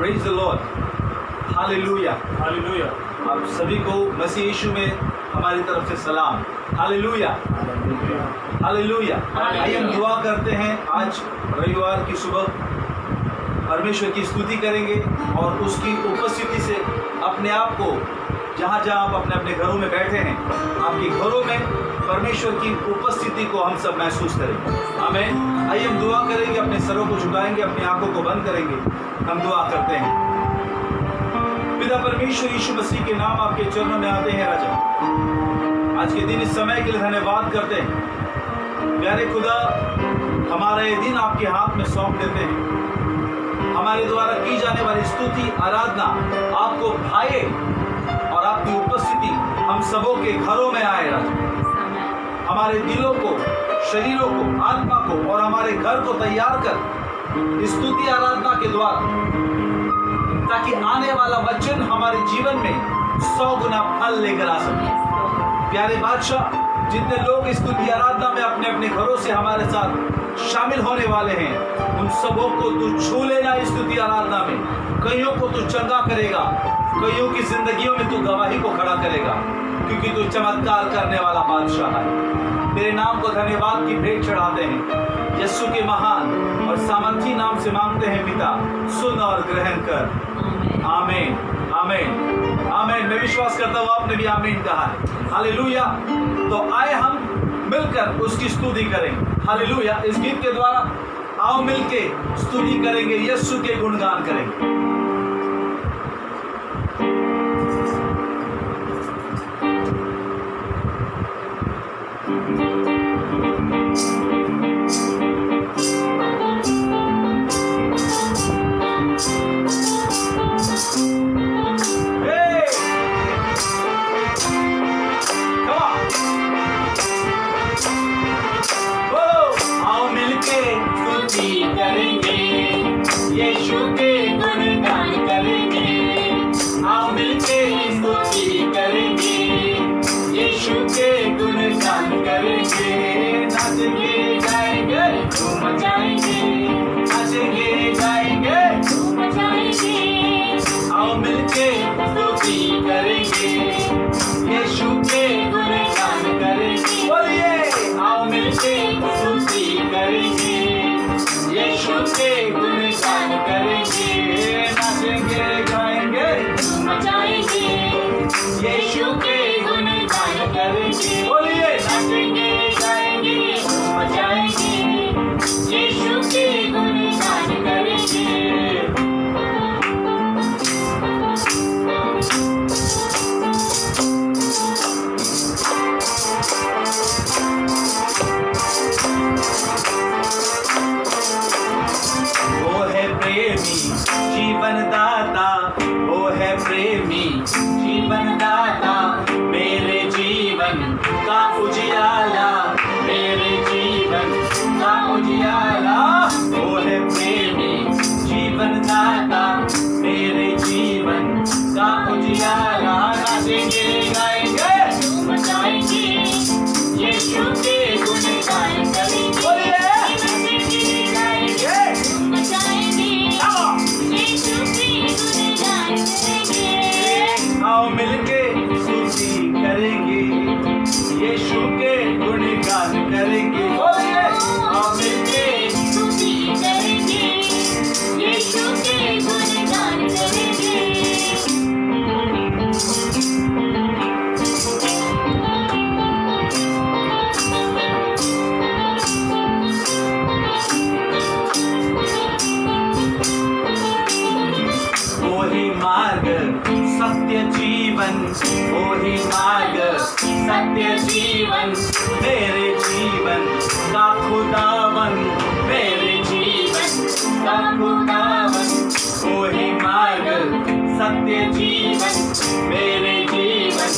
Praise the Lord, hallelujah. Hallelujah. आप सभी को मसीह यीशु में हमारी तरफ से सलाम, हालेलुया हालेलुया। आइए हम दुआ करते हैं। आज रविवार की सुबह परमेश्वर की स्तुति करेंगे और उसकी उपस्थिति से अपने आप को, जहाँ जहाँ आप अपने अपने घरों में बैठे हैं, आपके घरों में परमेश्वर की उपस्थिति को हम सब महसूस करेंगे। आमीन। आइए हम दुआ करेंगे, अपने सरों को झुकाएंगे, अपनी आंखों को बंद करेंगे। हम दुआ करते हैं। पिता परमेश्वर यीशु मसीह के नाम आपके चरणों में आते हैं राजा। आज के दिन इस समय के लिए धन्यवाद करते हैं। प्यारे खुदा, हमारा ये दिन आपके हाथ में सौंप देते हैं। हमारे द्वारा की जाने वाली स्तुति आराधना आपको भाए और आपकी उपस्थिति हम सबों के घरों में आए राजा। हमारे दिलों को, शरीरों को, आत्मा को और हमारे घर को तैयार कर स्तुति आराधना के द्वारा, ताकि आने वाला वचन हमारे जीवन में 100 गुना फल लेकर आ सके। प्यारे बादशाह, जितने लोग स्तुति आराधना में अपने अपने घरों से हमारे साथ शामिल होने वाले हैं, उन सबों को तू छू लेना स्तुति आराधना में। कईयों को तू चंगा करेगा, कईयों की जिंदगियों में तू गवाही को खड़ा करेगा, क्योंकि तू चमत्कार करने वाला बादशाह है। तेरे नाम को धन्यवाद की भेंट चढ़ाते हैं। यीशु के महान और सामर्थी नाम से मांगते हैं पिता, सुन और ग्रहण कर। आमीन आमीन आमीन। मैं विश्वास करता हूँ आपने भी आमीन कहा है। हालेलुया। तो आए हम मिलकर उसकी स्तुति करेंगे। हालेलुया। इस गीत के द्वारा आओ मिलके स्तुति करेंगे, यीशु के गुणगान करेंगे। यीशु के गुणगान करेंगे, आओ मिलके स्तुति करेंगे। यीशु के गुणगान करेंगे, नाचेंगे गाएंगे धूम मचाएंगे, नाचेंगे गाएंगे धूम मचाएंगे। आओ मिलके स्तुति करेंगे, यीशु के गुणगान करेंगे। बोलिए, आओ मिलके स्तुति करेंगे, यीशु के गुणगान करेंगे, नाचेंगे गाएंगे धूम मचाएंगे। यीशु के गुणगान करेंगे। बोलिए, नाचेंगे गाएंगे धूम मचाएंगे। यीशु के गुणगान करेंगे। जीवन दाता, वो है प्रेमी जीवन दाता, मेरे जीवन का उजियाला, मेरे जीवन का उजियाला। वो है प्रेमी जीवन दाता, मेरे जीवन का उजियाला। नाचेंगे गाएंगे धूम मचाएंगे, यीशु के गुणगान करेंगे। नाचेंगे गाएंगे धूम मचाएंगे, आओ मिलके स्तुति करेंगे, यीशु के गुणगान करेंगे। बोलिए, आओ मिलके स्तुति करेंगे, यीशु के गुणगान करेंगे। सत्य जीवन, वही मार्ग सत्य जीवन, मेरे जीवन का खुदावन, मेरे जीवन का खुदावन। वही मार्ग सत्य जीवन, मेरे जीवन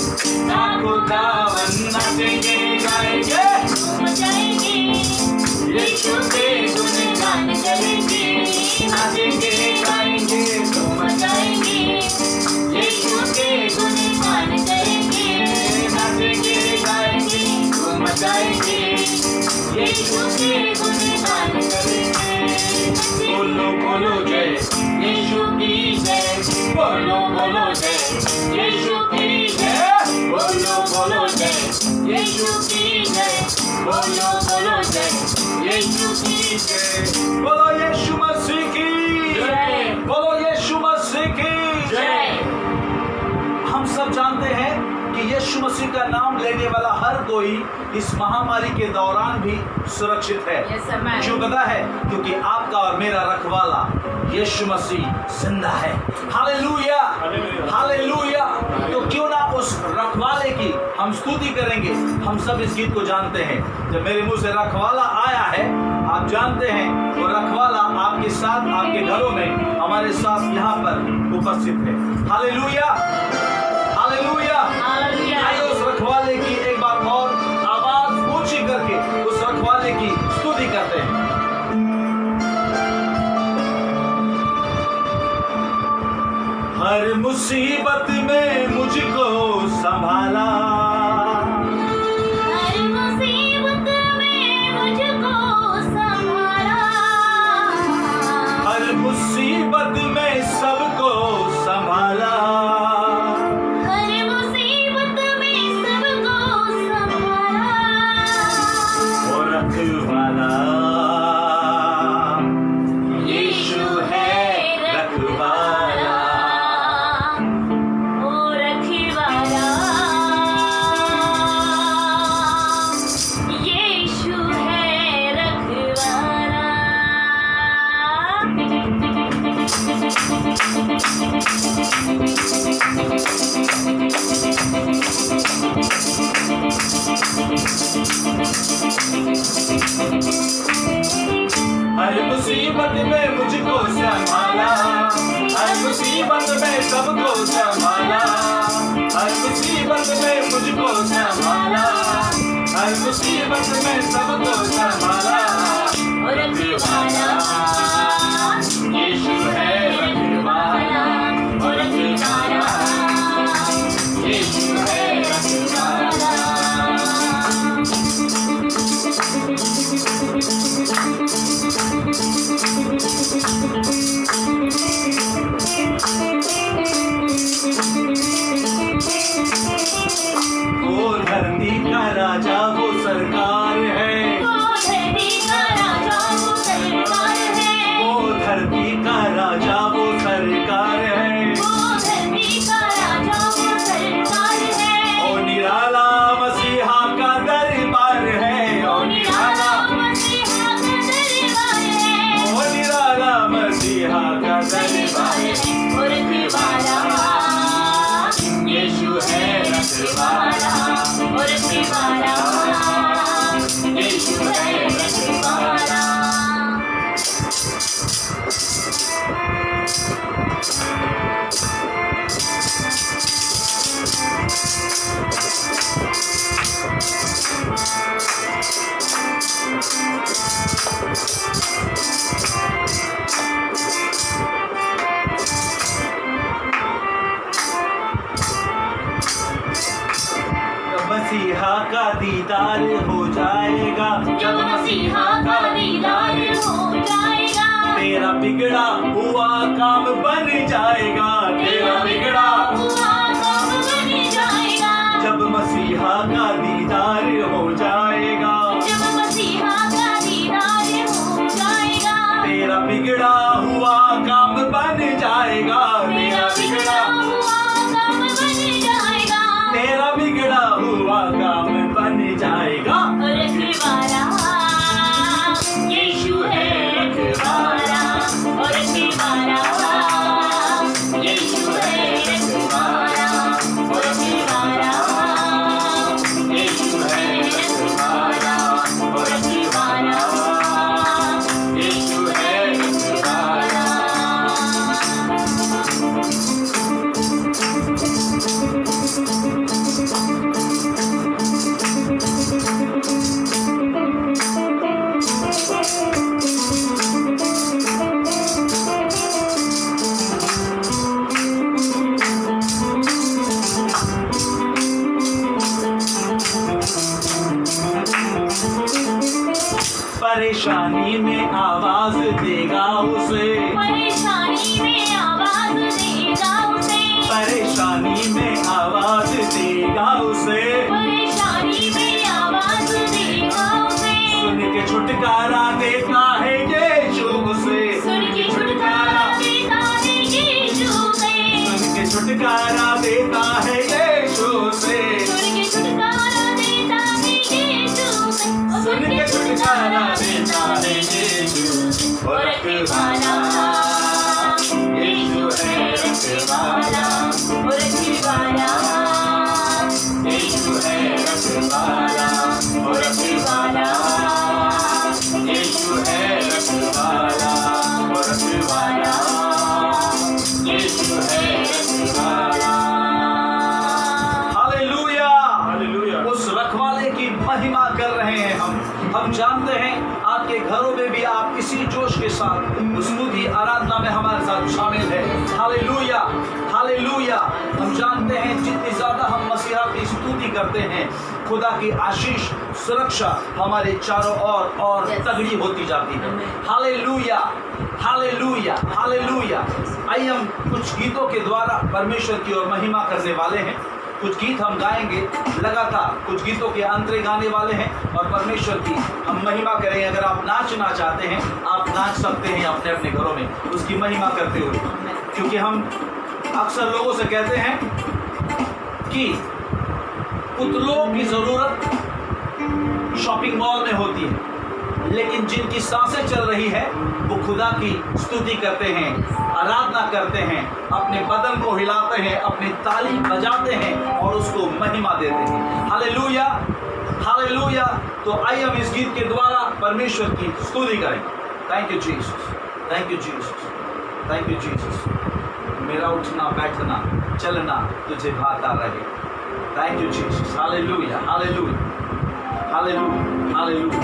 का खुदावन। नाचेंगे गाएंगे धूम मचाएंगे, यीशु के गुणगान करेंगे। नाचेंगे गाएंगे धूम मचाएंगे, यीशु के गुणगान करेंगे। नाचेंगे गाएंगे धूम मचाएंगे, यीशु के गुणगान करेंगे। बोलो बोलो जय यीशु की की जय, बोलो बोलो जय यीशु की जय, बोलो यीशु मसीह की जय। बोलो यीशु मसीह की जय। हम सब जानते हैं कि यीशु मसीह का नाम लेने वाला हर कोई इस महामारी के दौरान भी सुरक्षित है। Yes, amen. क्यों पता है? क्योंकि आपका और मेरा रखवाला यीशु मसीह जिंदा है। Hallelujah, hallelujah. तो क्यों ना उस रखवाले की हम स्तुति करेंगे। हम सब इस गीत को जानते हैं। जब मेरे मुंह से रखवाला आया है, आप जानते हैं वो रखवाला आपके साथ, आपके घरों में, हमारे साथ यहाँ पर उपस्थित है। Hallelujah, hallelujah. हालेलुया। आइए उस रखवाले की एक बार और आवाज ऊंची करके उस रखवाले की स्तुति करते हैं। हर मुसीबत में मुझको संभाला, हर मुसीबत में मुझको संभाला, हर मुसीबत में सबको संभाला, हर मुसीबत में सबको संभाला, वो रखवाला यीशु है रखवाला। ओ रखवाला यीशु है रखवाला। हर मुसीबत में मुझको संभाला, हर मुसीबत में सबको संभाला, हर मुसीबत में मुझको संभाला, हर मुसीबत में सबको संभाला। ओ रखवाला यीशु है रखवाला, ओ रखवाला यीशु है रखवाला। वो धरती का राजा वो सरकार है, वो धरती का राजा वो सरकार है, वो धरती का राजा वो सरकार है, वो धरती का राजा वो सरकार है, ओ निराला मसीहा का दरबार है, ओ निराला, मसीहा का दरबार है, ओ निराला मसीहा का दरबार है। ओ रखवाला यीशु है रखवाला, ओ रखवाला यीशु है रखवाला। मसीहा का दीदार हो जाएगा, जब मसीहा का दीदार हो जाएगा, तेरा बिगड़ा हुआ काम बन जाएगा, तेरा बिगड़ा हुआ काम बन जाएगा, जब मसीहा का दीदार हो जाएगा, जब मसीहा का दीदार हो जाएगा, तेरा बिगड़ा हुआ काम बन जाएगा, तेरा बिगड़ा हुआ काम बन जाएगा, तेरा बिगड़ा हुआ काम बन जाएगा। ओ रखवाला यीशु है रखवाला, ओ रखवाला यीशु है रखवाला, ओ रखवाला यीशु है रखवाला, ओ रखवाला यीशु है रखवाला। परेशानी में आवाज देगा उसे, परेशानी में आवाज देगा उसे, परेशानी में आवाज देगा उसे, परेशानी में आवाज छुटकारा देता है यीशु से सुन के छुटकारा देता है यीशु सुन के छुटकारा देता है यीशु और रखवाला यीशु है रखवाला और रखवाला यीशु है रखवाला और रखवाला यीशु है रखवाला और रखवाला यीशु है रखवाला हालेलुया हालेलुया उस रखवाले की महिमा कर रहे हैं हम जानते हैं आपके घरों में भी आप इसी जोश के साथ स्तुति आराधना में हमारे साथ शामिल है। हालेलुया हालेलुया हम जानते हैं जितनी ज्यादा हम मसीहा की स्तुति करते हैं खुदा की आशीष सुरक्षा हमारे चारों ओर और तगड़ी होती जाती है। हालेलुया हालेलुया हालेलुया आइए हम कुछ गीतों के द्वारा परमेश्वर की ओर महिमा करने वाले हैं। कुछ गीत हम गाएंगे लगातार, कुछ गीतों के अंतरे गाने वाले हैं और परमेश्वर की हम महिमा करेंगे। अगर आप नाचना चाहते हैं आप नाच सकते हैं अपने अपने घरों में उसकी महिमा करते हुए, क्योंकि हम अक्सर लोगों से कहते हैं कि पुतलों की जरूरत शॉपिंग मॉल में होती है, लेकिन जिनकी सांसें चल रही है वो खुदा की स्तुति करते हैं, आराधना करते हैं, अपने बदन को हिलाते हैं, अपनी ताली बजाते हैं और उसको महिमा देते हैं। Hallelujah hallelujah. तो आइए हम इस गीत के द्वारा परमेश्वर की स्तुति करें। Thank you Jesus, thank you Jesus, thank you Jesus. मेरा उठना बैठना चलना तुझे भाता रहे। Thank you Jesus. Hallelujah hallelujah hallelujah hallelujah.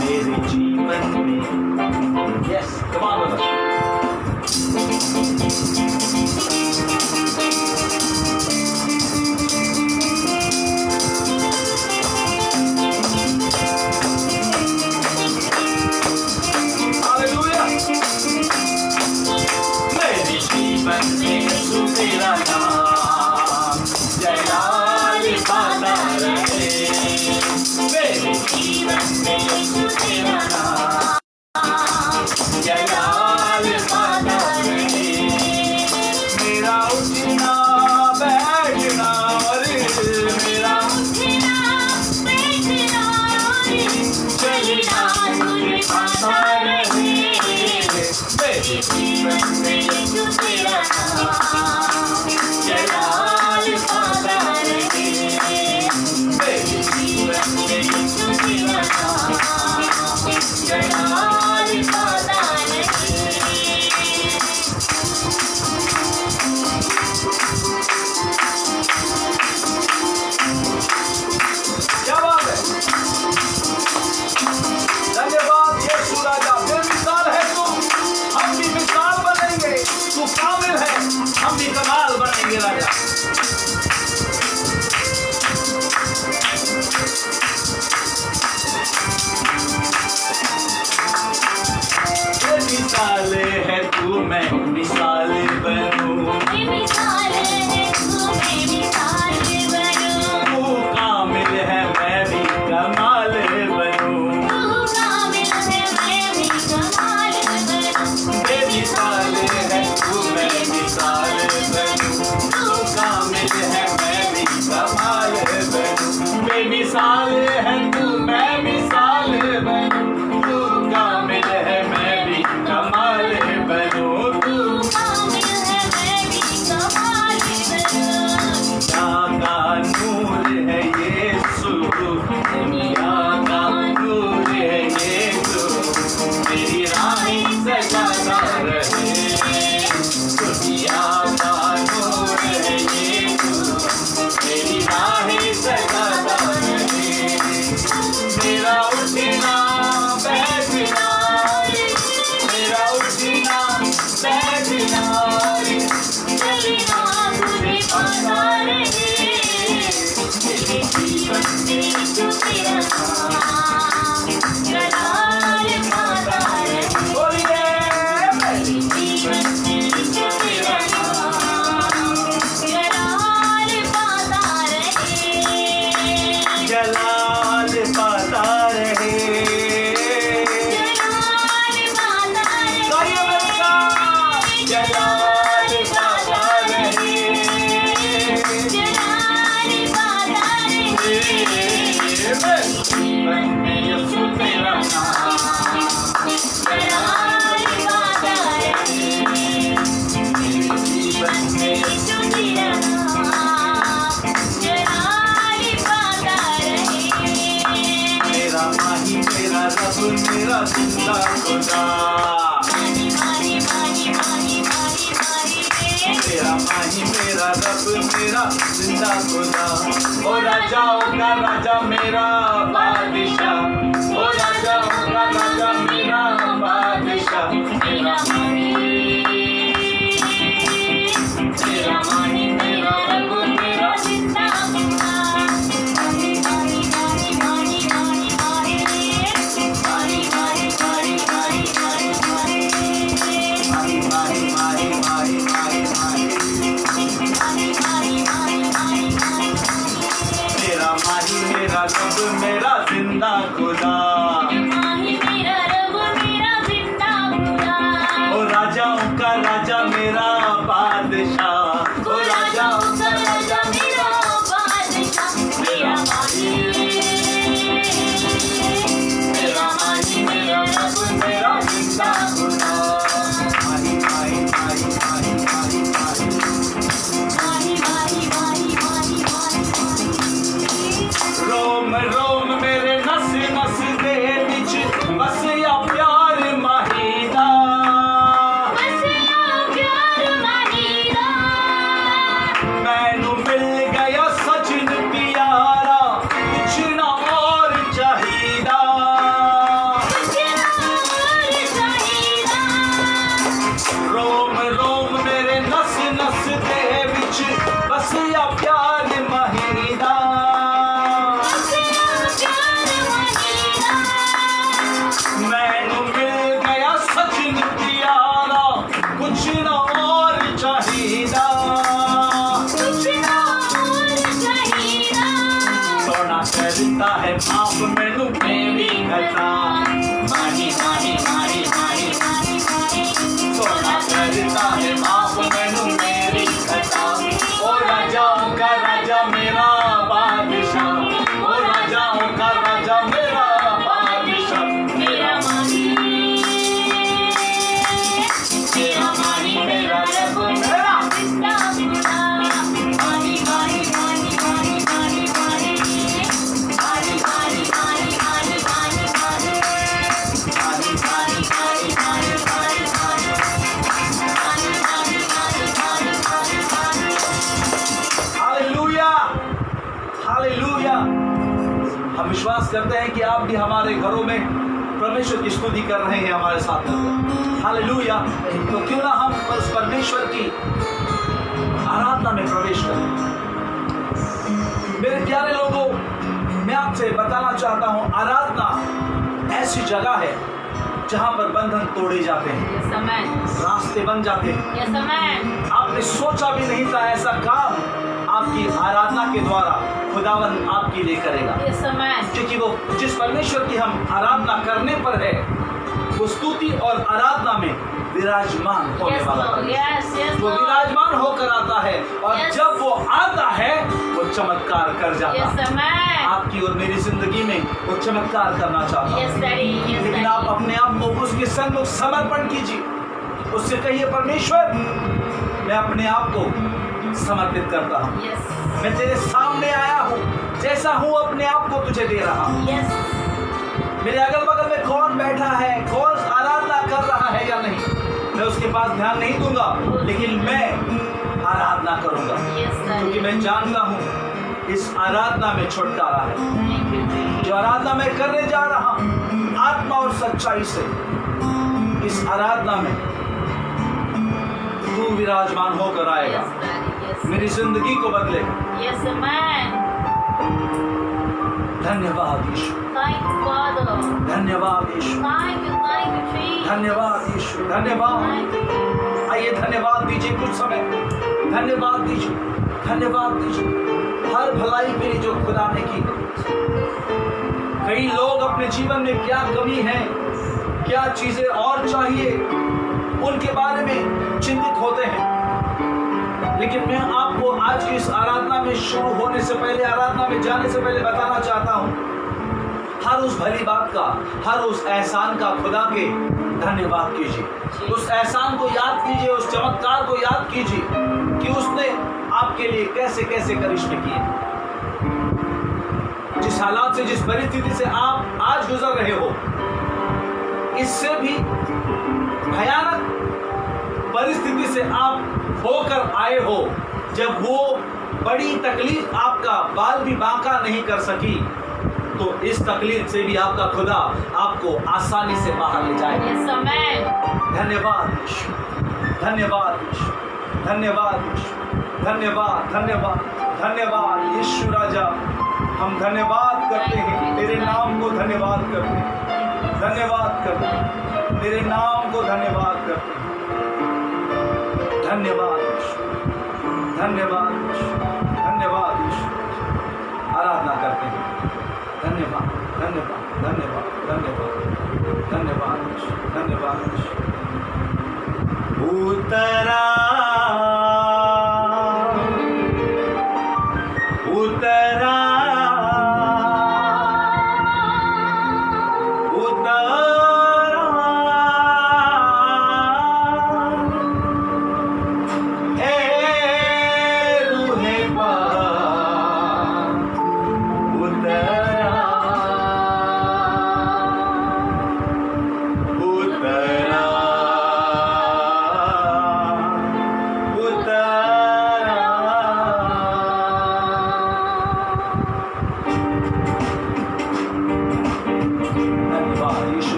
मेरे जीवन में यस कमाल होगा। हालेलुया। मेरे जीवन में यीशु तेरा रब मेरा जिंदा खुदा। मेरा माही मेरा रब मेरा जिंदा खुदा। ओ राजाओं का राजा मेरा बादशाह, ओ राजाओं का राजा मेरा बादशाह। मेरा माही मेरा रब मेरा जिंदा खुदा। मेरा माही मेरा रब मेरा जिंदा खुदा। ओ राजाओं का राजा मेरा बादशाह, ओ राजाओं का राजा मेरा बादशाह। मेरा माही मेरा रब मेरा जिंदा खुदा। माही माही माही माही माही माही। रोम रोम मेरे नस नस दे विच बसिया प्यार माहीदा। मैनू मिल गया सजन प्यारा, कुछ ना और चाहिदा। रोम रोम मेरे नस नस दे विच बसिया प्यार माहीदा। मैनू मिल गया सजन प्यारा, कुछ ना और चाहिदा। सोना करता है माफ मैनू मेरी खता। माही माही माही माही। सोना करता है माफ मैनू मेरी खता। ओ राजाओं का राजा मेरा बादशाह, ओ राजाओं का राजा मेरा बादशाह। मेरा माही मेरा रब मेरा। Hallelujah hallelujah. हम विश्वास करते हैं कि आप भी हमारे घरों में परमेश्वर की स्तुति कर रहे हैं हमारे साथ मिलकर। हालेलुया। तो क्यों ना हम उस परमेश्वर की आराधना में प्रवेश करें। मेरे प्यारे लोगों, मैं आपसे बताना चाहता हूं, आराधना ऐसी जगह है जहां पर बंधन तोड़े जाते हैं, रास्ते बन जाते हैं। आपने सोचा भी नहीं था ऐसा काम आपकी आराधना के द्वारा खुदावन आपके लिए करेगा। क्योंकि वो जिस परमेश्वर की हम आराधना करने पर है, वो स्तुति और आराधना में विराजमान होने वाला है। वो विराजमान होकर आता है और जब वो आता है वो चमत्कार कर जाता है। आपकी और मेरी जिंदगी में वो चमत्कार करना चाहता है। लेकिन आप अपने आप को उसके सन्मुख समर्पण कीजिए। उससे कहिए, परमेश्वर मैं अपने आप को समर्पित करता हूँ। मैं तेरे सामने आया हूँ, जैसा हूँ अपने आप को तुझे दे रहा हूँ। मेरे अगल बगल में कौन बैठा है, कौन आराधना कर रहा है या नहीं, मैं उसके पास ध्यान नहीं दूंगा, लेकिन मैं आराधना करूंगा। क्योंकि मैं जानता हूँ इस आराधना में छुटकारा है। जो आराधना मैं करने जा रहा हूँ आत्मा और सच्चाई से, इस आराधना में तू विराजमान होकर आएगा, मेरी जिंदगी को बदलेगा। धन्यवाद यीशु, धन्यवाद यीशु, धन्यवाद यीशु, धन्यवाद। आइए धन्यवाद दीजिए कुछ समय, धन्यवाद दीजिए, धन्यवाद दीजिए हर भलाई के लिए जो खुदा ने की। कई लोग अपने जीवन में क्या कमी है, क्या चीजें और चाहिए, उनके बारे में चिंतित होते हैं। लेकिन मैं आपको आज की इस आराधना में शुरू होने से पहले, आराधना में जाने से पहले बताना चाहता हूं, हर उस भली बात का, हर उस एहसान का खुदा के धन्यवाद कीजिए। उस एहसान को याद कीजिए, उस चमत्कार को याद कीजिए कि उसने आपके लिए कैसे कैसे करिश्मे किए। जिस हालात से, जिस परिस्थिति से आप आज गुजर रहे हो, इससे भी भयानक परिस्थिति से आप होकर आए हो, जब वो बड़ी तकलीफ आपका बाल भी बांका नहीं कर सकी, तो इस तकलीफ से भी आपका खुदा आपको आसानी से बाहर ले जाएगा। Yes, amen. धन्यवाद यीशु, धन्यवाद यीशु, धन्यवाद यीशु, धन्यवाद धन्यवाद धन्यवाद यीशु राजा। हम धन्यवाद करते हैं, तेरे नाम को धन्यवाद करते हैं, धन्यवाद करते हैं, तेरे नाम को धन्यवाद करते हैं। धन्यवाद यीशु, धन्यवाद यीशु, धन्यवाद यीशु। आराधना करते हैं। धन्यवाद धन्यवाद धन्यवाद धन्यवाद धन्यवाद यीशु, धन्यवाद यीशु। उतरा उतरा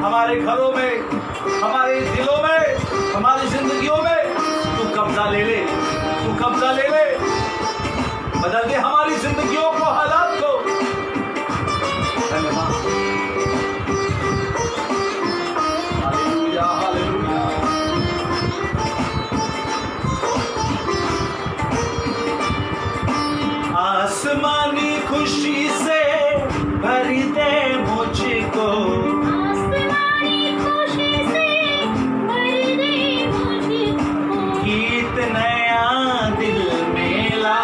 हमारे घरों में, हमारे दिलों में, हमारी जिंदगियों में तू कब्जा ले ले, तू कब्जा ले ले, बदल दे हमारी जिंदगियों को, हालात को। धन्यवाद। Hallelujah hallelujah. आसमानी खुशी से भर दे मुझको, गीत नया दिल में ला,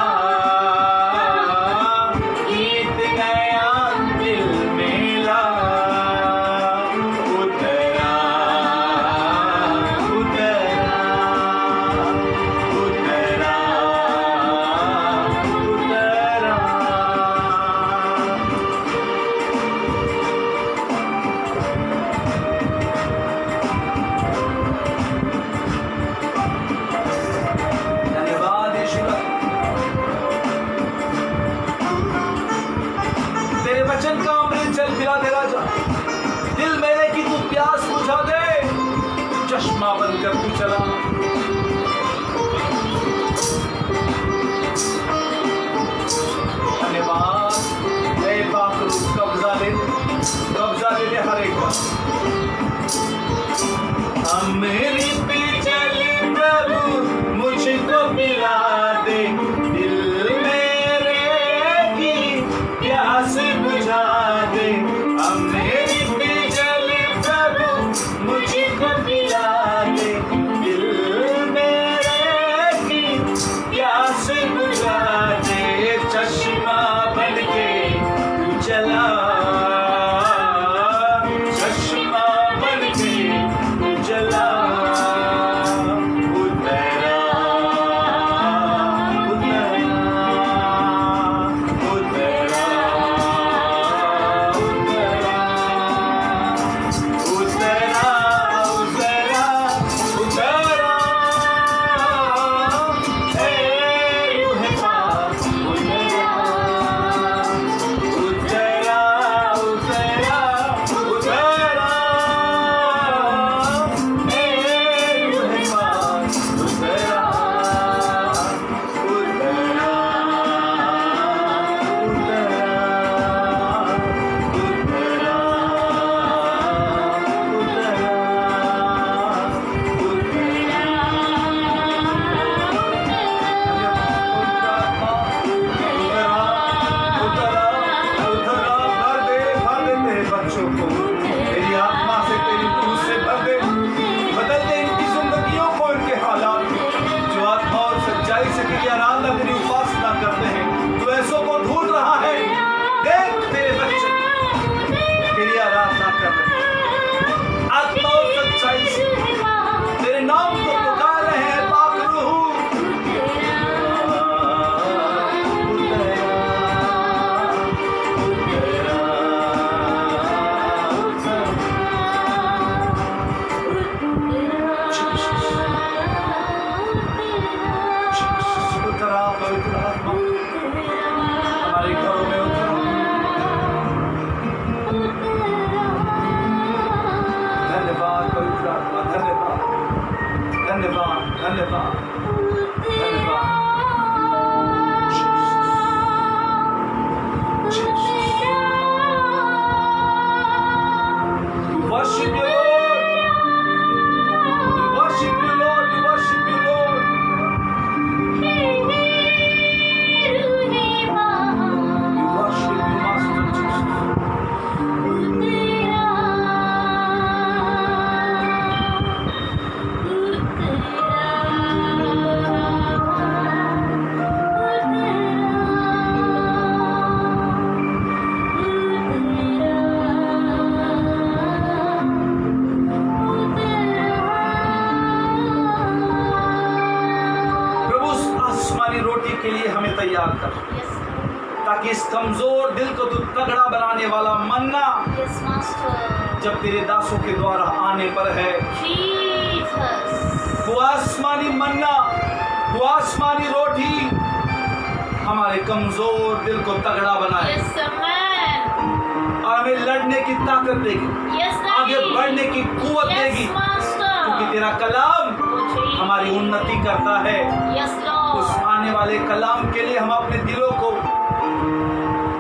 आसमानी रोटी के लिए हमें तैयार कर, Yes, ताकि इस कमजोर दिल को तू तगड़ा बनाने वाला मन्ना yes, Master. जब तेरे दासों के द्वारा आने पर है, Jesus. वो आसमानी मन्ना, वो आसमानी रोटी हमारे कमजोर दिल को तगड़ा बनाए Yes, Amen. और हमें लड़ने की ताकत देगी, Yes, आगे Daddy. बढ़ने की कुवत Yes, देगी, क्योंकि Master. तेरा कलाम Oh, Jesus. हमारी उन्नति करता है। Yes, उस Lord. आने वाले कलाम के लिए हम अपने दिलों को,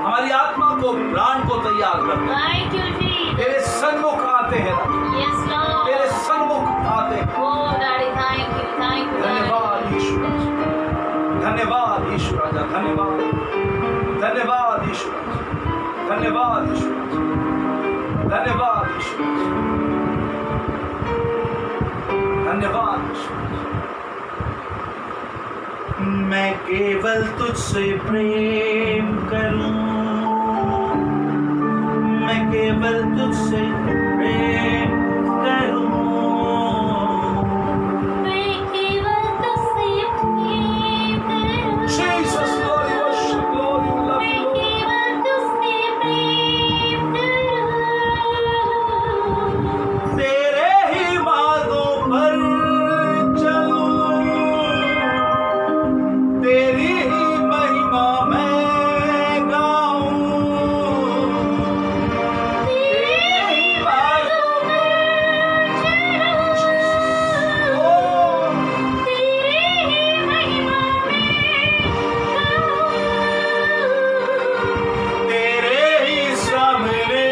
हमारी आत्मा को, प्राण को तैयार करते हैं। Thank you, Jesus. तेरे सन्मुख आते हैं, Yes, तेरे Lord. सन्मुख आते हैं। Oh, Daddy, thank you, Daddy. धन्यवाद यीशु राजा, धन्यवाद यीशु राजा, धन्यवाद, धन्यवाद यीशु राजा, धन्यवाद यीशु राजा, धन्यवाद यीशु राजा, धन्यवाद यीशु राजा। मैं केवल तुझसे प्रेम करूं, मैं केवल तुझसे प्रेम करूं, मैं केवल तुझसे प्रेम करूं। Jesus, Lord, you worship, Lord, you love, मैं Lord. केवल तुझसे प्रेम करूं। तेरे ही मार्गों पर चलूं, तेरी ही महिमा मैं गाऊं, तेरे ही मार्गों पर चलूं, ओ, तेरी ही महिमा में गाऊं। तेरे ही सामने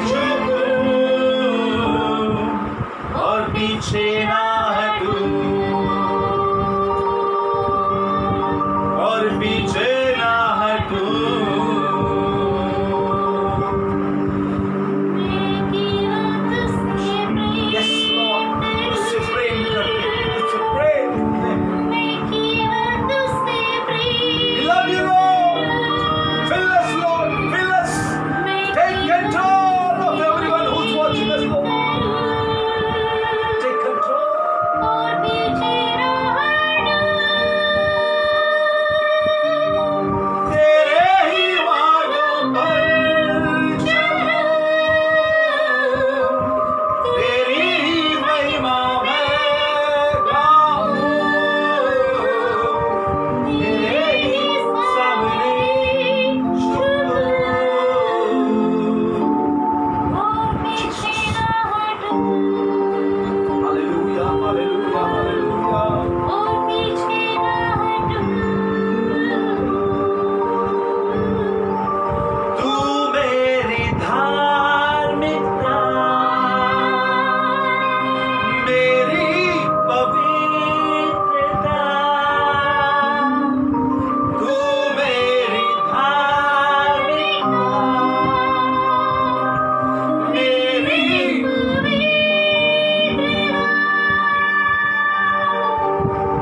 झुकूं और पीछे ना हटूं, और पीछे ना हटूं। मैं केवल तुझसे Yes, Lord, प्रेम तुझसे प्रेम करते हैं, तुझसे प्रेम करते हैं। मैं केवल तुझसे We Prem love you, Lord. Fill us, Lord, fill us. Take control of everyone who's watching us, Lord. Take control. और पीछे ना तेरे ही मार्गों पर चलूं, तेरी ही महिमा मैं गाऊं, तेरे ही सामने झुकूं। और पीछे ना हटूं। Hallelujah, hallelujah, hallelujah. और पीछे ना हटूं। तू मेरी धार्मिकता, मेरी पवित्रता, तू मेरी धार्मिकता, मेरी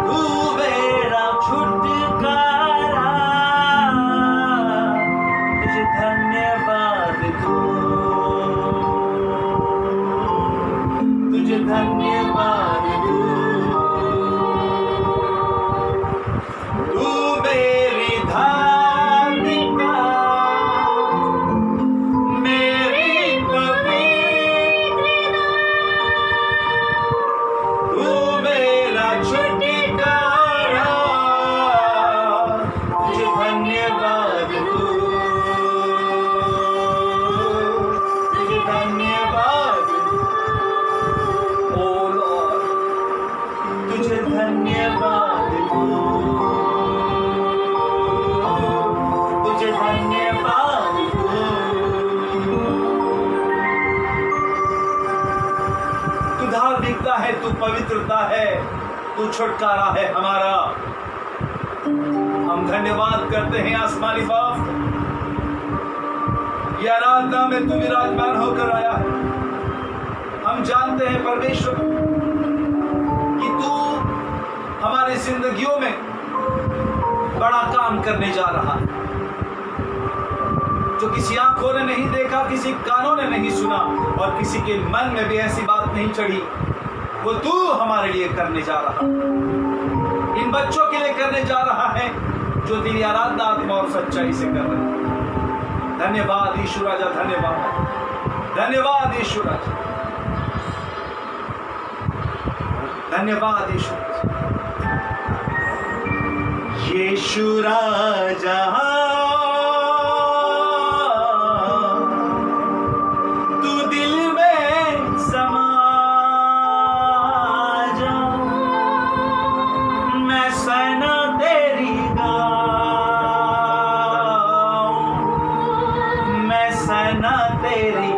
तू मेरा छुटकारा, तुझे धन्यवाद दूं, तुझे धन्यवाद दूं। तू मेरी धार्मिकता, मेरी पवित्रता, तू मेरा छुटकारा, तुझे धन्यवाद दूं, तुझे धन्यवाद दूं। ओ लॉर्ड, तुझे धन्यवाद दूं, तुझे धन्यवाद दूं। तू धार्मिकता है, तू पवित्रता है, तू छुटकारा है हमारा। हम धन्यवाद करते हैं आसमानी बाप, ये आराधना में तू विराजमान होकर आया है। हम जानते हैं परमेश्वर कि तू हमारी जिंदगियों में बड़ा काम करने जा रहा है, जो किसी आंखों ने नहीं देखा, किसी कानों ने नहीं सुना और किसी के मन में भी ऐसी बात नहीं चढ़ी, वो तू हमारे लिए करने जा रहा है, इन बच्चों के लिए करने जा रहा जो तेरी आराधना आत्मा और सच्चाई से कर रहे हैं। धन्यवाद यीशु राजा, धन्यवाद, धन्यवाद यीशु राजा, धन्यवाद यीशु। यीशु राजा तू दिल में समा जा, मैं सना तेरी गाऊं, मैं सना तेरी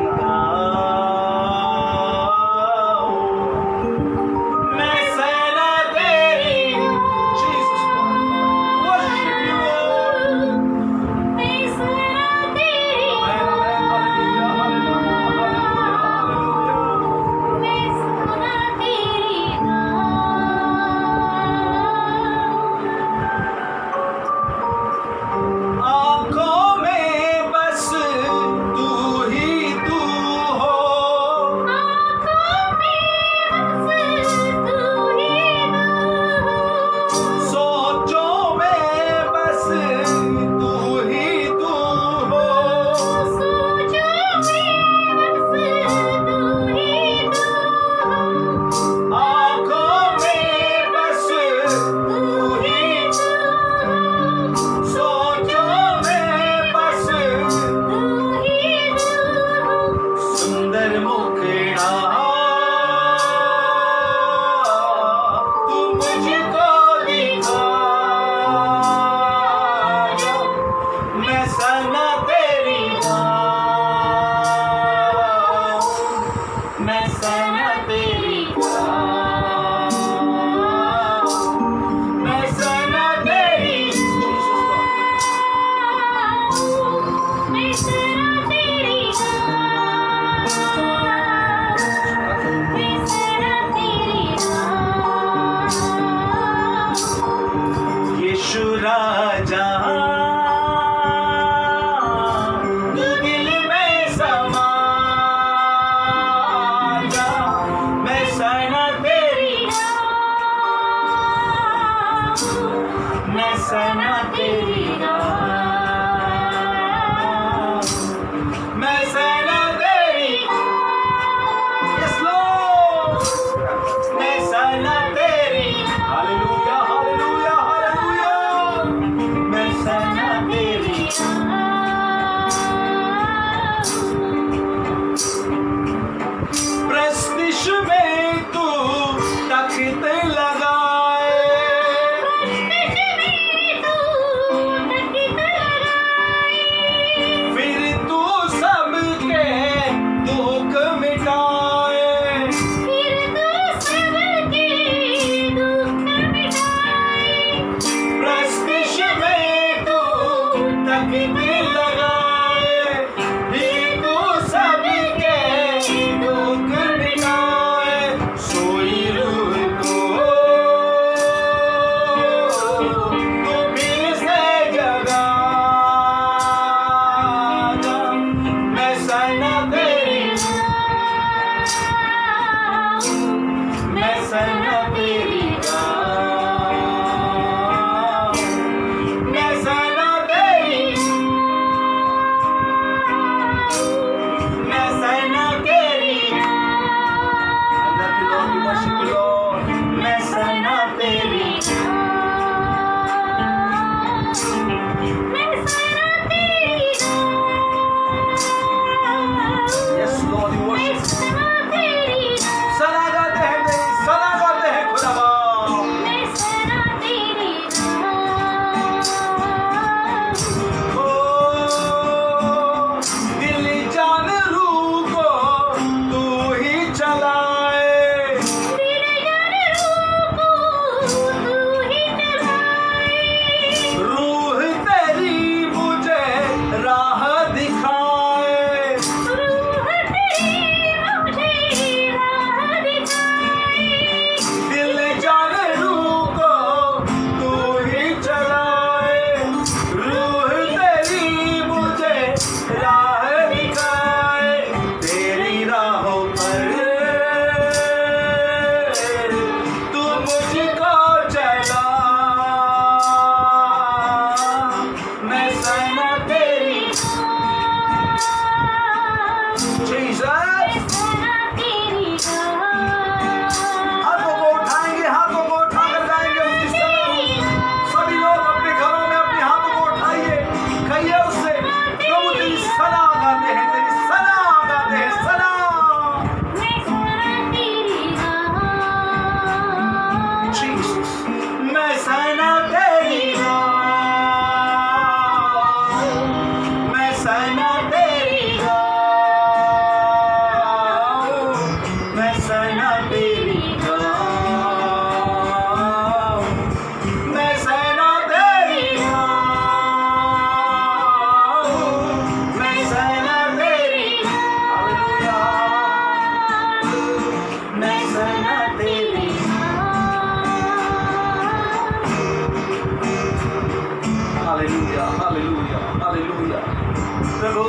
प्रभु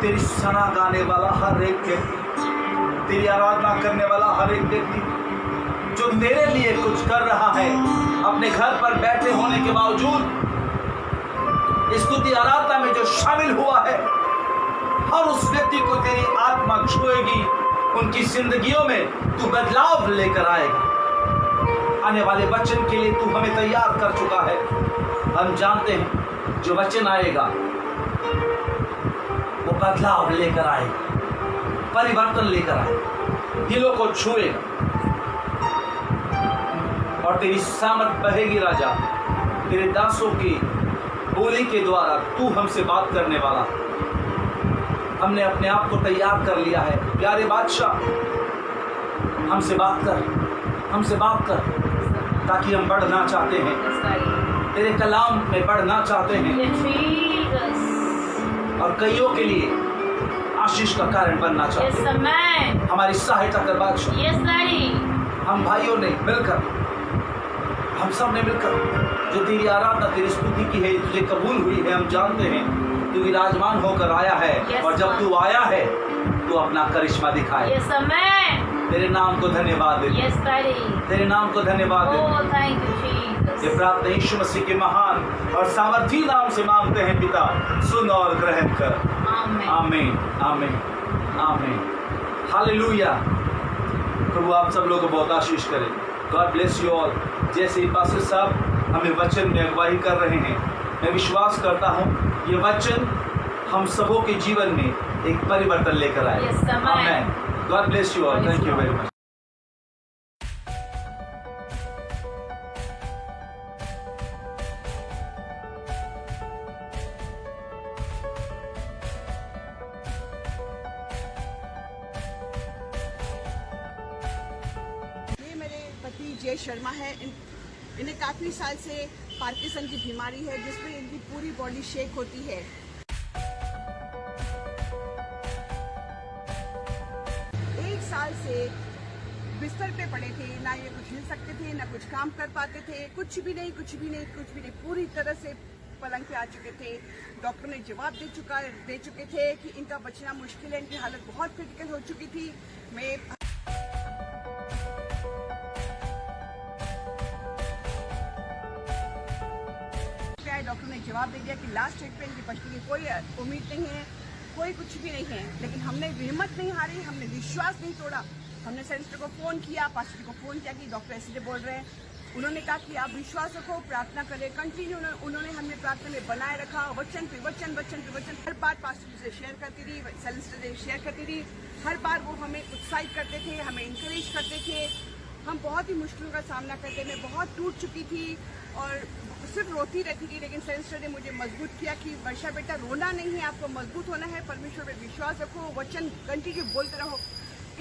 तेरी सना गाने वाला हर एक व्यक्ति, तेरी आराधना करने वाला हर एक व्यक्ति जो तेरे लिए कुछ कर रहा है, अपने घर पर बैठे होने के बावजूद स्तुति आराधना में जो शामिल हुआ है, हर उस व्यक्ति को तेरी आत्मा छुएगी, उनकी जिंदगियों में तू बदलाव लेकर आएगा। आने वाले वचन के लिए तू हमें तैयार कर चुका है। हम जानते हैं जो वचन आएगा वो बदलाव लेकर आएगा, परिवर्तन लेकर आएगा, दिलों को छुएगा और तेरी सामर्थ बहेगी राजा। तेरे दासों की बोली के द्वारा तू हमसे बात करने वाला। हमने अपने आप को तैयार कर लिया है। प्यारे बादशाह, हमसे बात कर, हमसे बात कर, ताकि हम बढ़ना चाहते हैं, तेरे कलाम में बढ़ना चाहते हैं और कईयों के लिए आशीष का कारण बनना चाहते हैं। हमारी सहायता कर बादशाह। हम भाइयों ने मिलकर, हम सब ने मिलकर जो तेरी आराधना, तेरी स्तुति की है, तुझे कबूल हुई है, हम जानते हैं तू विराजमान होकर आया है और जब तू आया है तू अपना करिश्मा दिखाए। तेरे नाम को धन्यवाद दे, तेरे नाम को धन्यवाद दे। ये प्रार्थना यीशु मसीह के महान और सामर्थी नाम से मांगते हैं पिता, सुन और ग्रहण कर। आमीन, आमीन, आमीन। हालेलुया। प्रभु आप सब लोगों को बहुत आशीष करे। God bless you all. जैसे ही पास्टर साहब हमें वचन में अगुवाई कर रहे हैं, मैं विश्वास करता हूँ ये वचन हम सबों के जीवन में एक परिवर्तन लेकर आए। आमीन। God bless you all. Thank you very much. जय शर्मा है। इन्हें काफ़ी साल से पार्किंसन की बीमारी है जिसमें इनकी पूरी बॉडी शेक होती है। एक साल से बिस्तर पे पड़े थे, ना ये कुछ हिल सकते थे, ना कुछ काम कर पाते थे, कुछ भी नहीं, पूरी तरह से पलंग पे आ चुके थे। डॉक्टर ने जवाब दे चुके थे कि इनका बचना मुश्किल है, इनकी हालत बहुत क्रिटिकल हो चुकी थी। डॉक्टर ने जवाब दे दिया कि लास्ट स्टेज पे इनकी बचने की कोई उम्मीद नहीं है, कोई कुछ भी नहीं है। लेकिन हमने हिम्मत नहीं हारी, हमने विश्वास नहीं तोड़ा। हमने सेंटर को फ़ोन किया, पास्टर को फ़ोन किया कि डॉक्टर ऐसे बोल रहे हैं। उन्होंने कहा कि आप विश्वास रखो, प्रार्थना करें। कंटिन्यू उन्होंने हमें प्रार्थना में बनाए रखा, वचन पे वचन। हर बार पास्टर से शेयर करती रही, सेलेस्टर से शेयर करती रही। हर बार वो हमें उत्साहित करते थे, हमें इंकरेज करते थे। हम बहुत ही मुश्किलों का सामना करते, मैं बहुत टूट चुकी थी और सिर्फ रोती रहती थी। लेकिन सेंटर ने मुझे मजबूत किया कि वर्षा बेटा रोना नहीं है, आपको मजबूत होना है, परमेश्वर पे विश्वास रखो, वचन कंटिन्यू बोलते रहो।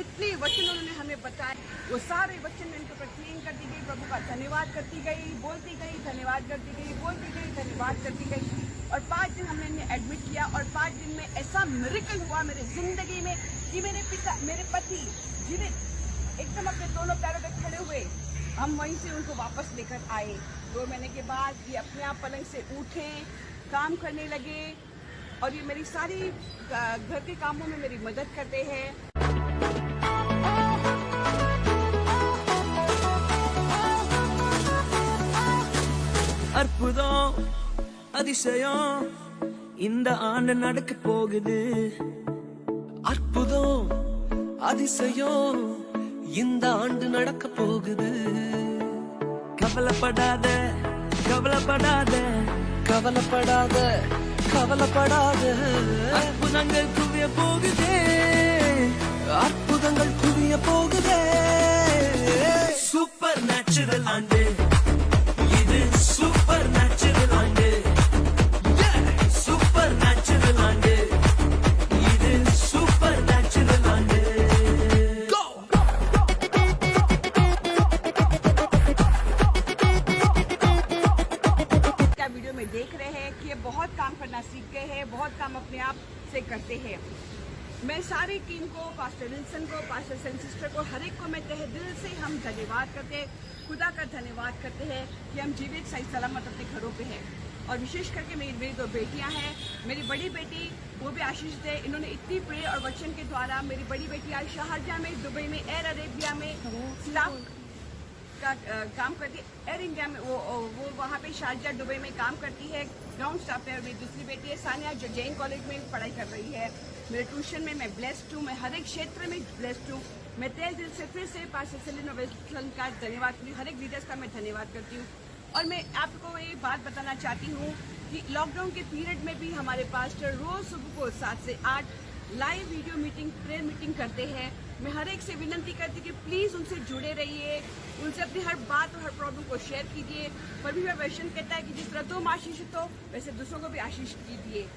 इतने वचन उन्होंने हमें बताए, वो सारे वचन इनके ऊपर क्लीन करती गई, प्रभु का धन्यवाद करती गई, बोलती गई, धन्यवाद करती गई, बोलती गई, धन्यवाद करती गई। और 5 दिन हमने इन्हें एडमिट किया और 5 दिन में ऐसा मिरेकल हुआ मेरे जिंदगी में कि मेरे पति जीवित एकदम अपने दोनों पैरों पे खड़े हुए। हम वहीं से उनको वापस लेकर आए। 2 महीने के बाद ये अपने आप पलंग से उठे, काम करने लगे और ये मेरी सारी घर के कामों में मेरी मदद करते हैं। அற்புதம் அதிசயம் இந்த ஆண்டு நடக்க போகுது. அற்புதம் அதிசயம் இந்த ஆண்டு நடக்க போகுது. கவலைப்படாத கவலைப்படாத கவலைப்படாத கவலைப்படாத அற்புதங்கள் குவிய போகுதே, அற்புதங்கள் குவிய போகுதே. சூப்பர் நேச்சுரல் ஆண்டு இது, சூப்பர் நேச்சுரல் ஆண்டு, சூப்பர் நேச்சுரல் ஆண்டு இது, சூப்பர் நேச்சுரல் ஆண்டு. वीडियो में देख रहे हैं कि ये बहुत काम करना सीख गए हैं, बहुत काम अपने आप से करते हैं। मैं सारी टीम को, पास्टर विल्सन को, पास्टर सिस्टर को, हर एक को मैं तहे दिल से हम धन्यवाद करते हैं। खुदा का धन्यवाद करते हैं कि हम जीवित सही सलामत अपने घरों पे हैं। और विशेष करके मेरी 2 बेटियां हैं। मेरी बड़ी बेटी वो भी आशीष है, इन्होंने इतनी प्रे और वचन के द्वारा, मेरी बड़ी बेटी आज शारजाह में, दुबई में, एयर अरेबिया में स्टाफ का काम करती है। एयर इंडिया में वो वहाँ पे शारजाह दुबई में काम करती है, ग्राउंड स्टाफ है। और मेरी दूसरी बेटी है सानिया जो जैन कॉलेज में पढ़ाई कर रही है। मेरे ट्यूशन में मैं ब्लेस्ड हूँ, मैं हर एक क्षेत्र में ब्लेस्ड हूँ। मैं तहे दिल से फिर से पास्टर सेलिन वेस्टलन का धन्यवाद करती हूँ, हर एक लीडर्स का मैं धन्यवाद करती हूँ। और मैं आपको ये बात बताना चाहती हूँ कि लॉकडाउन के पीरियड में भी हमारे पास्टर रोज सुबह को 7 से 8 live video meeting, prayer meeting करते हैं। मैं हर एक से विनती करती कि प्लीज उनसे जुड़े रहिए, उनसे अपनी हर बात और हर प्रॉब्लम को शेयर कीजिए। परमेश्वर वचन कहता है कि जिस तरह तुम आशीषित हो वैसे दूसरों को भी आशीष कीजिए।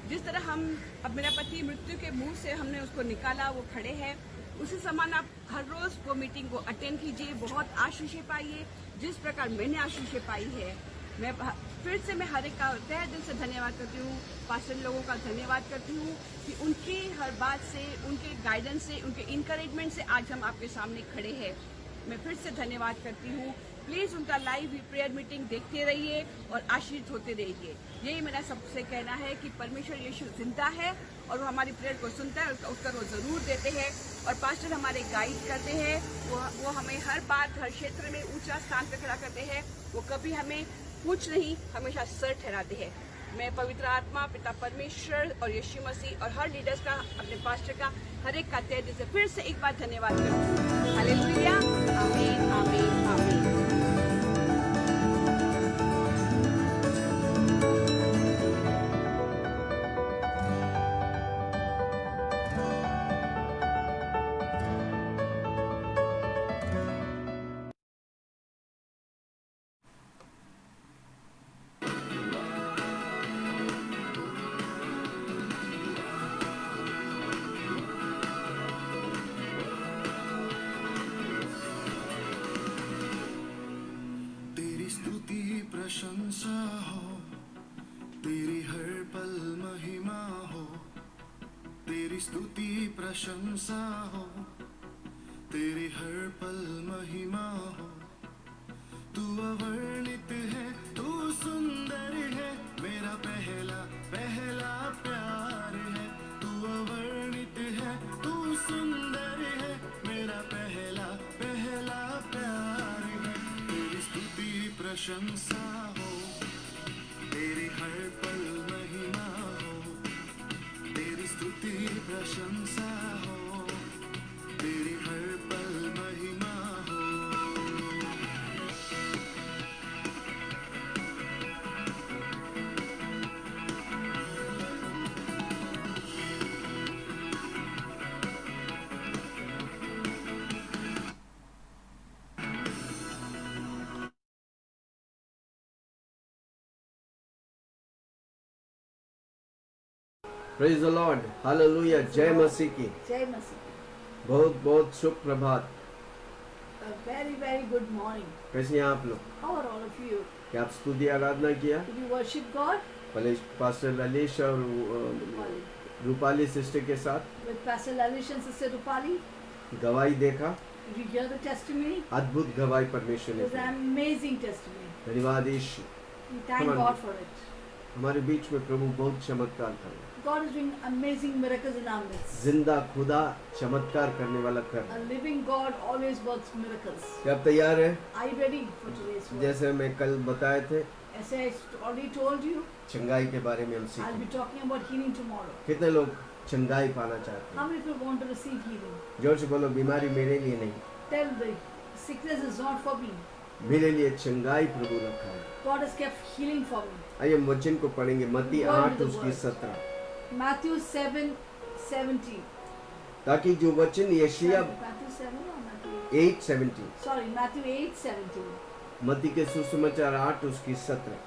जिस तरह हम, अब मेरा पति मृत्यु के मुंह से हमने उसको निकाला, वो खड़े हैं, उसी समान आप हर रोज वो मीटिंग को अटेंड कीजिए, बहुत आशीषें पाइए जिस प्रकार मैंने आशीषें पाई है। मैं फिर से मैं हर एक का तहे दिल से धन्यवाद करती हूँ, पास्टर लोगों का धन्यवाद करती हूँ कि उनकी हर बात से, उनके गाइडेंस से, उनके इनकरेजमेंट से आज हम आपके सामने खड़े हैं। मैं फिर से धन्यवाद करती हूँ। प्लीज उनका लाइव प्रेयर मीटिंग देखते रहिए और आशीषित होते रहिए। यही मेरा सबसे कहना है कि परमेश्वर यीशु जिंदा है और वो हमारी प्रेयर को सुनता है, उसका उत्तर वो जरूर देते हैं। और पास्टर हमारे गाइड करते हैं, वो हमें हर बात, हर क्षेत्र में ऊंचा स्थान पर खड़ा करते हैं। वो कभी हमें पूछ नहीं, हमेशा सर ठहराते हैं। मैं पवित्र आत्मा, पिता परमेश्वर और यीशु मसीह और हर लीडर्स का, अपने पास्टर का, हर एक का तहे दिल से फिर से एक बार धन्यवाद करती हूँ। हालेलुया, आमीन, आमीन, आमीन। प्रशंसा हो, तेरी हर पल महिमा हो। तेरी स्तुति प्रशंसा हो, तेरी हर पल महिमा हो। तू अवर्णित है, तू सुंदर है, मेरा पहला पहला प्यार है। तू अवर्णित है, तू सुंदर है, मेरा पहला पहला प्यार है। तेरी स्तुति प्रशंसा हो, तेरी हर पल महिमा हो। तेरी स्तुति प्रशंसा हो, तेरी हर पल महिमा हो। प्रेज द लॉर्ड, हालेलुया, जय मसीह की। जय मसीह। बहुत बहुत शुभ प्रभात। Very very good morning. कैसे हैं आप लोग? How are all of you? क्या आप स्तुति आराधना किया? Did you worship God? Pastor Lalish और रूपाली सिस्टर के साथ With Pastor Lalish and Sister Rupali? गवाही देखा, Did you hear the testimony? अद्भुत गवाही परमेश्वर It ने was an the. amazing testimony. धन्यवाद यीशु। We thank Come on. God for it. हमारे बीच में प्रभु बहुत चमत्कार कर रहा है। God is doing amazing miracles in our midst. जिंदा खुदा चमत्कार करने वाला कर रहा A है। living God always works miracles. क्या आप तैयार हैं? Are you ready for today's word? जैसे मैं कल बताए थे, As I already told you, चंगाई के बारे में हम I'll be सीखेंगे। talking about healing tomorrow. कितने लोग चंगाई पाना चाहते How हैं? many people want to receive healing? जोर से बोलो, बीमारी मेरे लिए नहीं, Tell the sickness is not for me. मेरे लिए चंगाई प्रभु रखा है। God has kept healing for me. आइए हम वचन को पढ़ेंगे, मत्ती Word 8 of the उसकी word. 17। Matthew 7:17. ताकि जो वचन यशायाह Matthew 7 or Matthew 8:17, Sorry, Matthew 8:17. मत्ती के सुसमाचार 8 उसकी 17,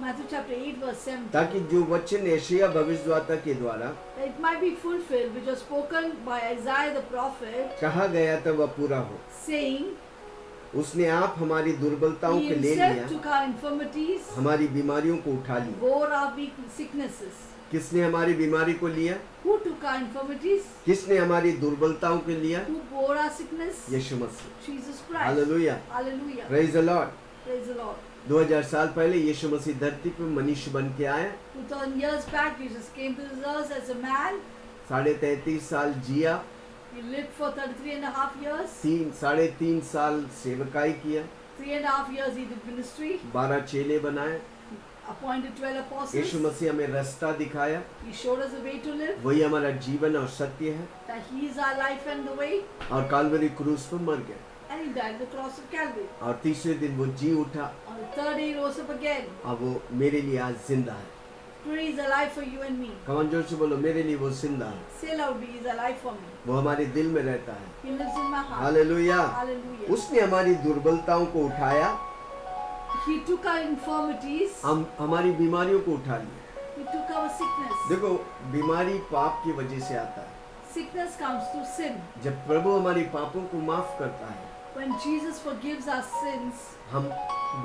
Matthew chapter 8 verse 17. ताकि जो वचन यशायाह भविष्यद्वक्ता के द्वारा That it might be fulfilled which was spoken by Isaiah the prophet, कहा गया था वह पूरा हो। saying, उसने आप हमारी दुर्बलताओं He को ले himself लिया, took our infirmities, हमारी बीमारियों को उठा लिया। bore our weak sicknesses. किसने हमारी बीमारी को लिया? Who took took our infirmities? किसने हमारी दुर्बलताओं के लिया? Who bore our sickness? Yeshu Masih. Jesus Christ. Hallelujah, Hallelujah. Praise the Lord. Praise the Lord. 2000 साल पहले यीशु मसीह धरती पर मनुष्य बन के आया, 2000 years back, Jesus came to this earth as a man. 33.5 साल जिया, He lived for 33.5 years. 3.5 साल सेवकाई किया, 3.5 years he did ministry. 12 चेले बनाए, Appointed 12 apostles. यीशु मसीह हमें रास्ता दिखाया, He showed us the way to live. वही हमारा जीवन और सत्य है, That He is our life and the way. और काल्वरी क्रूस पर मर गया, And He died on the cross of Calvary. और तीसरे दिन वो जी उठा, On the third day He rose up again. और वो मेरे लिए आज जिंदा है। Today He is alive for you and me. कमान जोर से बोलो, मेरे लिए वो जिंदा है, Say loudly, He is alive for me. वो हमारे दिल में रहता है। He lives in my heart. Hallelujah. Hallelujah. उसने हमारी दुर्बलताओं को उठाया, He took our infirmities. हम हमारी बीमारियों को उठा लिया। He took our sickness. देखो, बीमारी पाप की वजह से आता है। Sickness comes through sin. जब प्रभु हमारी पापों को माफ करता है, When Jesus forgives our sins, हम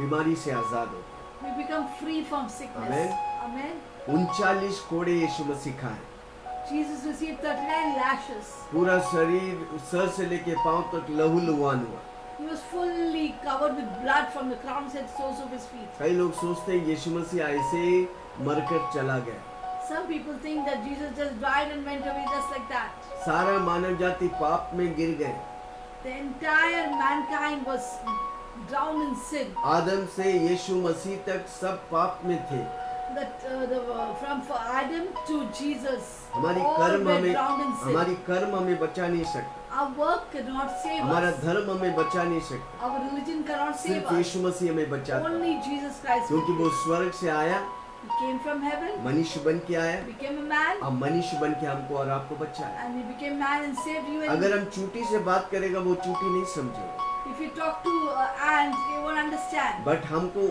बीमारी से आजाद होते we become free from sickness. Amen. Amen. हैं। 39 कोड़े यीशु मसीह खाए, Jesus received 39 lashes. पूरा शरीर सर से लेके पांव तक लहूलुहान हुआ। He was fully covered with blood from the crown of his soles of his feet. कई लोग सोचते हैं यीशु मसीह ऐसे मरकर चला गया। Some people think that Jesus just died and went away just like that. सारा मानव जाति पाप में गिर गए। The entire mankind was drowned in sin. आदम से यीशु मसीह तक सब पाप में थे। From Adam to Jesus, हमारी all कर्म were हमें drowned in sin. हमारी कर्म हमें बचा नहीं सकता, Our work cannot save हमारा us. धर्म हमें बचा नहीं सकता, Our religion cannot save सिर्फ us. यीशु मसीह हमें बचाता है। Only Jesus Christ. क्योंकि वो स्वर्ग से आया, He came from heaven, मनुष्य बन के आया, became a man, अब मनुष्य बन के हमको और आपको बचाया। and he became man and saved you and अगर me. हम चूटी से बात करेगा वो चूटी नहीं समझेगा, If you talk to ants, they won't understand. But हमको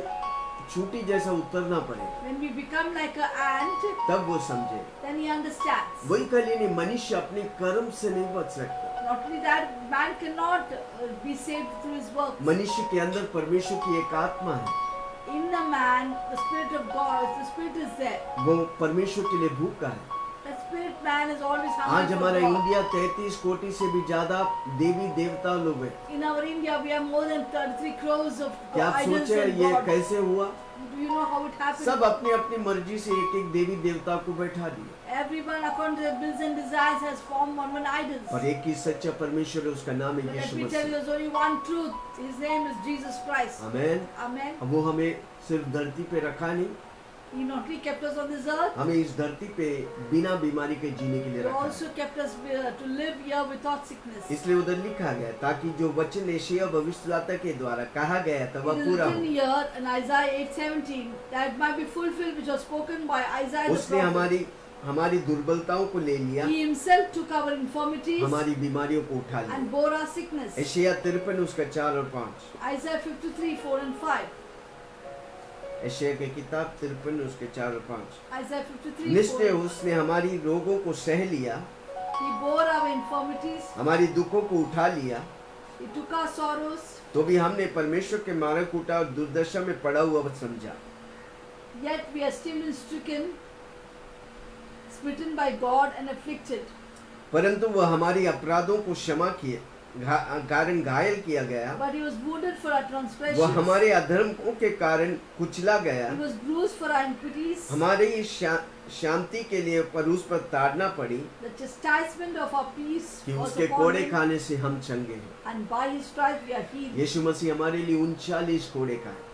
चूटी जैसा उतरना पड़ेगा, When we become like an ant, तब वो समझेगा। then he understands. वही खाली नहीं, मनुष्य अपने कर्म से नहीं बच सकता। Not only that, man cannot be saved through his work. मनुष्य के अंदर परमेश्वर की एक आत्मा है, In the man, the Spirit of God, the Spirit is there. वो परमेश्वर के लिए भूखा है। The Spirit man is always आज hungry for हमारा God. इंडिया 33 कोटि से भी ज्यादा देवी देवता लोग हैं। In our India, we have more than 33 crores of क्या आप idols सोचे and ये gods. कैसे हुआ? Do you know how it happened? सब अपनी अपनी मर्जी से एक एक देवी देवता को बैठा दिया, Everyone according to their wills and desires has formed one idols. और एक ही सच्चा परमेश्वर है, उसका नाम है But let Yeshu me tell you, Masih. there's only one truth. His name is Jesus Christ. Amen. Amen. अब वो हमें सिर्फ धरती पे रखा नहीं, He not only kept us on this earth, हमें इस धरती पे बिना बीमारी के जीने के लिए He रखा है। also kept us to live here without sickness. इसलिए उधर लिखा गया ताकि जो वचन यशायाह भविष्यद्वक्ता के द्वारा कहा गया था वह It is पूरा written हो। here in Isaiah 8:17 that it might be fulfilled which was spoken by Isaiah the उसने prophet. हमारी दुर्बलताओं को ले लिया, He himself took our infirmities हमारी बीमारियों को उठा लिया। and bore our sickness. यशायाह 53 उसका 4 और 5, Isaiah 53:4 and 5. यशायाह की किताब 53 उसके 4 और 5। Isaiah 53:4. निश्चय उसने हमारी रोगों को सह लिया, He bore our infirmities. हमारी दुखों को उठा लिया, He took our sorrows. तो भी हमने परमेश्वर के मारे को उठा और दुर्दशा में पड़ा हुआ समझा। Yet we are still stricken, smitten by God and afflicted. परंतु वह हमारी अपराधों को क्षमा किए कारण घायल किया गया, But he was wounded for our वह transgressions. हमारे अधर्मों के कारण कुचला गया, He was bruised for our iniquities. हमारी शांति के लिए पर उस पर ताड़ना पड़ी, The chastisement of our peace कि was उसके upon कोड़े him, खाने से हम चंगे हैं। and by his stripes we are healed. यीशु मसीह हमारे लिए 39 कोड़े खाए।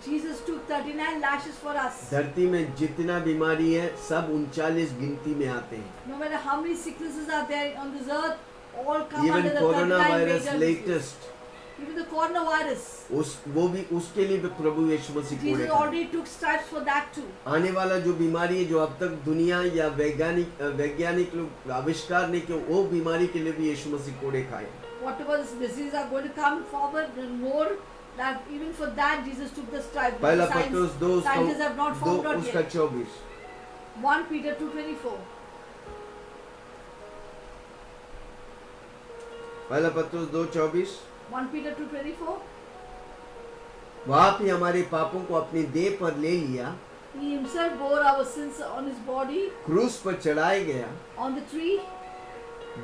Jesus took 39 lashes for us. धरती में जितना बीमारी है सब 39 गिनती में आते हैं। No matter how many sicknesses are there on this earth, all come even under the corona 39 virus major diseases. Latest, Even the coronavirus. वो भी उसके लिए भी प्रभु यीशु मसीह कोड़े Jesus खाए। already took stripes for that too. आने वाला जो बीमारी है जो अब तक दुनिया या वैज्ञानिक लोग आविष्कार नहीं किया, वो बीमारी के लिए भी यीशु मसीह कोड़े खाए। Whatever diseases are going to come forward and more, that even for that Jesus took the stripes. पहला The पत्रोस 2 scientists have not found out उसका yet. 24, 1 Peter 2:24. पहला पत्रोस 2:24, 1 Peter 2:24. वहाँ भी हमारे पापों को अपनी देह पर ले लिया, He himself bore our sins on his body क्रूस पर चढ़ाया गया, on the tree,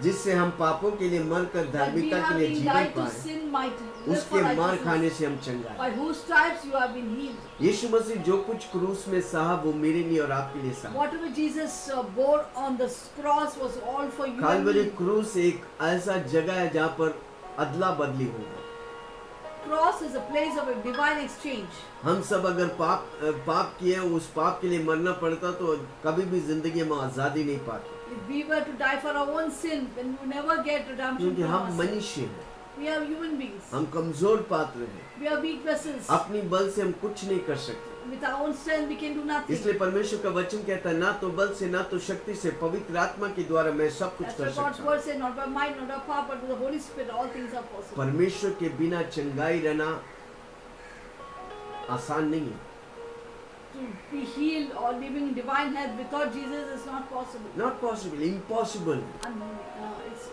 जिससे हम पापों के लिए मरकर that we धार्मिकता के लिए having जीवन died to पाए। sin might live उसके for मार righteousness, खाने से हम चंगाए। by whose stripes you have been healed. यीशु मसीह जो कुछ क्रूस में सहा वो मेरे लिए और आपके लिए सहा। Whatever Jesus bore on the cross was all for you and काल्वरी me. क्रूस एक ऐसा जगह है जहाँ पर अदला बदली होगा। Cross is a place of a divine exchange. हम सब अगर पाप किए, उस पाप के लिए मरना पड़ता तो कभी भी जिंदगी में आजादी नहीं पाते, If we were to die for our own sin, then we would never get redemption क्योंकि from हम our sin. मनुष्य हैं, We are human beings. हम कमजोर पात्र हैं, We are weak vessels. अपनी बल से हम कुछ नहीं कर सकते। With our own strength, we can do nothing. इसलिए परमेश्वर का वचन कहता है, ना तो बल से ना तो शक्ति से, पवित्र आत्मा के द्वारा मैं सब कुछ That's कर what God's सकता हूँ। word says, not by might, not by power, but with the Holy Spirit, all things are possible. परमेश्वर के बिना चंगाई रहना आसान नहीं है। To be healed or living in divine health without Jesus is not possible. Not possible, impossible,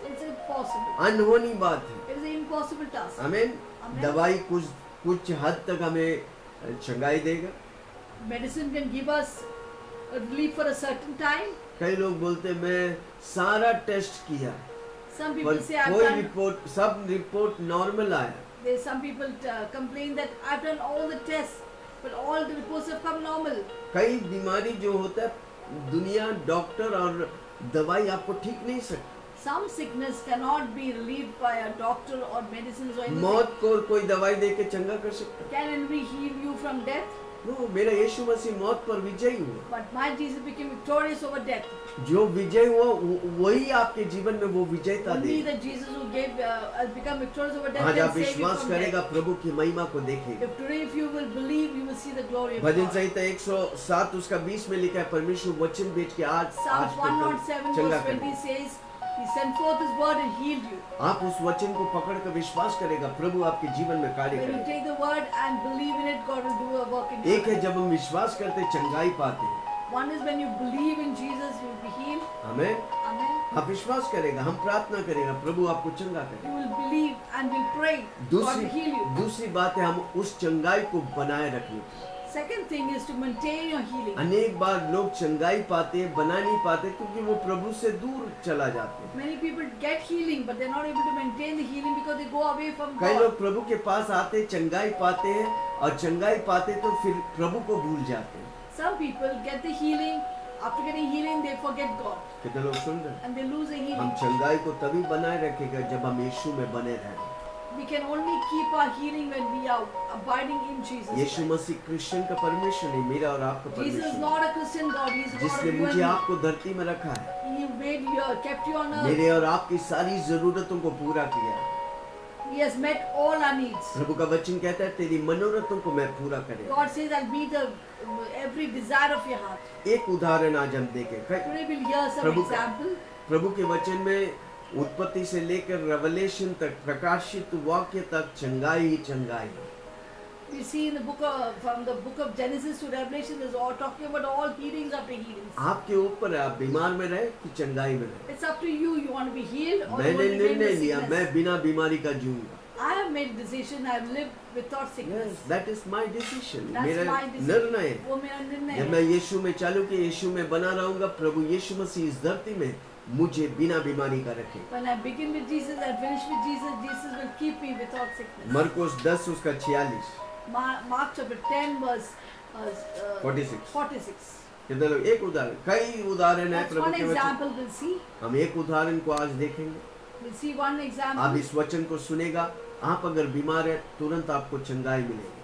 It's impossible. अनहोनी बात है। It is an impossible task. आमीन। Amen. दवाई कुछ हद तक हमें चंगाई देगा। Medicine can give us a relief for a certain time. कई लोग बोलते हैं मैं सारा टेस्ट किया Some पर people say I've कोई done. सब रिपोर्ट नॉर्मल आया। Some people complain that I've done all the tests, but all the reports have come normal. कई बीमारी जो होता है दुनिया डॉक्टर और दवाई आपको ठीक नहीं सकती। Some sickness cannot be relieved by a doctor or medicines or anything. मौत को कोई दवाई दे के चंगा कर सकता Can anybody heal you from death? है? नो, मेरा यीशु मसीह मौत पर विजयी हुआ। But my Jesus became victorious over death. जो विजय हुआ वही आपके जीवन में वो विजयता Only they. the Jesus who has become victorious over death आज can आप save you विश्वास from करेगा, death. प्रभु की महिमा को देखेगा। If today if you will believe, you will see the glory of bhajan God. संहिता 107 उसका 20 में लिखा है, परमेश्वर वचन भेज के आज Psalms के 107 चंगा verse 20 करेगा। says, He sent forth His word and healed you. आप उस वचन को पकड़ कर विश्वास करेगा, प्रभु आपके जीवन में कार्य When you करेगा। take the word and believe in it, God will do a work in your एक है life. जब हम विश्वास करते चंगाई पाते हैं, One is when you believe in Jesus, you will be healed. हमें Amen. आप विश्वास करेगा, हम प्रार्थना करेगा, प्रभु आपको चंगा You करेगा। will believe and will pray. God will heal you. दूसरी बात है हम उस चंगाई को बनाए रखने की। Second thing is to maintain your healing. अनेक बार लोग चंगाई पाते हैं, बना नहीं पाते क्योंकि वो प्रभु से दूर चला जाते हैं। Many people get healing, but they're not able to maintain the healing because they go away from कई God. लोग प्रभु के पास आते, चंगाई पाते हैं और चंगाई पाते तो फिर प्रभु को भूल जाते हैं। Some people get the healing, after getting healing they forget God कितने लोग सुन रहे हैं? and they lose the हम healing. चंगाई को तभी बनाए रखेगा जब हम यीशु में बने रहें। We can only keep our healing when we are abiding in Jesus यीशु Christ. मसीह क्रिश्चियन का परमेश्वर नहीं, मेरा और आपका Jesus is परमेश्वर, not a Christian God, He is the God जिसने of you मुझे and आपको धरती में रखा है, me. He made you, kept you on earth. मेरे और आपकी सारी जरूरतों को पूरा किया है। He has met all our needs. प्रभु का वचन कहता है तेरी मनोरथों को मैं पूरा करेगा। God says, I'll meet every desire of your heart. एक उदाहरण आज हम देखें। Today we'll hear some प्रभु का- example. प्रभु के वचन में उत्पत्ति से लेकर रेवलेशन तक, प्रकाशित वाक्य तक चंगाई ही चंगाई है। We see in the book from the book of Genesis to Revelation is all talking about all healings after healings. आपके ऊपर है, आप बीमार में रहे कि चंगाई में रहे। It's up to you. You want to be healed or you मैंने want to remain निर्णय with लिया, sickness. मैं बिना बीमारी का जीऊंगा। I have made a decision. I have lived without sickness. Yes, that is my decision. That's मेरा my decision. निर्णय है। वो मेरा निर्णय जब है. मैं यीशु में चालू कि यीशु में बना रहूंगा, प्रभु यीशु मसीह इस धरती में मुझे बिना बीमारी का रखे। When I begin with Jesus and finish with Jesus, Jesus will keep me without sickness. मरकुस 10 उसका 46 Mark chapter 10 verse 46 46. कितने लोग, एक उदाहरण, कई उदाहरण है That's प्रभु one के वचन। example we'll see. हम एक उदाहरण को आज देखेंगे। We'll see one आप example. इस वचन को सुनेगा, आप अगर बीमार है तुरंत आपको चंगाई मिलेगी।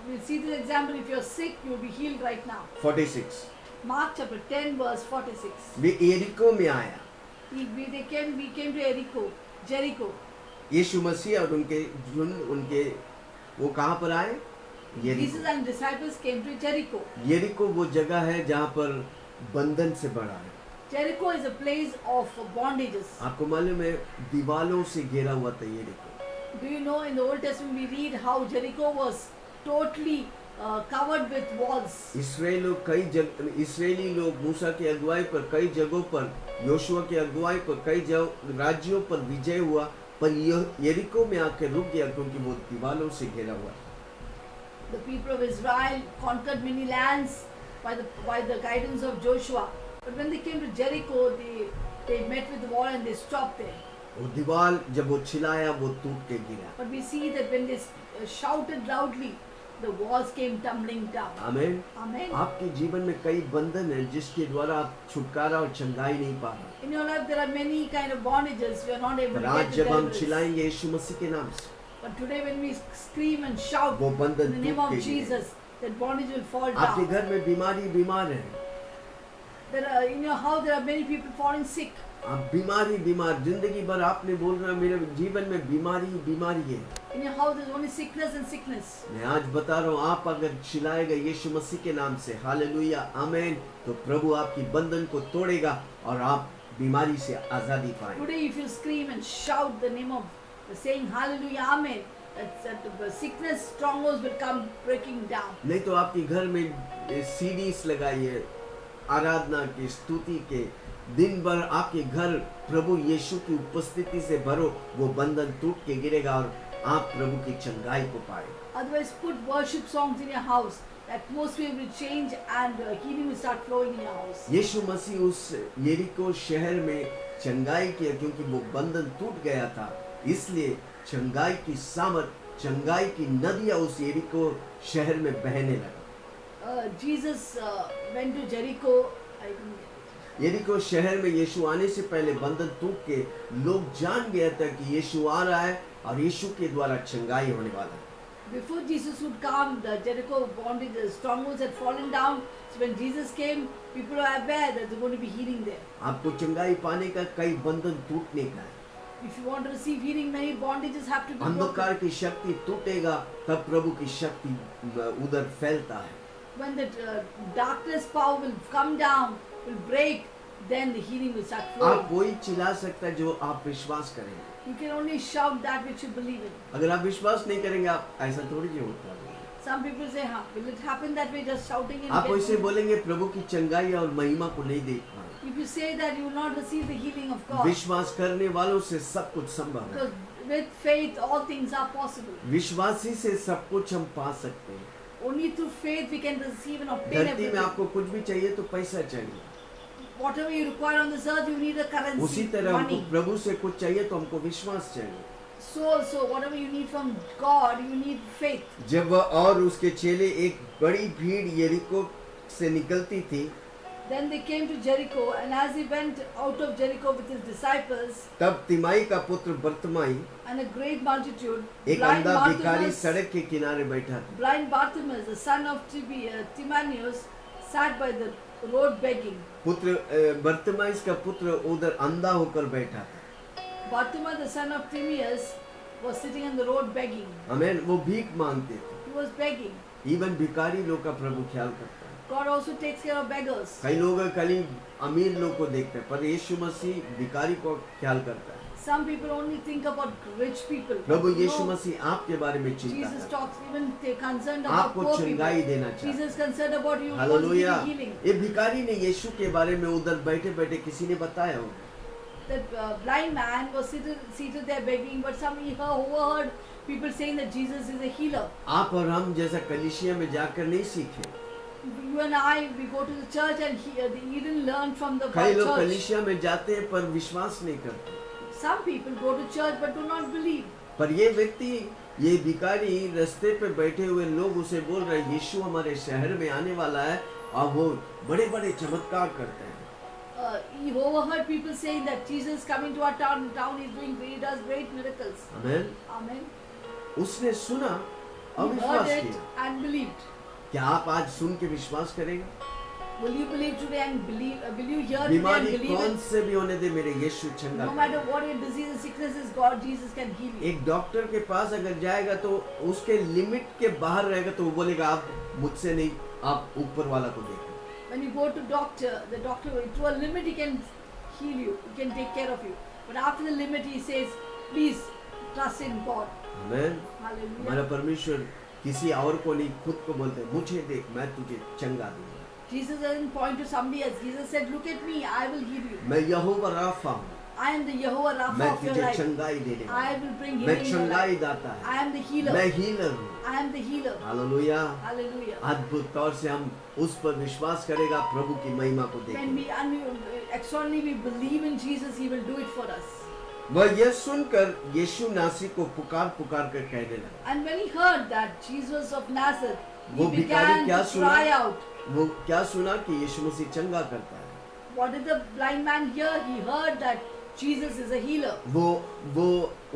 We'll see this example. If you're sick, you'll be healed right now. 46 Mark chapter 10 verse 46. वे एरिको में आया, We came to Jericho. यीशु मसीह और उनके वो कहाँ पर आए? Jesus यरीको। and disciples came to Jericho. यरीको वो जगह है जहाँ पर बंधन से बड़ा है। Jericho is a place of bondages. आपको मालूम है दीवालों से घेरा हुआ था यरीको। Do you know in the Old Testament we read how Jericho was totally covered with walls. Israeli लोग मूसा की अगुवाई पर कई जगहों पर, योशुआ की अगुवाई पर कई राज्यों पर विजय हुआ, पर यरीको में आकर रुक गया क्योंकि वो दीवालों से घिरा हुआ था। the people of Israel conquered many lands by the guidance of Joshua. But when they came to Jericho, they met with the wall and they stopped there. वो दीवार जब वो चिल्लाया वो टूट के गिरा। But we see that when they shouted loudly, the walls came tumbling down. आमीन। Amen. आपके जीवन में कई बंधन हैं जिसके द्वारा आप छुटकारा और चंगाई नहीं पा रहे। In your life there are many kind of bondages we are not able पर to आज get जब हम deliverance. चिल्लाएंगे यीशु मसीह के नाम से, But today when we scream and shout वो in बंधन the name टूट of के गिरे। Jesus, that bondage will fall आपके down. घर में बीमार है, There are, in your house there are many people falling sick. आप बीमार जिंदगी भर आपने बोल रहा मेरे जीवन में बीमारी है। In your house there's only sickness and sickness. मैं आज बता रहा हूँ आप अगर चिल्लाएगा यीशु मसीह के नाम से हालेलुया आमीन, तो प्रभु आपकी बंधन को तोड़ेगा और आप बीमारी से आजादी पाएंगे। Today if you scream and shout the name of saying hallelujah amen, that the sickness strongholds will come breaking down. नहीं तो आपके घर में सीडीज लगाइए आराधना की स्तुति के, दिन भर आपके घर प्रभु यीशु की उपस्थिति से भरो, वो बंधन टूट के गिरेगा और आप प्रभु की चंगाई को पाए। Otherwise put worship songs in your house. The atmosphere will change and healing will start flowing in your house. यीशु मसीह उस यरीको शहर में चंगाई किया क्योंकि वो बंधन टूट गया था, इसलिए चंगाई की सामर्थ, चंगाई की नदियां उस यरीको शहर में बहने लगा। Jesus went to Jericho. I didn't get it. यरीको शहर में यीशु आने से पहले बंधन टूट के लोग जान गया था कि यीशु आ रहा है और यीशु के द्वारा चंगाई होने वाला है। Before Jesus would come, the Jericho bondage, the strongholds had fallen down. So when Jesus came, people were aware that there's going to be healing there. आपको चंगाई पाने का कई बंधन टूटने का है। If you want to receive healing, many bondages have to be अंधकार broken. की शक्ति टूटेगा तब प्रभु की शक्ति उधर फैलता है। When the darkness power will come down, will break, then the healing will start आप flowing. वही चिल्ला सकता है जो आप विश्वास करेंगे। You can only shout that which you believe in. अगर आप विश्वास नहीं करेंगे आप ऐसा थोड़ी ही होता है। Some people say, "Huh, will it happen that way? Just shouting and आप get ऐसे healed?" बोलेंगे प्रभु की चंगाई और महिमा को नहीं देख पाए। If you say that, you will not receive the healing of God. विश्वास करने वालों से सब कुछ संभव है। Because with faith, all things are possible. विश्वासी से सब कुछ हम पा सकते हैं। Only through faith we can receive and obtain धरती में everything. आपको कुछ भी चाहिए तो पैसा चाहिए, Whatever you require on this earth, you need a उसी currency, तरह हमको money. प्रभु से कुछ चाहिए तो हमको विश्वास चाहिए। So also, whatever you need from God, you need faith. जब वह और उसके चेले एक बड़ी भीड़ यरीको से निकलती थी, Then they came to Jericho, and as he went out of Jericho with his disciples तब तिमाई का पुत्र बर्तमाई and a great multitude, एक अंधा भिखारी सड़क के किनारे बैठा था। blind Bartimaeus, the son of Timaeus, sat by the road begging. बर्तमाई का पुत्र उधर अंधा होकर बैठा था। Bartimaeus, the son of Timaeus, was sitting on the road begging. आमीन, वो भीख मांगते थे। He was begging. इवन भिखारी लोग का प्रभु ख्याल करता है। God also takes care of beggars. कई लोग खाली अमीर लोग को देखते हैं, पर यीशु मसीह भिखारी को ख्याल करता है। Some people only think about rich people. Prabhu No, यीशु मसीह आपके बारे में चिंता Jesus करता है, talks even they're concerned about आपको poor चंगाई people. देना चाहता है। Jesus is concerned about you. He wants to give hallelujah. you healing. ये भिखारी ने यीशु के बारे में उधर बैठे बैठे किसी ने बताया होगा। That blind man was seated there begging, but some he overheard people saying that Jesus is a healer. आप और हम जैसा कलीसिया में जाकर नहीं सीखे। You and I, we go to the church and he didn't learn from the कई लोग church. कलीसिया में जाते हैं पर विश्वास नहीं करते। Some people go to church but do not believe. पर ये व्यक्ति, ये भिखारी रास्ते पे बैठे हुए लोग उसे बोल रहे हैं यीशु हमारे शहर में आने वाला है और वो बड़े बड़े चमत्कार करते हैं। He overheard people saying that Jesus is coming to our town. He does great miracles. आमीन। Amen. उसने सुना He और heard विश्वास it किया। and believed. क्या आप आज सुन के विश्वास करेंगे? Will you believe today and believe? Will you hear today and बीमारी believe कौन it? से भी होने दे, मेरे यीशु चंगा No करेगा। matter what your disease and sickness is, God, Jesus can heal you. एक डॉक्टर के पास अगर जाएगा तो उसके लिमिट के बाहर रहेगा तो वो बोलेगा आप मुझसे नहीं, आप ऊपर वाला को देखो। When you go to doctor, the doctor to a limit he can heal you, he can take care of you. But after the limit he says, please trust in God. आमीन। Hallelujah. हमारा परमेश्वर किसी और को नहीं, खुद को बोलते हैं मुझे देख मैं तुझे चंगा दूंगा। Jesus doesn't point to somebody else. Jesus said, look at me, I will heal you. मैं यहोवा राफा हूँ, I am the Yehovah Rapha मैं of your तुझे life. चंगाई देने वाला I हूँ। will bring मैं healing in your चंगाई life. दाता I है, am the healer. मैं हीलर हूँ। I am the healer. Hallelujah. Hallelujah. अद्भुत तौर से हम उस पर विश्वास करेगा, प्रभु की महिमा को When we देखेंगे। extraordinarily we believe in Jesus, He will do it for us. वह यह सुनकर यीशु नासी को पुकार पुकार कर कहने लगा। And when he heard that Jesus of Nazareth, he वो भिखारी began क्या to सुना? cry out. वो क्या सुना कि यीशु मसीह चंगा करता है। What did the blind man hear? He heard that Jesus is a healer. वो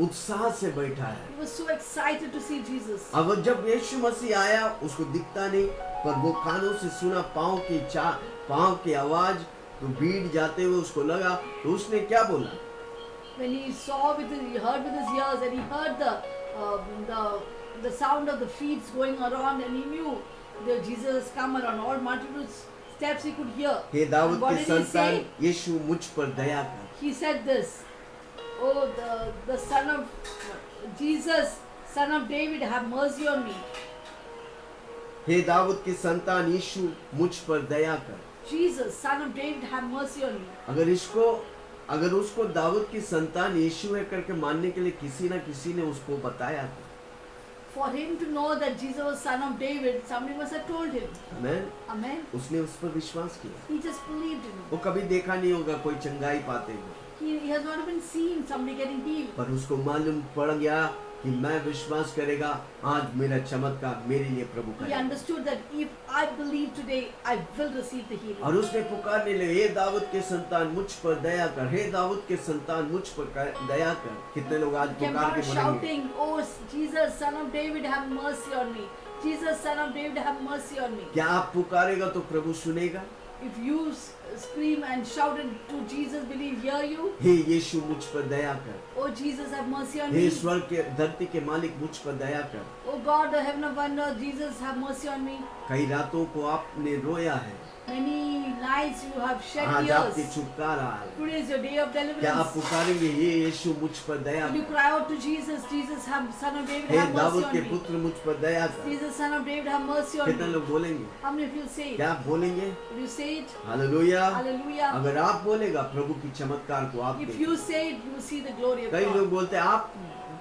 उत्साह से बैठा है। He was so excited to see Jesus. अब जब यीशु मसीह आया, उसको दिखता नहीं, पर वो कानों से सुना पाँव की आवाज, तो भीड़ जाते हुए उसको लगा, तो उसने क्या बोला? When he saw he heard with his ears, and he heard the sound of the feet going around, and he knew that Jesus has come around. All multitudes steps he could hear. Hey Dawood And what के did he संतान say? यीशु मुझ पर दया कर। He said this, "Oh, the son of Jesus, son of David, have mercy on me." हे दाऊद के संतान यीशु मुझ पर दया कर। Jesus, son of David, have mercy on me. अगर उसको दाऊद की संतान यीशु है करके मानने के लिए किसी ना किसी ने उसको बताया था। For him to know that Jesus was son of David, somebody must have told him. Amen. Amen. उसने उस पर विश्वास किया। He just believed in him. वो कभी देखा नहीं होगा कोई चंगाई पाते हुए, He has not even seen somebody getting healed. पर उसको मालूम पड़ गया कि मैं विश्वास करेगा, आज मेरा चमत्कार मेरे लिए प्रभु He करेगा। understood that if I believe today, I will receive the healing. और उसने पुकारने लगे, हे दाऊद के संतान मुझ पर दया कर, हे दाऊद के संतान मुझ पर दया कर। कितने लोग आज He kept पुकार on के बोलेंगे, shouting, "Oh, Jesus, son of David, have mercy on me. Jesus, son of David, have mercy on me." क्या आप पुकारेगा तो प्रभु सुनेगा? If you scream and shout to Jesus, will He hear you? हे यीशु मुझ पर दया कर, Oh, Jesus, have mercy on hey me. स्वर्ग के धरती के मालिक मुझ पर दया कर। Oh God, the heaven of wonder, Jesus, have mercy on me. कई रातों को आपने रोया है, Many nights you have shed आज आपके tears. छुटकारा है। Today is your day of क्या आप deliverance. पुकारेंगे, हे यीशु मुझ पर दया Will you कर, cry out to Jesus, Jesus, have son of David, hey have mercy Dawood के on me. पुत्र मुझ पर दया कर। Jesus, son of David, have mercy on कितने me. लोग बोलेंगे? How many of you say it? क्या आप बोलेंगे? Will you say it? Hallelujah. Hallelujah. अगर आप बोलेगा, प्रभु की चमत्कार को आप If देखेंगे। you say it, you will see the glory of कई लोग God. बोलते हैं आप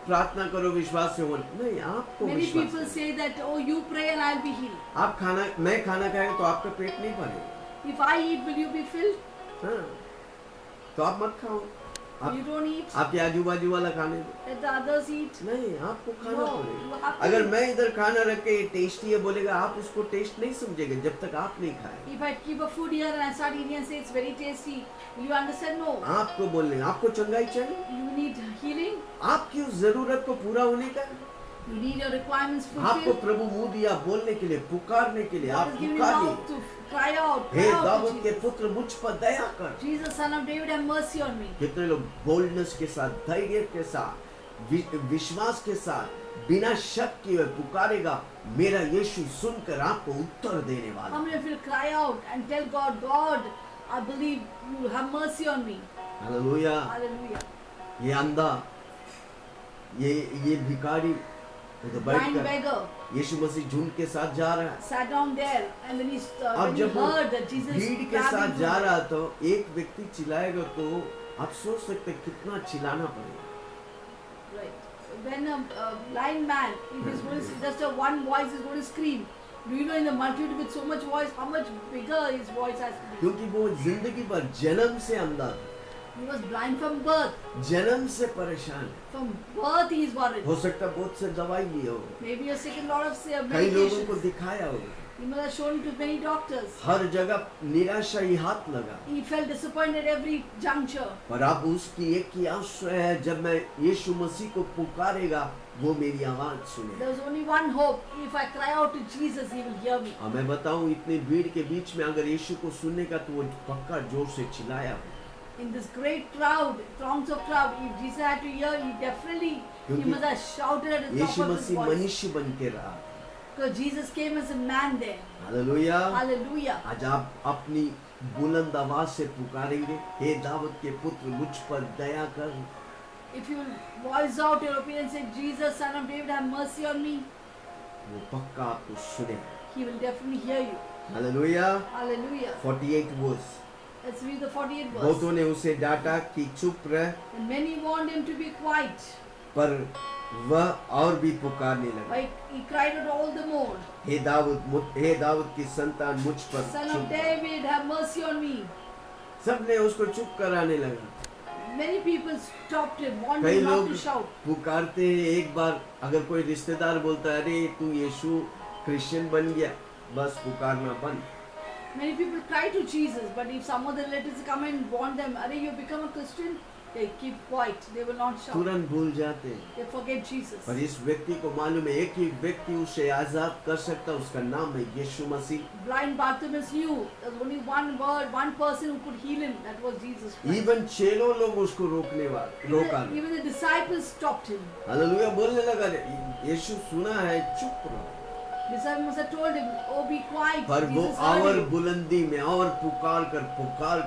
प्रार्थना करो विश्वास से हो, नहीं, आपको Many विश्वास people करो। say that, oh, you pray and I'll be healed. आप मैं खाना खाएगा तो आपका पेट नहीं भरेगा। If I eat, will you be filled? हाँ, तो आप मत खाओ, आप You don't eat. आपके आजू बाजू वाला खाने दो। Let the others eat. नहीं, आपको खाना No, पड़ेगा। you have to अगर eat. मैं इधर खाना रख के टेस्टी है बोलेगा, आप उसको टेस्ट नहीं समझेंगे जब तक आप नहीं खाए। If I keep a food here and I start eating and say it's very tasty, will you understand? No. आपको बोलने, आपको चंगाई चाहिए, You need healing. आपकी उस जरूरत को पूरा होने का, You need your requirements आपको fulfilled. प्रभु मुंह दिया बोलने के लिए, पुकारने के लिए, God आप has given you पुकारिए, mouth to cry out. Hey Cry out Dawood to के Jesus. पुत्र मुझ पर दया कर। Jesus, son of David, have mercy on me. कितने लोग बोल्डनेस के साथ, धैर्य के साथ, विश्वास के साथ, बिना शक किए पुकारेगा, मेरा यीशु सुनकर आपको उत्तर देने वाला। How many of you cry out and tell God, God, I believe you have mercy on me. Hallelujah. Hallelujah. ये अंधा, ये भिखारी तो Blind बैठकर beggar यीशु मसीह झुंड के साथ जा रहा है। sat down there, and when अब he जब वो heard that Jesus भीड़ के grabbing साथ him, जा रहा तो एक व्यक्ति चिल्लाएगा तो आप सोच सकते हैं कितना चिल्लाना पड़ेगा। right. When a blind man, if he's going to, just a one voice is going to scream, do you know in the multitude with so much voice, how much bigger his voice has to be? क्योंकि वो जिंदगी भर जन्म से अंधा था, He was blind from birth. जन्म से परेशान है। From birth he is worried. हो सकता है बहुत से दवाई लिए हो, Maybe you're taking a lot of कई लोगों को medications. दिखाया हो, He must have shown to many doctors. हर जगह निराशा ही हाथ लगा, He felt disappointed at every juncture. पर अब उसकी एक ही आश्रय है, जब मैं यीशु मसीह को पुकारेगा वो मेरी आवाज सुने। There was only one hope. If I cry out to Jesus, He will hear me. मैं बताऊं, इतनी भीड़ के बीच में अगर यीशु को सुनने का तो वो पक्का जोर से चिल्लाया हो। In this great crowd, throngs of crowd, if Jesus had to hear, he definitely, he क्योंकि must have shouted at the top Yeshu of his Masih voice. मनुष्य बन के रहा। Because Jesus came as a man there. Hallelujah. Hallelujah. आज आप अपनी बुलंद आवाज से पुकारेंगे, हे दाऊद के पुत्र मुझ पर दया कर। If you voice out your opinion and say, Jesus, son of David, have mercy on me, वो पक्का आपको सुने। He will definitely hear you. Hallelujah. Hallelujah. 48 verse Let's read the 48th verse. बहुतों ने उसे डांटा कि चुप रह, And many warned him to be quiet, पर वह और भी पुकारने लगा, but he cried out all the more, हे दाऊद की संतान, मुझ पर Son चुप of कर। David, have mercy on me. सबने उसको चुप कराने लगा। Many people stopped him, warned कई him not लोग to shout. पुकारते हैं, एक बार अगर कोई रिश्तेदार बोलता है अरे तू यीशु क्रिश्चियन बन गया, बस पुकारना बंद। Many people cry to Jesus, but if some of the relatives come and warn them, "Arey, you become a Christian," they keep quiet. They will not shout. तुरंत भूल जाते हैं। They forget Jesus. पर इस व्यक्ति को मालूम है एक ही व्यक्ति उसे आजाद कर सकता, उसका नाम है यीशु मसीह। Blind Bartimaeus knew there was only one word, one person who could heal him. That was Jesus Christ. Even चेलों लोग उसको रोका। Even the disciples stopped him. Hallelujah बोलने लगा, यीशु सुना है, चुप रहो। Disciples had told him, "Oh, be quiet." पर वो Jesus heard और you. बुलंदी में और पुकार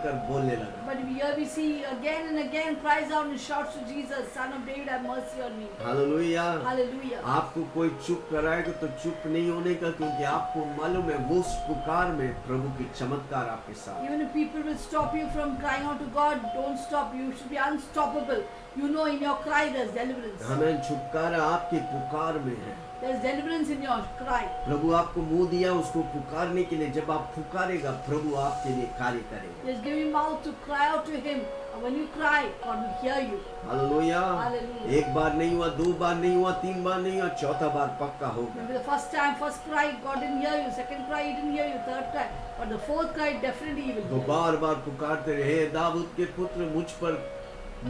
कर बोलने लगा। But here we see again and again cries out and shouts to Jesus, "Son of David, have mercy on me." Hallelujah. Hallelujah. आपको कोई चुप कराएगा तो चुप नहीं होने का, क्योंकि आपको मालूम है वो उस पुकार में प्रभु की चमत्कार आपके साथ। Even if people will stop you from crying out to God, don't stop. You should be unstoppable. You know in your cry there's deliverance. हमें छुटकारा आपके पुकार में है। There's deliverance in your cry. प्रभु आपको मुंह दिया उसको पुकारने के लिए, जब आप पुकारेगा प्रभु आपके लिए कार्य करेगा। Just give him mouth to cry out to him. And when you cry, God will hear you. Hallelujah. Hallelujah. एक बार नहीं हुआ, दो बार नहीं हुआ, तीन बार नहीं हुआ, चौथा बार पक्का होगा। Maybe the first time, first cry, God didn't hear you. Second cry, He didn't hear you. Third cry, but the fourth cry, definitely He will वो hear you. बार बार पुकारते रहे, हे दाऊद के पुत्र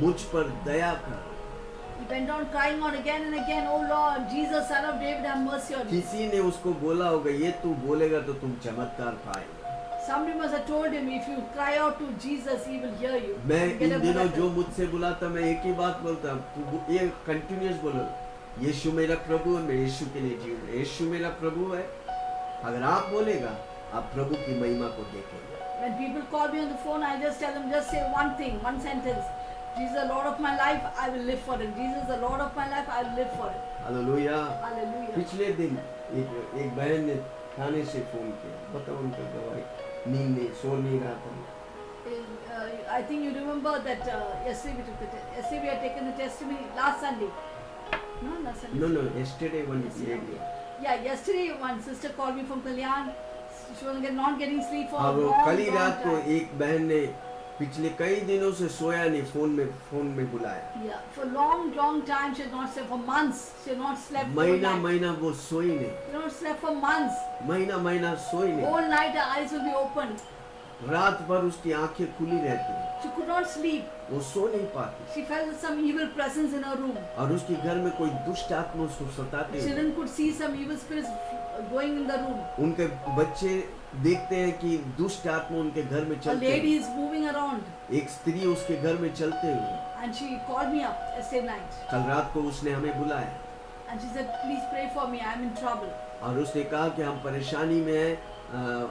मुझ पर दया कर। He went on crying out again and again, "Oh Lord, Jesus, Son of David, have mercy on me." किसी ने उसको बोला होगा, ये तू बोलेगा तो तुम चमत्कार पाएगा। Somebody must have told him, if you cry out to Jesus, He will hear you. मैं You get इन a दिनों miracle. जो मुझसे बुलाता मैं एक ही बात बोलता हूँ, तू ये कंटिन्यूस बोलो, यीशु मेरा प्रभु है, मैं यीशु के लिए जीऊँ, यीशु मेरा प्रभु है। अगर आप बोलेगा, आप प्रभु की महिमा को देखेंगे। When people call me on the phone, I just tell them, just say one thing, one sentence. Jesus is the Lord of my life, I will live for Him. Jesus is the Lord of my life, I will live for Him. Hallelujah. Hallelujah. पिछले दिन एक बहन ने थाने से phone किया, बताओ उनका गवाही, नींद नहीं, सो नहीं रहा था। I think you remember that yesterday we had taken the testimony last Sunday. No, last Sunday. No, yesterday one lady. Yeah, yesterday one sister called me from Kalyan. She was not getting sleep for a अब long, कल ही long रात को time. एक बहन ने पिछले कई दिनों से सोया नहीं, फोन में बुलाया। Yeah, for long time she had not slept. For months she had not slept. महीना वो सोई नहीं, She had not slept for months. महीना सोई नहीं। Whole night her eyes will be open. रात भर उसकी आंखें खुली रहती हैं, She could not sleep. वो सो नहीं पाती, She felt some evil presence in her room. और उसके घर में कोई दुष्ट आत्मा उसको सताते हैं। Children could see some evil spirits going in the room. उनके बच्चे देखते हैं कि दुष्ट आत्मा उनके घर में A चलते lady हैं। is moving around. एक स्त्री उसके घर में चलते हुए, And she called me up yesterday night. कल रात को उसने हमें बुलाया And she said, "Please pray for me. I am in trouble." और उसने कहा कि हम परेशानी में हैं,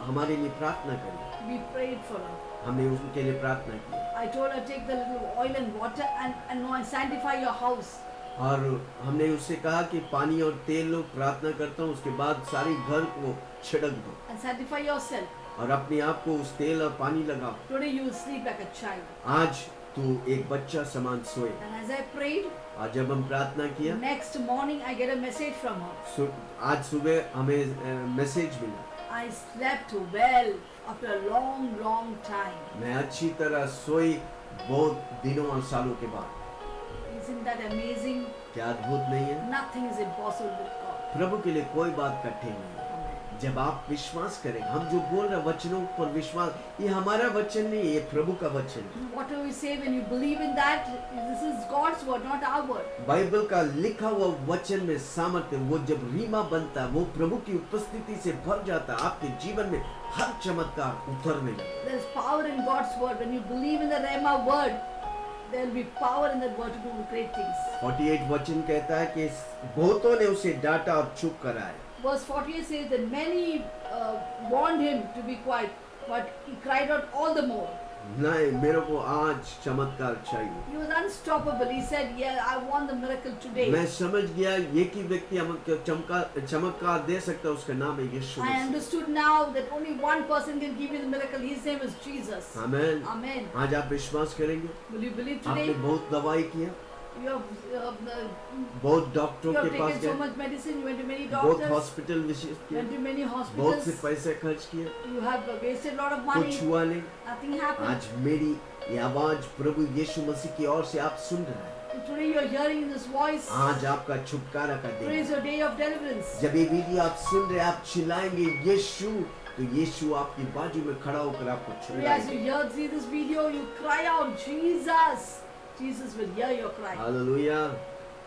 हमारे लिए प्रार्थना करिए। We prayed for her. हमने उनके लिए प्रार्थना की I told her, take the little oil and water and sanctify your house. और हमने उससे कहा कि पानी और तेल लो, प्रार्थना करता हूँ, उसके बाद सारे घर को छिड़क दो And sanctify yourself. और अपने आप को उस तेल और पानी लगाओ। Today you will sleep like a child. आज तू एक बच्चा समान सोए। And as I prayed, और जब हम प्रार्थना किया, next morning I get a message from her. आज सुबह हमें मैसेज मिला, I slept well after a long time. मैं अच्छी तरह सोई बहुत दिनों और सालों के बाद। Isn't that amazing? क्या अद्भुत नहीं है? Nothing is impossible with God. प्रभु के लिए कोई बात कठिन नहीं है। Amen. जब आप विश्वास करें, हम जो बोल रहे वचनों पर विश्वास, ये हमारा वचन नहीं, ये प्रभु का वचन है। Whatever we say, when you believe in that, this is God's word, not our word. Bible का लिखा हुआ वचन में सामर्थ्य, वो जब रीमा बनता है, वो प्रभु की उपस्थिति से भर जाता है, आपके जीवन में हर चमत्कार उतरने लगता है। There is power in God's word. When you believe in the Rhema word, there will be power in that word to do great things. 48 वचन कहता है कि बहुतों ने उसे डांटा और चुप कराया। Verse 48 says that many warned him to be quiet, but he cried out all the more. नहीं, मेरे को आज चमत्कार चाहिए। He was unstoppable. He said, "Yeah, I want the miracle today." मैं समझ गया एक ही व्यक्ति हमको चमत्कार दे सकता है, उसका नाम है यीशु I Masih. understood now that only one person can give you the miracle. His name is Jesus. Amen. Amen. आज आप विश्वास करेंगे? Will you believe आपने today? बहुत दवाई किया, You have, बहुत डॉक्टरों you have के पास taken so गए, much medicine. You went to many बहुत doctors. हॉस्पिटल विजिट किए, Went to many बहुत से hospitals. पैसे खर्च किए, You have wasted a lot of कुछ money. हुआ नहीं। Nothing happened. आज मेरी ये आवाज प्रभु यीशु मसीह की ओर से आप सुन रहे हैं। Today you are hearing this voice. आज आपका छुटकारा का दिन Today is है। your day of deliverance. जब ये वीडियो आप सुन रहे हैं, आप चिल्लाएंगे यीशु, तो यीशु आपकी बाजू में खड़ा होकर आपको Today as you छुड़ाएंगे। see this video, you cry out, Jesus. Jesus will hear your cry. Hallelujah.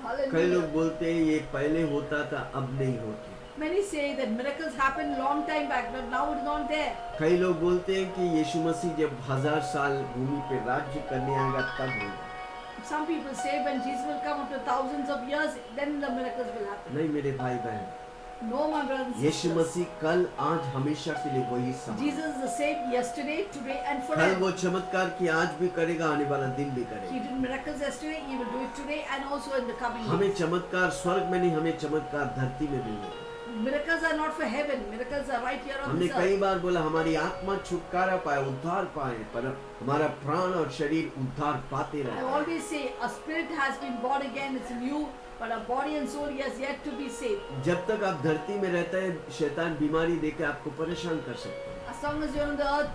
कई लोग Hallelujah. बोलते हैं ये पहले होता था, अब नहीं होती। Many say that miracles happened long time back, but now it's not there. कई लोग बोलते हैं कि यीशु मसीह जब 1000 साल भूमि पे राज्य करने आएगा तब होगा। Some people say when Jesus will come after thousands of years, then the miracles will happen. नहीं मेरे भाई बहन, No, my brothers and Yeshu sisters. मसीह कल आज हमेशा के लिए वही समान। Jesus is the same yesterday, today, and कल forever. वो चमत्कार की आज भी करेगा, आने वाला दिन भी He करेगा। did miracles yesterday, He will do it today, and also in the coming हमें days. चमत्कार स्वर्ग में नहीं, हमें चमत्कार धरती में मिलेगा। Miracles are not for heaven. Miracles are right here on हमने this कई earth. बार बोला हमारी आत्मा छुटकारा पाए, उद्धार पाए, पर हमारा प्राण और शरीर उद्धार पाते I रहे। always say a spirit has been born again, it's new, but our body and soul he has yet to be saved. जब तक आप धरती में रहते हैं, शैतान बीमारी देकर आपको परेशान कर सकता है, As long as you're on the earth,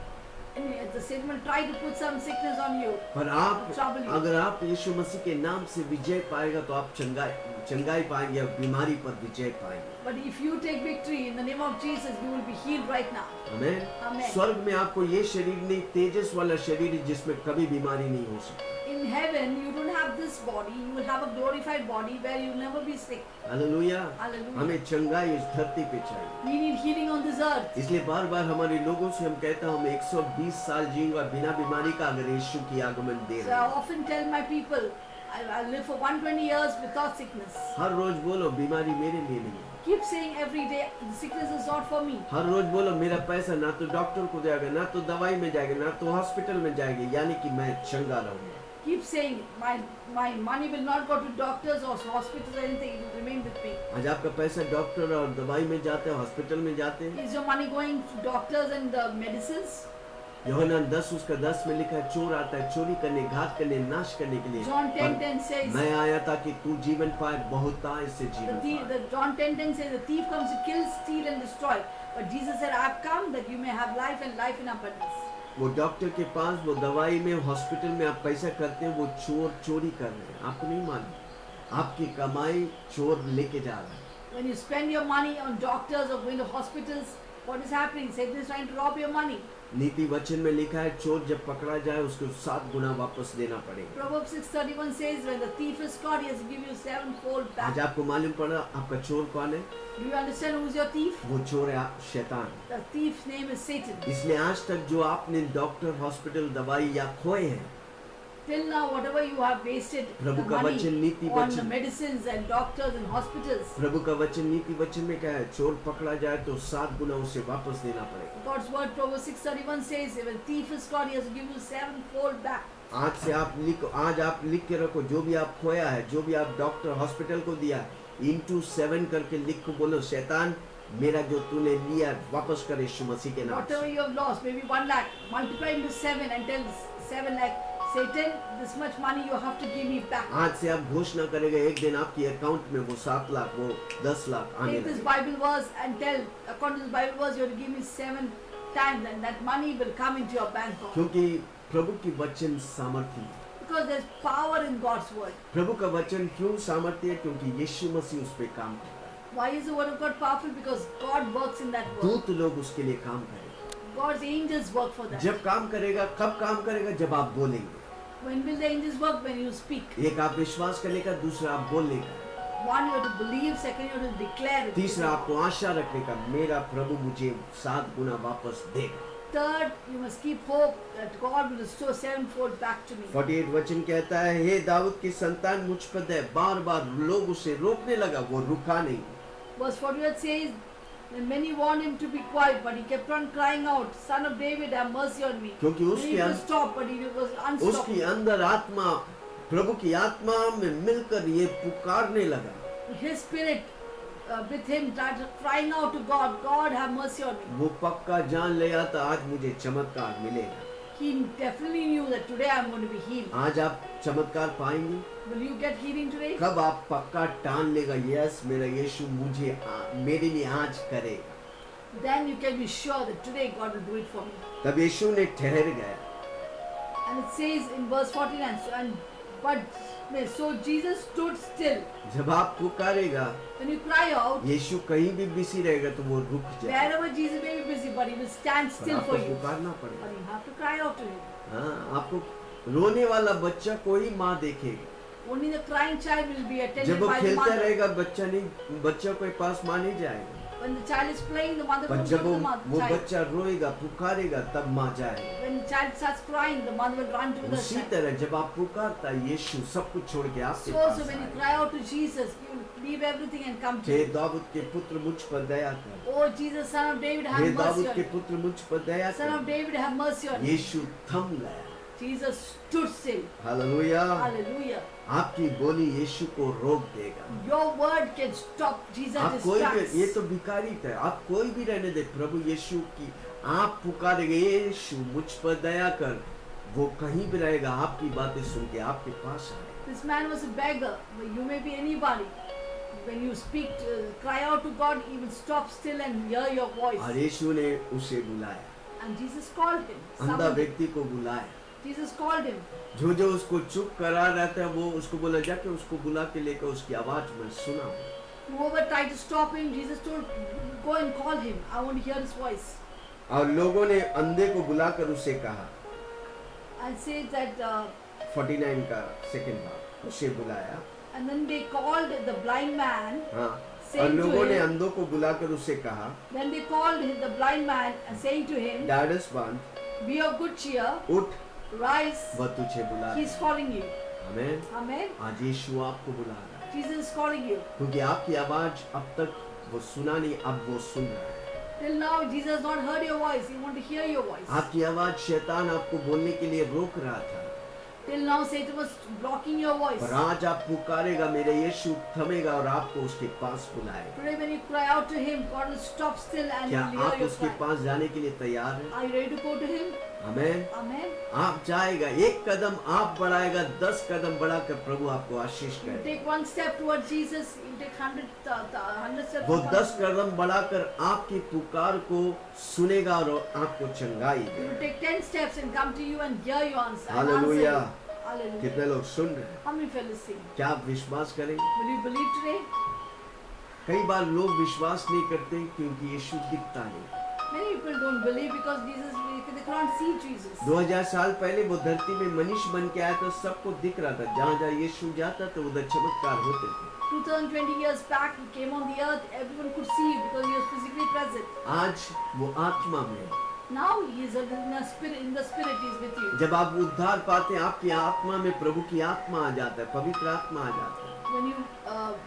and the Satan will try to put some sickness on you. पर आप Trouble you. अगर आप यीशु मसीह के नाम से विजय पाएगा तो आप चंगाई पाएंगे और बीमारी पर विजय पाएंगे। But if you take victory in the name of Jesus, you will be healed right now. Amen. Amen. स्वर्ग में आपको ये शरीर नहीं, तेजस वाला शरीर है जिसमें कभी बीमारी नहीं हो सकती। In heaven, you don't have this body, you will have a glorified body where you will never be sick. Hallelujah. Hallelujah. हमें चंगाई इस धरती पे चाहिए, We need healing on this earth. इसलिए बार बार हमारे लोगों से हम कहते हैं हम 120 साल जिएंगे और बिना बीमारी का, अगर यीशु की आगमन दे So रहे I हैं। often tell my people, I'll live for 120 years without sickness. हर रोज बोलो बीमारी मेरे लिए नहीं है। Keep saying every day, the sickness is not for me. हर रोज बोलो मेरा पैसा ना तो डॉक्टर को जाएगा, ना तो दवाई में जाएगा, ना तो हॉस्पिटल में जाएगी, यानी कि मैं चंगा रहूंगा। Keep saying, my money will not go to doctors or hospitals or anything, it will remain with me. आज आपका पैसा डॉक्टर और दवाई में जाते हैं, हॉस्पिटल में जाते हैं। Is your money going to doctors and medicines? यूहन्ना 10 उसका 10 में लिखा है, चोर आता है चोरी करने, घात करने, नाश करने के लिए, John 10:10 पर says, मैं आया था कि तू जीवन पाए, बहुतायत से जीवन पाए। the John 10:10 says, the thief comes to kill, steal and destroy. But Jesus said, I have come that you may have life and life in abundance. वो डॉक्टर के पास, वो दवाई में, हॉस्पिटल में आप पैसा करते हैं, वो चोर चोरी कर रहे हैं, आपको नहीं मालूम। आपकी कमाई चोर लेके जा रहा है। When you spend your money on doctors or going to hospitals, what is happening? Satan is trying to rob your money. नीति वचन में लिखा है चोर जब पकड़ा जाए उसको 7 गुना वापस देना पड़ेगा। Proverbs 6:31 says, when the thief is caught, he has to give you 7-fold back. आज आपको मालूम पड़ा आपका चोर कौन है? Do you understand who's your thief? वो चोर है आप, शैतान। The thief's name is Satan. इसलिए आज तक जो आपने डॉक्टर, हॉस्पिटल, दवाई या खोए हैं, Till now, whatever you have wasted the प्रभु का money वचन, नीति on the वचन, medicines and doctors and hospitals, प्रभु का वचन, नीति वचन में क्या है? चोर पकड़ा जाए तो 7 गुना उसे वापस देना पड़ेगा। God's word, Proverbs 6:31 says, if a thief is caught, he has to give you 7-fold back. आज से आप लिखो, आज आप लिख के रखो, जो भी आप खोया है, जो भी आप डॉक्टर, हॉस्पिटल को दिया है, into 7 करके लिख को बोलो, शैतान मेरा जो तूने लिया वापस कर यीशु मसीह के नाम Whatever से। you have lost, maybe 1 lakh, multiply into 7 and tell 7 lakh, Satan, this much money you have to give me back. आज से आप घोषणा करेंगे, एक दिन आपकी अकाउंट में वो 7 लाख, वो 10 लाख आने Take this लगे। Bible verse and tell, according to this Bible verse, you have to give me 7 times and that money will come into your bank account. क्योंकि प्रभु की वचन सामर्थ्य है। Because there's power in God's word. प्रभु का वचन क्यों सामर्थ्य है? क्योंकि यीशु मसीह उस पे काम करता Why is the word of God powerful? Because God works in that है। word. दूत लोग उसके लिए काम करेंगे। God's angels work for that. जब काम करेगा, कब काम करेगा? जब आप बोलेंगे। When will the angels work? When you speak. एक आप विश्वास करने का, दूसरा आप बोलने का, One, you have to believe. Second, you have to declare it. तीसरा आपको आशा रखने का, मेरा प्रभु मुझे 7 गुना वापस देगा। Third, you must keep hope that God will restore 7-fold back to me. 48 वचन कहता है, हे दाऊद की संतान मुझ पर दया। बार बार लोग उसे रोकने लगा, वो रुका नहीं। Verse 48 says, And many warned him to be quiet, but he kept on crying out, "Son of David, have mercy on me." क्योंकि Then उसके he was um- stopped, but he was उसकी unstopped. अंदर आत्मा प्रभु की आत्मा में मिलकर ये पुकारने लगा, His spirit with him started crying out to God, "God, have mercy on me." वो पक्का जान लिया था आज मुझे चमत्कार मिलेगा। He definitely knew that today I'm going to be healed. आज आप चमत्कार पाएंगे। Will you get healing today? कब आप पक्का ठान लेगा, यस मेरा यीशु मुझे मेरे लिए आज करेगा, Then you can be sure that today God will do it for me. तब यीशु ने ठहर गया। And it says in verse 49, so Jesus stood still. जब आप पुकारेगा, When you cry out, यीशु कहीं भी बिजी रहेगा तो वो रुक जाए, wherever Jesus may be busy, but he will stand पर still आपको for you. पुकारना But पड़ेगा। you have to cry out to him. हाँ, आपको रोने वाला बच्चा कोई माँ देखेगा, Only the crying child will be जब attended वो by the खेलता mother. रहेगा बच्चा के पास माँ नहीं जाएगा, When the child is playing, the mother पर will go जब to वो the child. बच्चा रोएगा पुकारेगा तब माँ जाएगा। When the child starts crying, the mother will run to the उसी child. तरह जब आप पुकारता है यीशु सब कुछ छोड़ के आपके So पास when you आएगा। cry out to Jesus, you will leave everything and come to hey him. Dawood के पुत्र मुझ पर दया कर, Oh Jesus, Son of David, hey have Dawood mercy on के me. पुत्र मुझ पर दया Son of कर। David, have mercy on me. यीशु थम गया। Jesus stood still. Hallelujah. Hallelujah. आपकी बोली यीशु को रोक देगा। Your word can stop Jesus' आप कोई भी, tracks. ये तो भिखारी थे, आप कोई भी रहने दे, प्रभु यीशु की आप पुकारेंगे यीशु मुझ पर दया कर, वो कहीं भी रहेगा, आपकी बातें सुन के आपके पास आएगा। This man was a beggar, but you may be anybody. When you speak, cry out to God, he will stop still and hear your voice. और यीशु ने उसे बुलाया, And Jesus called him. अंधा Summoned him. व्यक्ति को बुलाया। Jesus called him. जो उसको चुप करा रहता है वो उसको बोला जाके उसको बुला के लेकर उसकी आवाज में सुना। Whoever tried to stop him, Jesus told, "Go and call him. I want to hear his voice." और लोगों ने अंधे को बुलाकर उसे कहा, And said that, 49 का सेकंड भाग, उसे बुलाया। and then they called the blind man. हाँ, और Saying to लोगों ने him, अंधों को बुलाकर उसे कहा, then they called the blind man and saying to him, ढाढ़स बांध, "Be of good cheer, उठ, rise. वह तुझे बुला रहा He's है। calling you." आमीन। Amen. आज यीशु आपको बुला रहा है, Jesus is calling you. क्योंकि आपकी आवाज अब तक वो सुना नहीं, अब वो सुन रहा है। Till now, Jesus has not heard your voice. He wants to hear your voice. आपकी आवाज शैतान आपको बोलने के लिए रोक रहा था, Till now, Satan was blocking your voice. पर आज आप पुकारेगा, मेरे यीशु थमेगा और आपको उसके पास बुलाएगा। Today, when you cry out to Him, God will stop still and क्या He will hear आप your उसके cry. पास जाने के लिए तैयार हैं? Are you ready to go to Him? आमीन। Amen. आप जाएगा, एक कदम आप बढ़ाएगा, 10 कदम बढ़ाकर प्रभु आपको आशीष You करेगा। take one step towards Jesus, you take 100 steps. वो towards 10 Jesus. कदम बढ़ाकर आपकी पुकार को सुनेगा और आपको चंगाई He will देगा। take 10 steps and come to you and hear you answer. and answer hallelujah. you. Hallelujah. कितने लोग सुन रहे हैं? How many feel listening? क्या आप विश्वास करेंगे? Will you believe today? कई बार लोग विश्वास नहीं करते क्योंकि यीशु दिखता नहीं। Many people don't believe because Jesus, they can't see Jesus. 2000 साल पहले वो धरती में मनुष्य बन के आया तो सबको दिख रहा था, जहाँ जहाँ यीशु जाता तो उधर चमत्कार होते थे। 2020 years back, He came on the earth, everyone could see Him because He was physically present. आज वो आत्मा में है। Now He is in the spirit, He is with you. जब आप उद्धार पाते हैं, आपकी आत्मा में प्रभु की आत्मा आ जाता है, पवित्र आत्मा आ जाता है। When you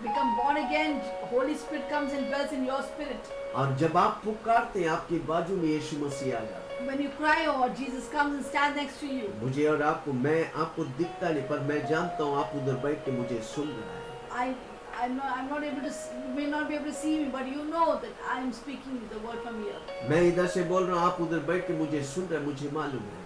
become born again, Holy Spirit comes and dwells in your spirit. और जब आप पुकारते हैं, आपके बाजू में यीशु मसीह आ जाता है। When you cry out, Jesus comes and stands next to you. मुझे और आपको, मैं आपको दिखता नहीं पर मैं जानता हूँ आप उधर बैठ के मुझे सुन रहा है। I'm not able to. You may not be able to see me, but you know that I am speaking the word from here. मैं इधर से बोल रहा हूँ, आप उधर बैठ के मुझे सुन रहे हैं, मुझे मालूम है।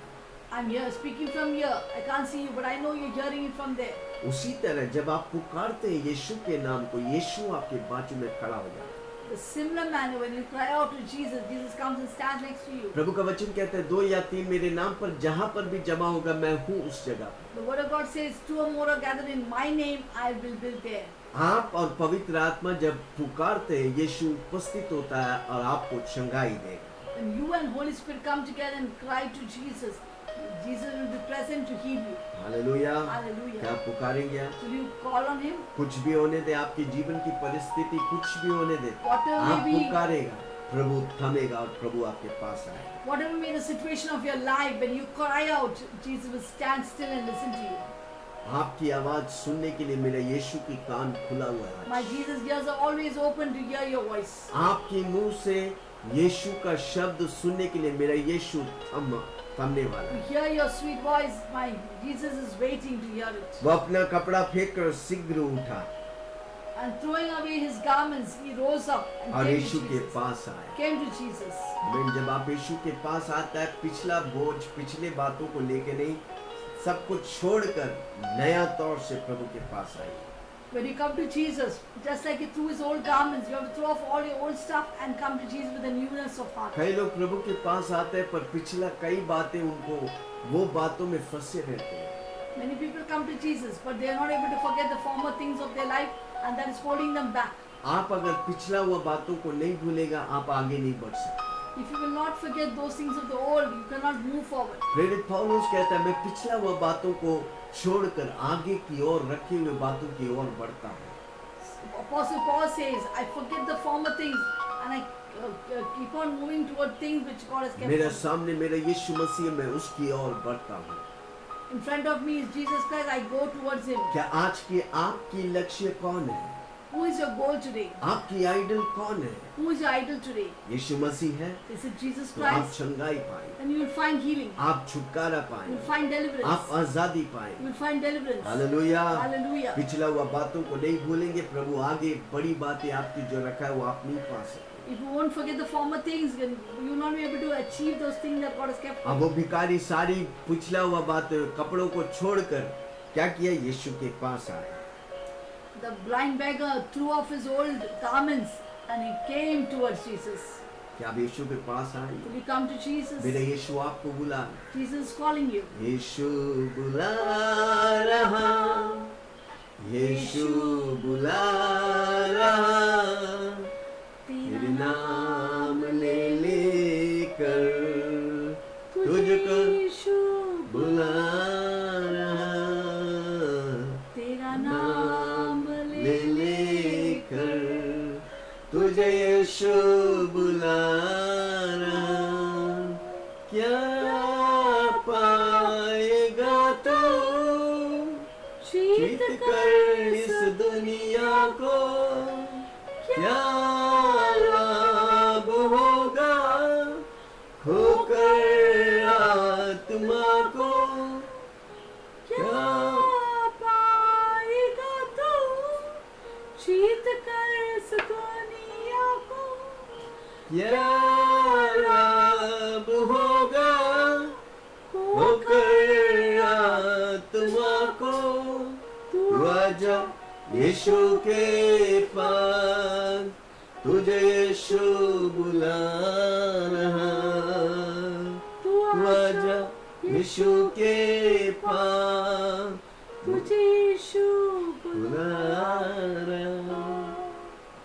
I'm here speaking from here. I can't see you, but I know you're hearing it from there. उसी तरह जब आप पुकारते हैं यीशु के नाम को, यीशु आपके बाजू में खड़ा हो जाता है। The similar manner, when you cry out to Jesus, Jesus comes and stands next to you. प्रभु का वचन कहता है 2 या 3 मेरे नाम पर जहाँ पर भी जमा होगा मैं हूँ उस जगह पर। The word of God says, 2 or more are gathered in my name, I will be there. आप और पवित्र आत्मा जब पुकारते हैं, यीशु उपस्थित होता है और आपको चंगाई देगा। When you and Holy Spirit come together and cry to Jesus, Jesus will be present to heal you. Hallelujah. Hallelujah. क्या आप पुकारेंगे आप? Will you call on Him? कुछ भी होने दे, आपकी जीवन की परिस्थिति कुछ भी होने दे, Whatever आप may be, पुकारेगा, प्रभु थमेगा और प्रभु आपके पास आएगा। whatever may be the situation of your life, when you cry out, Jesus will stand still and listen to you. आपकी आवाज सुनने के लिए मेरा यीशु की कान खुला हुआ है। My Jesus' ears are always open to hear your voice. आपके मुंह से यीशु का शब्द सुनने के लिए मेरा यीशु थमने वाला To है। hear your sweet voice, my Jesus is waiting to hear it. वो अपना कपड़ा फेंक कर शीघ्र उठा And throwing away his garments, he rose up and और came यीशु to के Jesus. पास आया। Came to Jesus. मैं जब आप यीशु के पास आता है, पिछला बोझ, पिछले बातों को लेके नहीं, सब कुछ छोड़कर नया तौर से प्रभु के पास आए। When you come to Jesus, just like he threw his old garments, you have to throw off all your old stuff and come to Jesus with a newness of heart. कई लोग प्रभु के पास आते हैं पर पिछला कई बातें उनको वो बातों में फंसे रहते हैं। Many people come to Jesus, but they are not able to forget the former things of their life, and that is holding them back. आप अगर पिछला हुआ बातों को नहीं भूलेगा, आप आगे नहीं बढ़ सकते। If you will not forget those things of the old, you cannot move forward. प्रेरित पौलुस कहता है, मैं पिछला हुआ बातों को छोड़कर आगे की ओर रखे हुए बातों की ओर बढ़ता हूँ। Apostle Paul says, I forget the former things and I keep on moving toward things which God has kept. मेरा from me. सामने मेरा यीशु मसीह, मैं उसकी ओर बढ़ता हूँ। In front of me is Jesus Christ, I go towards him. क्या आज की आपकी लक्ष्य कौन है? Who is your goal today? आपकी आइडल कौन है? Who is your idol today? यीशु मसीह है Is it Jesus तो आप Christ? चंगाई पाए, Then you will find healing. आप छुटकारा You पाए, will find आप deliverance. आजादी पाए। You will find deliverance. Hallelujah. Hallelujah. पिछला हुआ बातों को नहीं भूलेंगे, प्रभु आगे बड़ी बातें आपकी जो रखा है वो आप नहीं पा सकते। If you won't forget the former things, then you will not be able to achieve those things that God has kept. अब वो भिखारी सारी पिछला हुआ बात कपड़ों को छोड़कर क्या किया? यीशु के पास आया। The blind beggar threw off his old garments and he came towards Jesus. क्या आप यीशु के पास आए? Will you come to Jesus? मेरा यीशु आपको बुला, Jesus is calling you. यीशु बुला रहा, यीशु बुला रहा, तेरे नाम ले लेकर तुझको यीशु बुला रहा, तेरा नाम ले लेकर तुझे यीशु बुला रहा। क्या पाएगा तू जीत कर इस दुनिया को? क्या लाभ होगा खोकर आत्मा को? क्या पाएगा तू जीत कर इस दुनिया को? क्या लाभ होगा खोकर आत्मा को? तू आजा यीशु के पास, तुझे यीशु बुला रहा। तू आजा यीशु के पास, तुझे यीशु बुला रहा।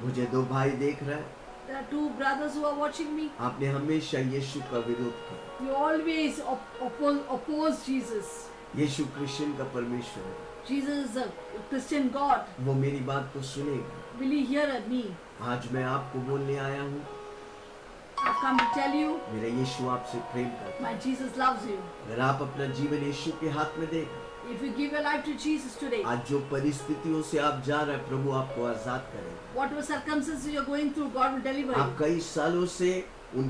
मुझे दो भाई देख रहा है, There are two brothers who are watching me. आपने हमेशा यीशु का विरोध किया। You always oppose Jesus. यीशु क्रिश्चियन का परमेश्वर है, Jesus is a Christian God. वो मेरी बात को सुनेगा। Will you hear me? आज मैं आपको बोलने आया हूँ, I've come to tell you, मेरा यीशु आपसे प्रेम करता है। my Jesus loves you. अगर आप अपना जीवन यीशु के हाथ में देगा, If you give your life to Jesus today, आज जो परिस्थितियों से आप जा रहे हैं, प्रभु आपको आजाद करेगा। whatever circumstances you're going through, God will deliver आप you. कई सालों से उन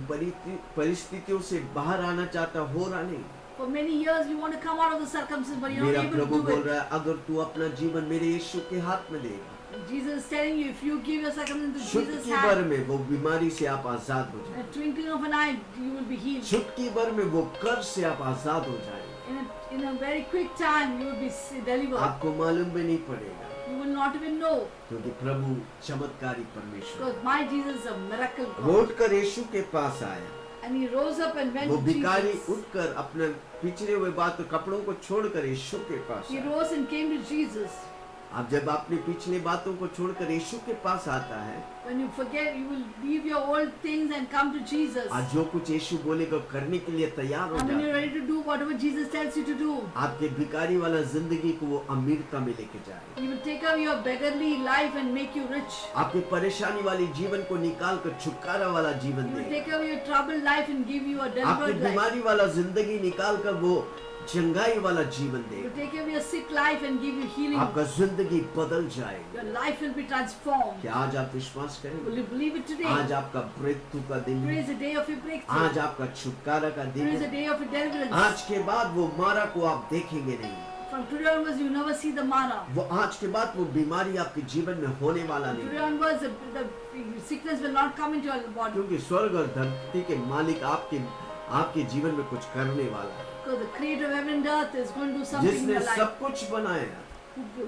परिस्थितियों से बाहर आना चाहता, हो रहा नहीं। For many years you want to come out of the circumstances, but you're मेरा not able प्रभु to बोल do it. रहा है, अगर तू अपना जीवन मेरे यीशु के हाथ में देगा, Jesus is telling you, if you give your circumstances to Jesus' चुटकी भर hand, में वो बीमारी से आप आजाद हो in जाए, a twinkling of an eye, you will be healed. चुटकी भर में वो कर्ज से आप आजाद हो जाए, In a very quick time, you will be delivered. आपको मालूम भी नहीं पड़ेगा, You will not even know, क्योंकि प्रभु चमत्कारी परमेश्वर है। because my Jesus is a miracle वो God. उठकर यीशु के पास आया, And he rose up and went वो to भिखारी Jesus. उठकर अपने पिछड़े हुए बात कपड़ों को छोड़कर यीशु के पास He आया। rose and came to Jesus. अब जब अपनी पिछली बातों को छोड़कर यीशु के पास आता है, When you forget, you will leave your old things and come to Jesus. आज जो कुछ यीशु बोलेगा करने के लिए तैयार हो And when you're जाए, ready to do whatever Jesus tells you to do, आपके भिखारी वाला जिंदगी को वो अमीरता में लेके जाए, He will take away your beggarly life and make you rich. आपके परेशानी वाली जीवन को निकाल कर छुटकारा वाला जीवन He will देगा, take away your troubled life and give you a आपकी delivered life. बीमारी वाला जिंदगी निकाल कर वो चंगाई वाला जीवन to देगा। take away your sick life and give you healing. आपका जिंदगी बदल जाएगी। Your life will be transformed. क्या आज आप विश्वास Will करेंगे? you believe it today? आज आपका ब्रेकथ्रू का दिन Today है। is the day of your breakthrough. आज आपका छुटकारा का दिन Today is the है। day of your deliverance. आज के बाद वो मारा को आप देखेंगे नहीं। From today onwards, you never see the Mara. वो आज के बाद वो बीमारी आपके जीवन में होने वाला From today नहीं, onwards, the sickness will not come into your body. क्योंकि स्वर्ग और धरती के मालिक आपके जीवन में कुछ करने वाला है। Because the creator of heaven and earth is going to do something in जिसने your life. सब कुछ बनाया,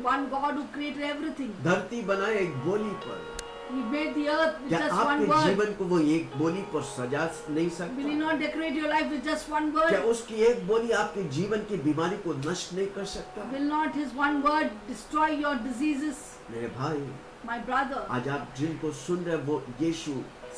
One God who created everything. धरती बनाया एक बोली पर। He made the earth with क्या just one आपके word. जीवन को वो एक बोली पर सजा नहीं Will he सकता? not decorate your life with just one क्या word? उसकी एक बोली आपके जीवन की बीमारी को नष्ट नहीं कर सकता? Will not his one word destroy your diseases? मेरे भाई, My brother, आज आप जिनको सुन रहे वो यीशु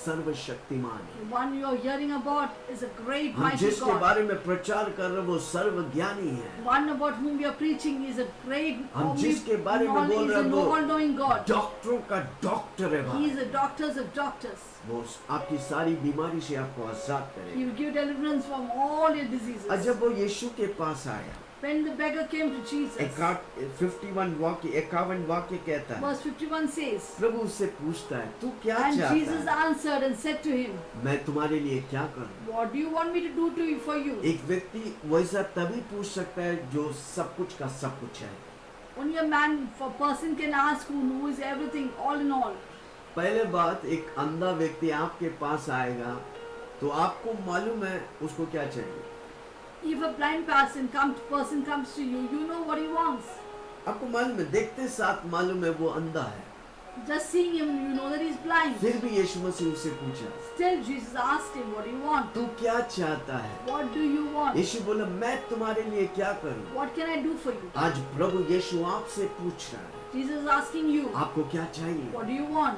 सर्वशक्तिमान है। the one you are hearing about is a great हम mighty जिसके God. बारे में प्रचार कर रहे वो सर्वज्ञानी है। One about whom we are preaching is a great, हम जिसके बारे में बोल is रहे a हैं वो all-knowing God. डॉक्टरों का डॉक्टर है He भाई। is the doctors of doctors. वो आपकी सारी बीमारी से आपको आजाद He करेगा। will give deliverance from all your diseases. और जब वो यीशु के पास आया, When the beggar came to Jesus, 51 वाक्य कहता है, verse 51 says, प्रभु उससे पूछता है, तू क्या and चाहता Jesus है? answered and said to him, मैं तुम्हारे लिए क्या करूं? what do you want me to do for you? एक व्यक्ति वैसा तभी पूछ सकता है जो सब कुछ का सब कुछ है। Only a man, a person can ask who knows everything, all in all. पहले बात, एक अंधा व्यक्ति आपके पास आएगा तो आपको मालूम है उसको क्या चाहिए। If a blind person comes to you, you know what he wants. आपको मालूम है, देखते साथ मालूम है वो अंधा है। Just seeing him, you know that he's blind. फिर भी यीशु मसीह उससे पूछा, Still, Jesus asked him, what do you want? तू क्या चाहता है? What do you want? यीशु बोला, मैं तुम्हारे लिए क्या करूं? What can I do for you? आज प्रभु यीशु आपसे पूछ रहा है, Jesus is asking you, आपको क्या चाहिए? what do you want?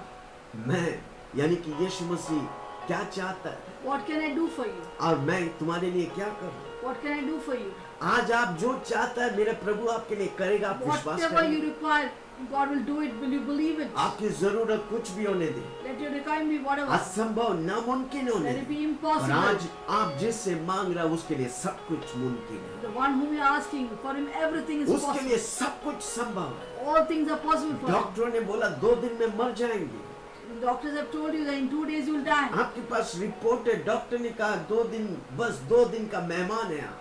मैं यानी कि यीशु मसीह क्या चाहता है What can I do for you? और मैं तुम्हारे लिए क्या करूं? What can I do for you? आज आप जो चाहता है मेरा प्रभु आपके लिए करेगा। आप विश्वास Whatever you करेंगे? require, God will do it. Will you believe it? आपकी जरूरत कुछ भी होने दे, Let your requirement be whatever. असंभव नामुमकिन होने Let it दे, be और impossible. आज आप जिससे मांग रहा है उसके लिए सब कुछ मुमकिन है। The one whom you are asking, for him everything is उसके possible. लिए सब कुछ संभव है। All things are possible for him. डॉक्टरों ने बोला 2 दिन में मर जाएंगे। The doctors have told you that in 2 days you will die. आपके पास रिपोर्ट है, डॉक्टर ने कहा 2 दिन, बस 2 दिन का मेहमान है आप।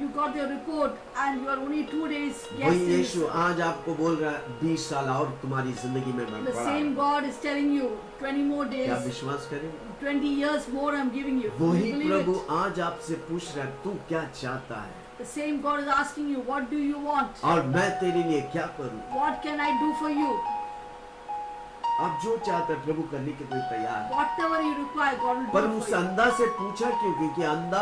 You got your report and you are only 2 days guest वही in यीशु this. आज आपको बोल रहा है 20 साल और तुम्हारी जिंदगी में मैं The बढ़ा same रहा हूं। God is telling you 20 more क्या days, विश्वास करें? 20 years more I'm giving you. Do वही you believe प्रभु it? आज आपसे पूछ रहा है, तू क्या चाहता है The same God is asking you, what do you want? और मैं तेरे लिए क्या करूं? What can I do for you? आप जो चाहते हैं प्रभु करने के लिए तैयार है। Whatever you require, God will पर do it उस for you. अंधा से पूछा क्यों? क्योंकि अंधा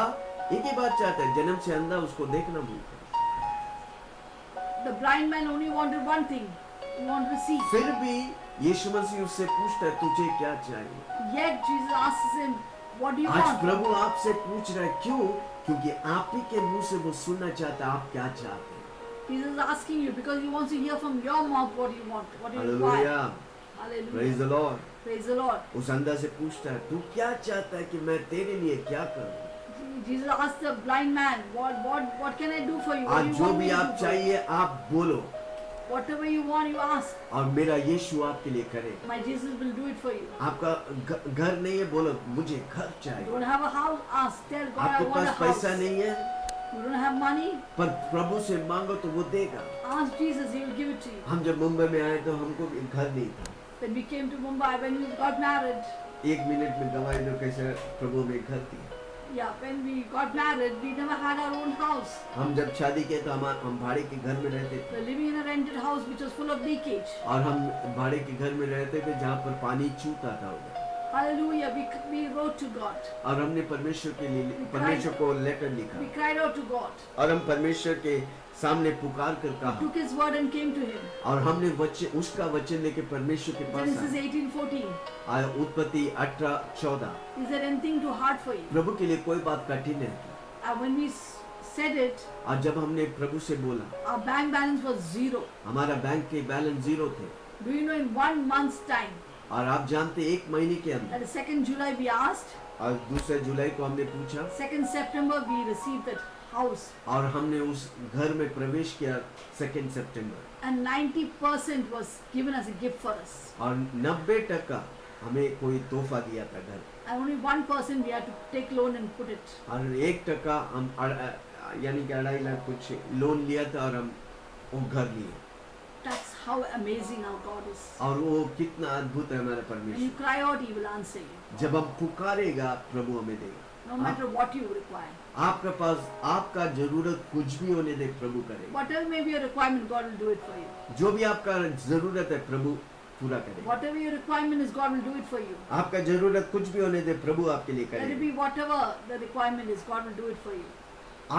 एक ही बात चाहता है, जन्म से अंधा, उसको देखना भूलता The blind man only wanted one thing. He wanted to see. है। फिर भी यीशु मसीह उससे पूछता है, तुझे क्या चाहिए? Yet Jesus asks him, what do you आज want? प्रभु आपसे पूछ रहा है, क्यों? क्योंकि आप ही के मुंह से वो सुनना चाहता है आप क्या चाहते हैं। Jesus is asking you because he wants to hear from your mouth what you want, what you require. Hallelujah, Hallelujah. Praise the Lord. Praise the Lord. उस अंधा से पूछता है, तू क्या चाहता है कि मैं तेरे लिए क्या करूं? Jesus asked the blind man, what can I do for you? What आज do you जो want me भी to आप do for you? चाहिए आप बोलो Whatever you want, you ask. और मेरा यीशु आपके लिए करे। My Jesus will do it for you. आपका घर नहीं है, बोलो मुझे घर You चाहिए। don't have a house, ask. Tell God I आपके want a पास house. पैसा नहीं है, You don't have money, पर प्रभु से मांगो तो वो देगा। ask Jesus, he will give it to you. हम जब मुंबई में आए तो हमको भी घर नहीं था। When we came to Mumbai, when we got married, 1 minute में गवाही दो कैसे प्रभु में घर दिया। yeah, when we got married, we never had our own house. हम जब शादी किए तो हम भाड़े के घर में रहते थे We were living in a rented house which was full of leakage. और हम भाड़े के घर में रहते थे जहाँ पर पानी चूता था उधर। Hallelujah, we wrote to God. और हमने परमेश्वर के लिए परमेश्वर को लेटर लिखा We cried out to God. और हम परमेश्वर के सामने पुकार कर कहा Took his word and came to him. और हमने वचन उसका वचन लेके परमेश्वर के पास Genesis आए। 18:14. आया उत्पत्ति 18:14। Is there anything too hard for you? प्रभु के लिए कोई बात कठिन है। And when we said it, और जब हमने प्रभु से बोला, our bank balance was 0. हमारा बैंक के बैलेंस 0 थे। Do you know in 1 month's time, और आप जानते 1 महीने के At अंदर, the 2nd July we asked, और 2 जुलाई को हमने पूछा 2nd September we received that house, और हमने उस घर में प्रवेश किया 2 सितंबर, and 90% was given as a gift for us. और 90% हमें कोई तोहफा दिया था घर, And only 1% we had to take loan and put it. और 1% हम यानी कि 2.5 लाख कुछ लोन लिया था और हम वो घर लिए। That's how amazing our God is. और वो कितना अद्भुत है हमारा When you परमेश्वर। cry out, He will answer you, जब हम पुकारेगा प्रभु हमें देगा। no matter what you require. आपके पास आपका जरूरत कुछ भी होने दे, प्रभु करेगा। Whatever may be your requirement, God will do it for you. जो भी आपका जरूरत है प्रभु पूरा करेगा। Whatever your requirement is, God will do it for you. आपका जरूरत कुछ भी होने दे, प्रभु आपके लिए Let it करेगा। be whatever the requirement is, God will do it for you.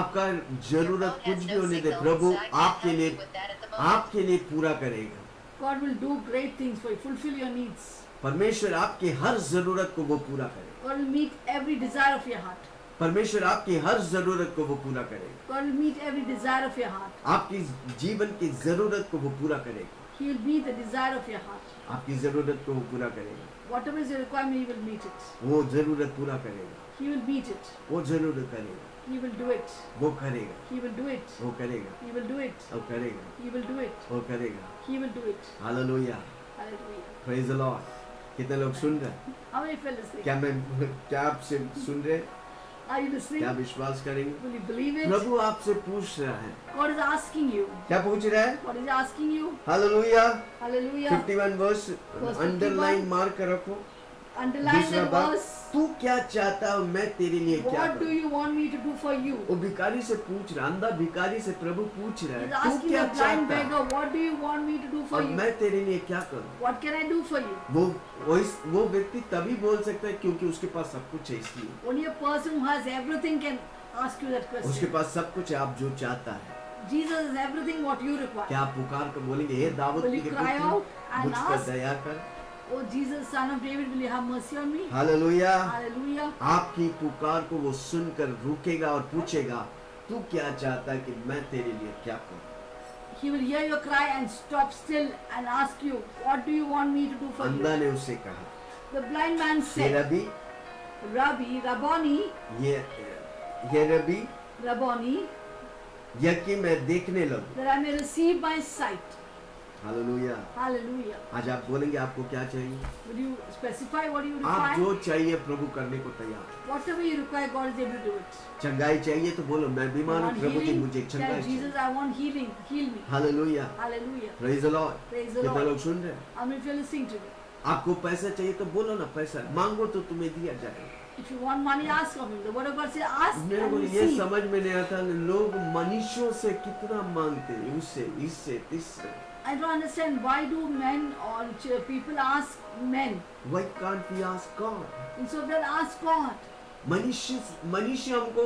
आपका जरूरत कुछ भी होने दे, प्रभु आपके लिए पूरा करेगा। God will do great things for you, fulfill your needs. परमेश्वर आपकी हर जरूरत को वो पूरा करेगा। God will meet every desire of your heart. परमेश्वर आपकी हर जरूरत को वो पूरा करेगा। God will meet every desire of your heart. आपकी जीवन की जरूरत को वो पूरा करेगा। He will meet the desire of your heart. आपकी जरूरत को वो पूरा करेगा। Whatever is your requirement, He will meet it. वो जरूरत पूरा करेगा। He will meet it. वो जरूरत करेगा। He will do it. वो करेगा। He will do it. वो करेगा। He will do it. वो करेगा। He will do it. वो करेगा। He will do it. Hallelujah, Hallelujah. Praise the Lord. कितने लोग सुन रहे हैं? How many feel listening? क्या आपसे सुन रहे हैं? Are you listening? क्या विश्वास करेंगे? Will you believe it? प्रभु आपसे पूछ रहा है। God is asking you. क्या पूछ रहा है? What is He asking you? Hallelujah. Hallelujah. 51 verse Verse 51. Underline mark कर रखो। Underline दूसरा that बात, verse. तू क्या चाहता है मैं तेरे लिए क्या What do करूं? you want me to do for you? वो भिखारी से पूछ रहा, अंधा भिखारी से प्रभु पूछ रहा He's है, तू asking क्या the blind चाहता है beggar, what do you want me to do for और you? मैं तेरे लिए क्या करूं? What can I do for you? वो व्यक्ति तभी बोल सकता है क्योंकि उसके पास सब कुछ है, इसलिए Only a person who has everything can ask you that उसके question. पास सब कुछ है, आप जो चाहता है। Jesus is everything what you require. क्या आप पुकार कर बोलेंगे, हे दाऊद Will you के cry out पुत्र and मुझ पर ask? दया कर। Oh Jesus, Son of David, will you have mercy on me? Hallelujah. Hallelujah. आपकी पुकार को वो सुनकर रुकेगा और पूछेगा, तू क्या चाहता है कि मैं तेरे लिए क्या करूं? He will hear your cry and stop still and ask you, what do you want me to do for अंधा you? ने उससे कहा, The blind man ये said, रबी, Rabbi, Rabboni, ये रबी, Rabboni, यह कि मैं देखने लगूं। that I may receive my sight. Hallelujah. Hallelujah. आज आप बोलेंगे आपको क्या चाहिए? Will you specify what you आप require? जो चाहिए प्रभु करने को तैयार है। Whatever you require, God is able to do it. चंगाई चाहिए तो बोलो, मैं You बीमार हूँ want प्रभु जी healing? मुझे Tell चंगाई Jesus, चाहिए। I want healing. Heal me. Hallelujah, Hallelujah. Praise the Lord. Praise the कितने Lord. लोग सुन रहे हैं? How many of you are listening to me? आपको पैसा चाहिए तो बोलो ना, पैसा मांगो तो तुम्हें दिया जाएगा। If you want money, ask of Him. The Word of God says, ask मेरे and को ये receive. समझ में नहीं आता, लोग मनुष्यों से कितना मांगते हैं, उससे इससे इससे। I don't understand why do men or people ask men Why can't we ask God? instead of that ask God. मनुष्य हमको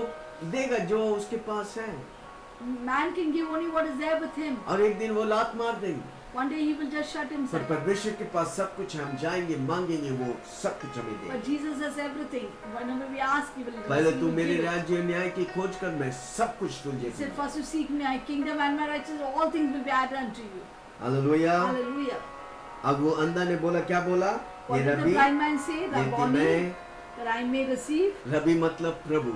देगा जो उसके पास है, Man can give only what is there with him. और एक दिन वो लात मार देंगे। One day he will just shut पर himself. परमेश्वर के पास सब कुछ है, हम जाएंगे मांगेंगे, वो सब कुछ हमें देगा। But Jesus has everything. Whenever we ask, He will पहले receive, तू He will मेरे give it. राज्य न्याय की खोज कर, मैं सब कुछ तुझे He said, दूंगा। first you seek my kingdom and my righteousness, all things will be added unto you. Hallelujah. Hallelujah. अब वो अंधा ने बोला, क्या बोला? What ये did the rabi, blind man say? ये कि Rabboni, मैं, that I may receive. रबी मतलब प्रभु,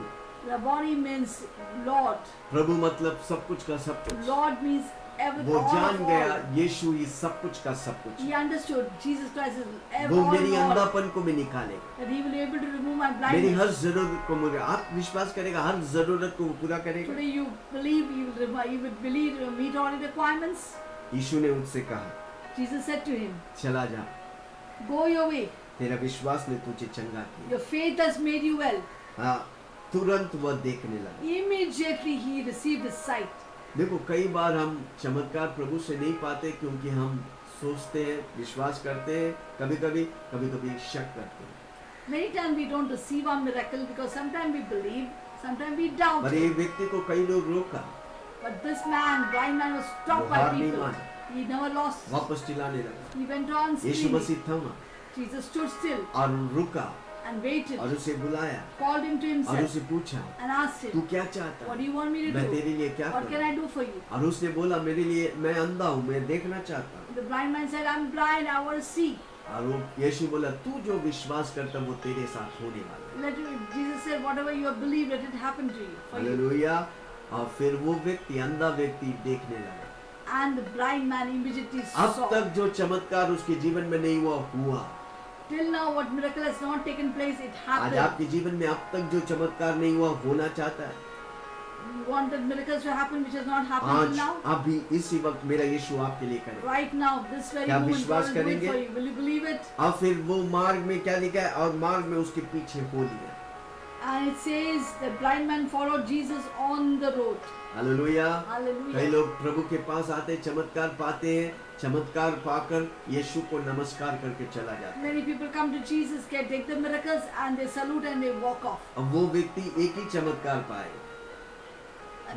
Rabboni means Lord. प्रभु मतलब सब कुछ का सब कुछ। Lord means everything. वो All जान of गया all. यीशु ही सब कुछ का सब कुछ। He understood Jesus Christ is वो all मेरी Lord. अंधापन को भी निकालेगा, That He will be able to remove my मेरी हर blindness. जरूरत को मुझे, आप विश्वास करेगा हर जरूरत को वो पूरा करेगा। Today you believe you will believe meet all the requirements. यीशु ने उससे कहा, Jesus said to him, चला जा, go your way. तेरा विश्वास ने तुझे चंगा किया। Your faith has made you well. हाँ, तुरंत वह देखने लगा। Immediately he received his sight. देखो कई बार हम चमत्कार प्रभु से नहीं पाते क्योंकि हम सोचते हैं, विश्वास करते हैं, कभी कभी शक करते हैं। Many times we don't receive our miracle because sometimes we believe, sometimes we doubt. पर ये व्यक्ति को कई लोग रोका, But this man, blind man, was stopped वो by हार नहीं people. माना, He never lost. वापस चिल्लाने लगा। He went on Yeshu screaming. मसीह थमा Jesus stood still और रुका and waited, और उसे बुलाया called him to और himself उसे पूछा, and asked तू him, क्या चाहता what है? do you want me to मैं do? तेरे लिए क्या What can करूं? I do for you? और उसने बोला, मेरे लिए, मैं अंधा हूँ, मैं देखना चाहता हूँ। The blind man said, I'm blind, I want to see. और वो यीशु बोला तू जो विश्वास करता वो तेरे साथ होने वाला है। Jesus said, whatever you have believed, let it happen to you. For you. Hallelujah. और फिर वो व्यक्ति अंधा व्यक्ति देखने लगा। And the blind man immediately अब saw. तक जो चमत्कार उसके जीवन में नहीं हुआ, Till now, what miracle has not taken place, it आज happened. आपके जीवन में अब तक जो चमत्कार नहीं हुआ होना चाहता है, You want the miracles to happen which has not happened आज till now? अभी इसी वक्त मेरा यीशु आपके लिए करे। Right now, this very क्या moment, विश्वास God will do it करेंगे? for you. Will you believe it? और फिर वो मार्ग में क्या लिखा है, और मार्ग में उसके पीछे हो लिया। And it says the blind man followed Jesus on the road. Hallelujah. Hallelujah. कई लोग प्रभु के पास आते हैं, चमत्कार पाते हैं, चमत्कार पाकर यीशु को नमस्कार करके चला जाता है। Many people come to Jesus, can take the miracles, and they salute and they walk off. अब वो व्यक्ति एक ही चमत्कार पाए,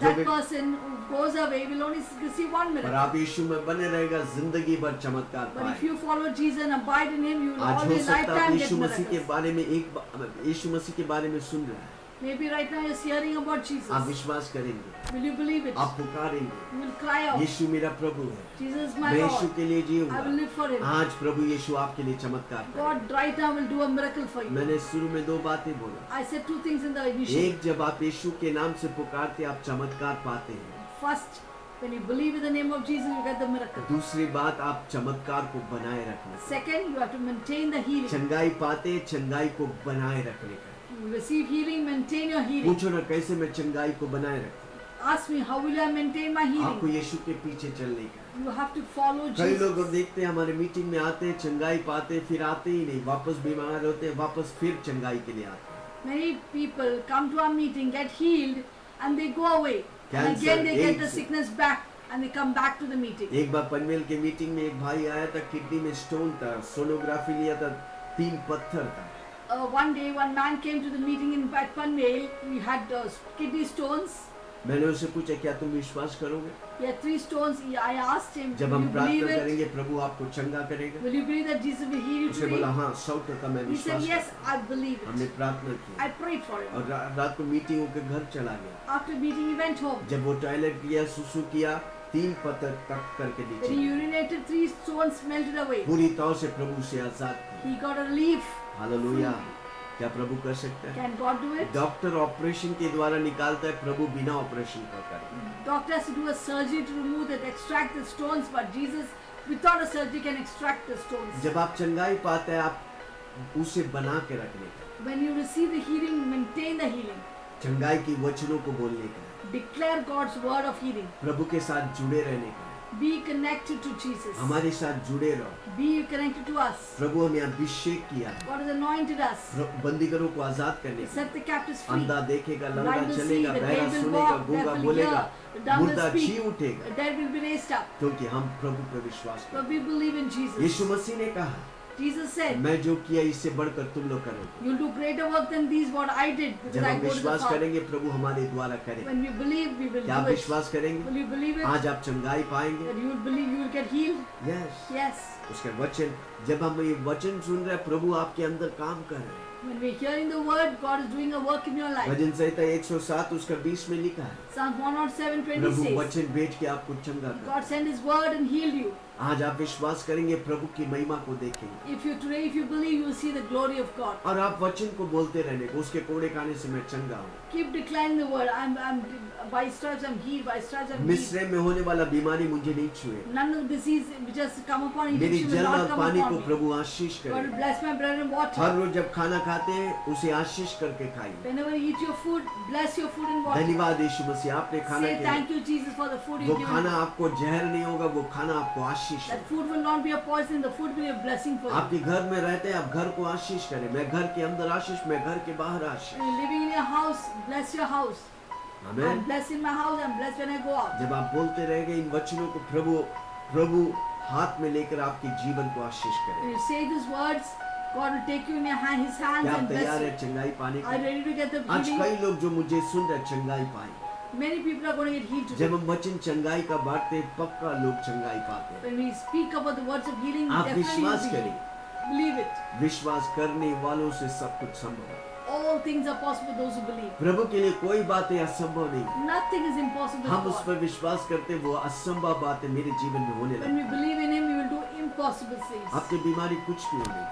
That भी- person who goes away will only receive one पर miracle. आप यीशु में बने रहेगा, जिंदगी भर चमत्कार But if पाए। you follow Jesus and abide in Him, you will आज हो always सकता है आप lifetime get यीशु मसीह के miracles. बारे में यीशु मसीह के बारे में सुन रहे हैं, Maybe right now you're hearing about Jesus. आप विश्वास करेंगे, Will you believe it? आप पुकारेंगे, You will cry out, यीशु मेरा प्रभु है, Jesus is my मैं यीशु Lord. के लिए I will जीऊंगा। live for Him. आज प्रभु यीशु आपके लिए चमत्कार करेगा। God right now will do a miracle for you. मैंने शुरू में दो बातें बोला। I said two things in the initial. एक, जब आप यीशु के नाम से पुकारते आप चमत्कार पाते हैं। First, when you believe in the name of Jesus, you get the miracle. दूसरी बात, आप चमत्कार को बनाए रखना। Second, you have to maintain the healing. चंगाई पाते, चंगाई को बनाए रखने का। You receive healing, maintain your healing. पूछो ना कैसे मैं चंगाई को बनाए रखूं। Ask me, how will I maintain my आपको healing? यीशु के पीछे चलने का। You have to follow कई लोग Jesus. देखते हैं हमारे मीटिंग में आते हैं, चंगाई पाते, फिर आते ही नहीं, वापस बीमार होते हैं, वापस फिर चंगाई के लिए आते हैं। Many people come to our meeting, get healed, and they go away. And Cancer, again they get the AIDS. sickness back, and they come back to the meeting. एक बार पनवेल के मीटिंग में एक भाई आया था, किडनी में स्टोन था, sonography लिया था, 3 पत्थर था। One day, one man came to the meeting in Panvel. He had kidney stones. मैंने उससे पूछा क्या तुम विश्वास करोगे? He had 3 stones. I asked him, जब will हम you believe प्रार्थना it? करेंगे प्रभु आपको चंगा करेगा। Will you believe that Jesus will heal you उसने बोला today? हाँ 100% मैं He said, विश्वास yes, करता I believe हूँ। हमने it. प्रार्थना की I prayed for him. और रात को मीटिंग होकर घर चला गया। After meeting, he went home. जब वो टॉयलेट किया, सुसु किया, 3 पत्थर तक करके When he नीचे urinated, 3 stones melted away. पूरी तौर से प्रभु से आजाद किया। He got a relief. Hallelujah. क्या प्रभु कर सकते हैं? Can God do it? Doctor operation के द्वारा निकालता है, प्रभु बिना ऑपरेशन का करे। Doctor has to do a surgery to remove that, extract the stones, but Jesus, without a surgery, can extract the stones. जब आप चंगाई पाते हैं, आप उसे बना के रखने का, When you receive the healing, maintain the healing. चंगाई की वचनों को बोलने का, Declare God's word of healing. प्रभु के साथ जुड़े रहने का, Be connected to Jesus. हमारे साथ जुड़े रहो। Be connected to us. प्रभु हमें अभिषेक किया है, God has anointed us. बंदीगरों को आजाद करने का। Set the captives free. अंधा देखेगा, लंगड़ा Blind will see, चलेगा, the बहरा dead will सुनेगा, walk, गूंगा deaf will बोलेगा, hear, the dumb will मुर्दा जी speak, उठेगा, the dead will be raised up. क्योंकि हम प्रभु पर विश्वास करते But we believe in हैं। Jesus. यीशु मसीह ने कहा, Jesus said, मैं जो किया इससे बढ़कर तुम लोग करोगे। you'll do greater work than these what I did because जब I हम go to the विश्वास Father. करेंगे, प्रभु हमारे द्वारा करेगा। When we believe, we will क्या आप do it. विश्वास करेंगे? Will you believe it? आज आप चंगाई पाएंगे। That you will believe, you will get healed? Yes, Yes. उसका वचन, जब हम ये वचन सुन रहे हैं, प्रभु आपके अंदर काम कर रहे हैं। When we're hearing the word, God is doing a work in your life. भजन संहिता 107 उसका 20 में लिखा है, Psalm 107:20 प्रभु says, वचन भेज के आपको चंगा कर। God sent His word and healed you. आज आप विश्वास करेंगे, प्रभु की महिमा को देखेंगे, If you today, if you believe, you will see the glory of God. और आप वचन को बोलते रहने को, उसके कोड़े खाने से मैं चंगा हूँ। Keep declaring the word. By stripes I'm healed. By stripes I'm healed. मिस्र में होने वाला बीमारी मुझे नहीं छुए। None of the disease which has come upon मेरी Egyptian will जल not और come पानी upon को me. प्रभु आशीष God करे। will bless my bread and water. हर रोज जब खाना खाते हैं, उसे आशीष करके खाइए। Whenever you eat your food, bless your food and water. धन्यवाद यीशु मसीह, आपने खाना Say किया। thank you, Jesus, for the food वो you खाना given. आपको जहर नहीं होगा, वो खाना आपको आशीष है। That food will not be a poison. The food will be a blessing for you. आपके घर में रहते हैं, आप घर को आशीष करें। मैं घर के अंदर आशीष, मैं घर के बाहर आशीष। When you're living in your house, bless your house. आमीन। I'm blessed in my house. I'm blessed when I go out. जब आप बोलते रहेंगे इन वचनों को, प्रभु हाथ में लेकर आपके जीवन को आशीष When करें। you say these words, God will take you in your hand, His hands क्या आप and bless तैयार you. है चंगाई पाने Are you को? ready to get the आज healing? कई लोग जो मुझे सुन रहे हैं, चंगाई पाए। Many people are going to get healed today. जब हम वचन चंगाई का बांटते हैं, पक्का लोग चंगाई पाते हैं। When we speak about the words of healing, आप definitely विश्वास will be करें। healed. Believe it. विश्वास करने वालों से सब कुछ संभव है। All things are possible for those who believe. प्रभु के लिए कोई बातें असंभव नहीं। Nothing is impossible हम with उस God. पर विश्वास करते, वो असंभव बातें मेरे जीवन में होने When लगी। we believe in Him, we will do impossible things. आपकी बीमारी कुछ भी हो नहीं,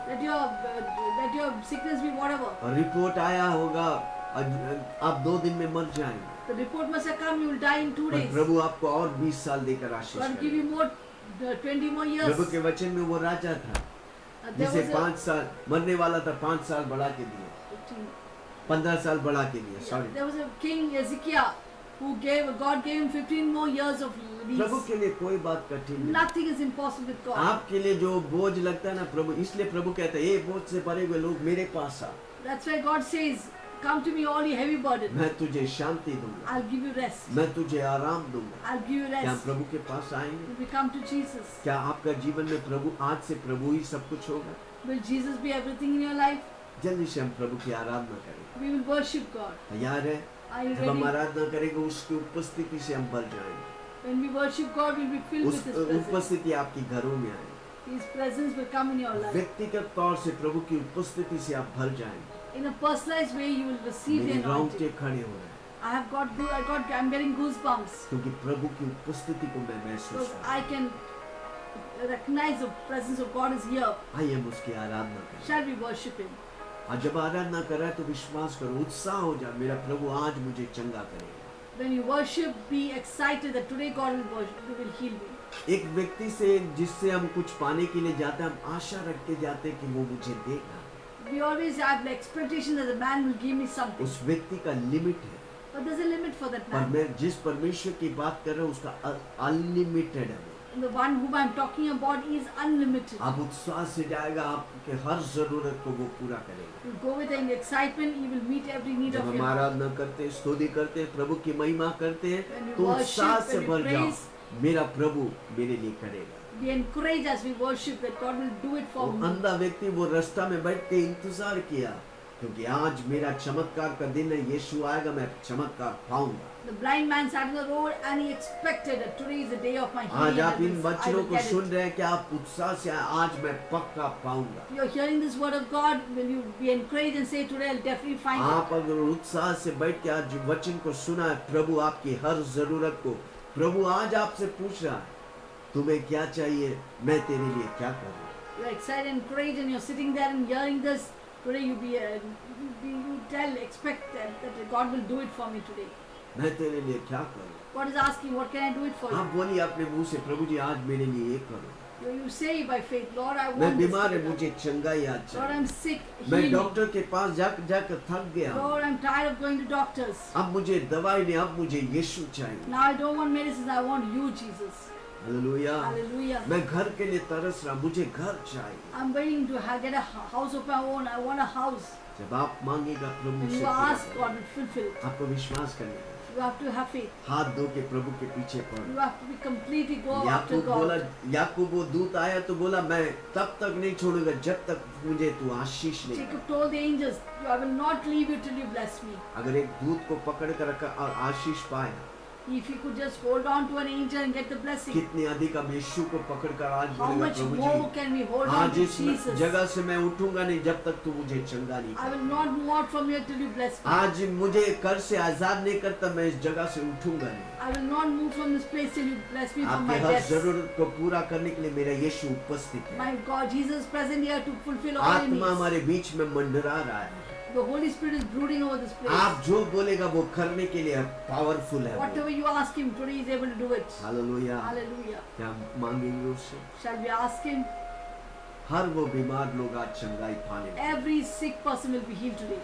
Let your sickness be whatever. और रिपोर्ट आया होगा आप 2 दिन में मर जाएंगे, The report must have come, you will die in 2 पर days. प्रभु आपको और 20 साल देकर आशीष God give you करेगा। more, 20 more years. प्रभु के वचन में वो राजा था There जिसे was a 5 साल मरने वाला था, 5 साल बढ़ा के दिए, 15 साल बढ़ा के दिए, sorry. there was a king Ezekiel who God gave him 15 more years of Prabhu lease. के लिए कोई बात कठिन नहीं। Nothing is impossible with God. आपके लिए जो बोझ लगता है ना प्रभु, इसलिए प्रभु कहता है, ये बोझ से भरे हुए लोग मेरे पास आ, That's why God says, come to me all you heavy burden. मैं तुझे शांति दूंगा, I'll give you rest. मैं तुझे आराम दूंगा। I'll give you क्या rest. प्रभु के पास आएंगे? Will we come to Jesus? क्या आपका जीवन में प्रभु, आज से प्रभु ही सब कुछ होगा? Will Jesus be everything in your life? जल्दी से हम प्रभु की आराधना करें। We will worship God. तैयार है? Are you जब हम ready? आराधना करेंगे उसकी उपस्थिति से हम भर जाएंगे। When we worship God, we'll be filled उस with His presence. उपस्थिति आपकी घरों में आए, His presence will come in your life. व्यक्तिगत तौर से प्रभु की उपस्थिति से आप भर जाएंगे। In a personalized way, you will receive the मेरे रोंगटे anointing. खड़े हो रहे हैं I'm getting goosebumps क्योंकि प्रभु की उपस्थिति को मैं महसूस because कर रहा I can recognize the presence of God is here. हूं। आइए हम उसकी आराधना करें। Shall we worship Him? और जब आराधना कर रहा है तो विश्वास करो, उत्साह हो जा, मेरा प्रभु आज मुझे चंगा करेगा। When you worship, be excited that today God will heal me. एक व्यक्ति से जिससे हम कुछ पाने के लिए जाते हैं, हम आशा रख के जाते हैं कि वो मुझे देगा। We always have the expectation that the man will give me something. उस व्यक्ति का लिमिट है, But there's a limit for that पर man. मैं जिस परमेश्वर की बात कर रहा हूँ उसका अनलिमिटेड है। And the one whom I'm talking about is unlimited. आप उत्साह से जाएगा, आपके हर जरूरत को वो पूरा करेगा। You go with an excitement, He will meet every need जब of हम your heart. आराधना करते हैं, स्तुति करते हैं, प्रभु की महिमा करते हैं, When you तो worship, उत्साह से when you भर जाओ, praise, मेरा प्रभु मेरे लिए करेगा। be encouraged as we worship that God will do it for वो me. अंधा व्यक्ति वो रास्ता में बैठ के इंतजार किया, क्योंकि आज मेरा चमत्कार का दिन है, यीशु आएगा, मैं चमत्कार पाऊंगा। The blind man sat on the road and he expected that today is the day of my healing. आज आप and इन I वचनों will को get सुन it. रहे हैं कि आप उत्साह से आज मैं पक्का पाऊंगा। You're hearing this word of God. Will you be encouraged and say today I'll definitely find it? आप अगर उत्साह से बैठ के आज वचन को सुना है, प्रभु आपकी हर जरूरत को, प्रभु आज आपसे पूछ रहा है, तुम्हें क्या चाहिए, मैं तेरे लिए क्या करूं? You're excited and encouraged and you're sitting there and hearing this. Today you expect that God will do it for me today. मैं तेरे लिए क्या करूं? God is asking, what can I do it for आप you? बोलिए अपने मुंह से, प्रभु जी आज मेरे लिए ये करो। You say by faith, Lord, I मैं want this. बीमार to है, be done. मुझे चंगाई आज Lord, चाहिए। I'm sick. मैं Heal me. डॉक्टर के पास जाकर थक गया हूं। Lord, I'm tired of going to doctors. अब मुझे दवाई नहीं, अब मुझे यीशु चाहिए। Now I don't want medicines. I want you, Jesus. Hallelujah. Hallelujah. मैं घर के लिए तरस रहा, मुझे घर चाहिए। I'm waiting to get a house of my own. I want a house. जब आप मांगेगा प्रभु When से you पूरा ask, करेगा। God will fulfill it. आपको विश्वास करने का, You have to have faith. हाथ धो के प्रभु के पीछे पड़ो। You have to be completely go after याकूब बोला, God. याकूब वो दूत आया तो बोला, मैं तब तक नहीं छोड़ूंगा जब तक मुझे तू आशीष नहीं Jacob कर। told the angels, I will not leave you till you bless me. अगर एक दूत को पकड़ कर रखा और आशीष पाया, If you could just hold on to an angel and get the blessing, कितनी अधिक हम यीशु को पकड़ कर आज how बोलेगा, much Prabhu more ji can we hold on आज to इस Jesus? जगह से मैं उठूंगा नहीं जब तक तू मुझे चंगा नहीं I कर। will not move out from here till you bless me. आज मुझे कर से आजाद नहीं करता, मैं इस जगह से उठूंगा नहीं। I will not move from this place till you bless me from आपके my हर debts. जरूरत को पूरा करने के लिए मेरा यीशु उपस्थित है। My God, Jesus is present here to fulfill all your आत्मा needs. हमारे बीच में मंडरा रहा है। The Holy Spirit is brooding over this place. आप जो बोलेगा वो करने के लिए पावरफुल है। Whatever you ask Him, today He is able to do it. Hallelujah. Hallelujah. क्या हम मांगेंगे उससे? Shall we ask Him? हर वो बीमार लोग आज चंगाई पाने। Every sick person will be healed today.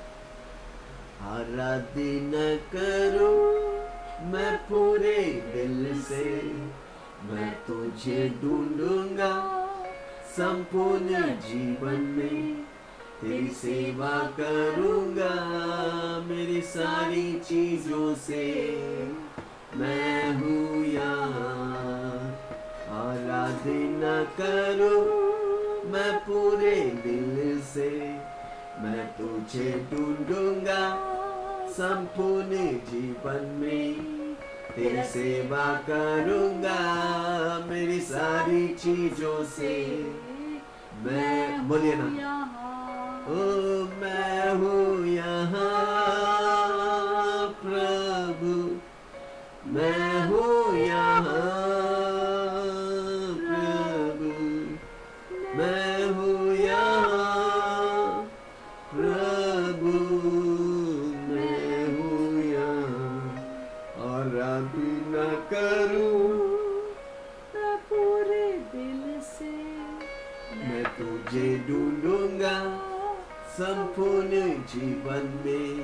आराधना करो मैं पूरे दिल से, मैं तुझे ढूंढूंगा संपूर्ण जीवन में, तेरी सेवा करूंगा मेरी सारी चीजों से, मैं हूँ यहाँ। आराधना करो मैं पूरे दिल से, मैं तुझे ढूंढूंगा संपूर्ण जीवन में, तेरी सेवा करूंगा मेरी सारी चीजों से, मैं बोलिए ना, ओ मैं हूँ यहाँ प्रभु, मैं हूँ यहाँ प्रभु, भी न करूं मैं पूरे दिल से मैं तुझे ढूंढूंगा संपूर्ण जीवन में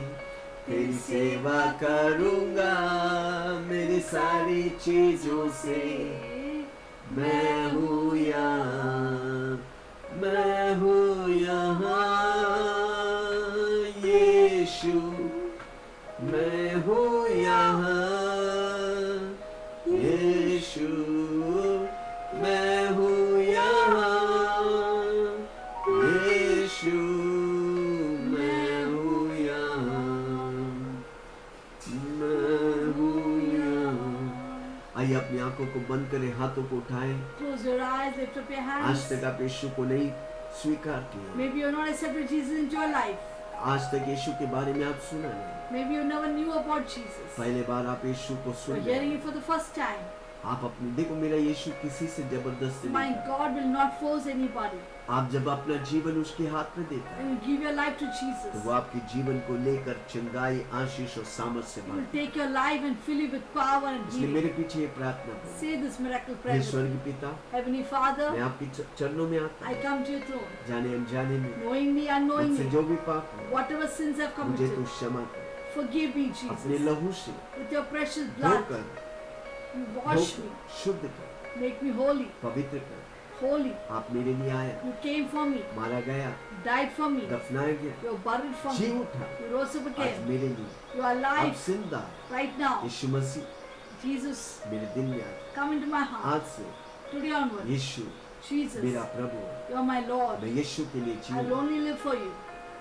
तेरी सेवा करूंगा मेरी सारी चीजों से मैं हूँ यहाँ यीशु मैं हूँ यहाँ यीशु मैं हूँ यहाँ यीशु मैं हूँ यहाँ मैं हूँ यहाँ। आइए अपनी आंखों को बंद करें, हाथों को उठाएं। Close your eyes, lift up your आज hands. तक आप यीशु को नहीं स्वीकार किया, Maybe you're not accepted Jesus into your life. आज तक यीशु के बारे में आप सुना नहीं, Maybe you never knew about Jesus. पहले बार आप यीशु को सुन You're रहे hearing हैं। it for the first time. आप अपनी देखो, मेरा यीशु किसी से जबरदस्ती My नहीं, God will not force anybody. आप जब अपना जीवन उसके हाथ में देता है When you give your life to तो Jesus, वो आपके जीवन को लेकर चंगाई, आशीष और सामर्थ से He will भरता है। take your life and fill you with power and इसलिए healing. मेरे पीछे ये प्रार्थना करो। Say this miracle hey prayer. स्वर्गीय पिता, Heavenly मैं Father, आपके चरणों में आता I हूँ, come to your throne. जाने अनजाने में Knowingly, मुझसे unknowingly, जो भी पाप हो whatever sins I've मुझे तो committed, क्षमा कर, forgive me, अपने Jesus. लहू से With your precious blood, धोकर you wash me, शुद्ध कर, make me holy, पवित्र कर। holy. आप मेरे लिए आया, You came for me, मारा गया, died for me, दफनाया गया, you were buried for ji me, उठा, you rose up आज again, मेरे लिए you are अब alive जिंदा right now. यीशु मसीह Jesus, मेरे दिल में आ, come into my heart. आज से Today onward, यीशु Jesus, मेरा प्रभु है। you are my Lord. मैं यीशु के लिए I will जीऊँ। only live for you.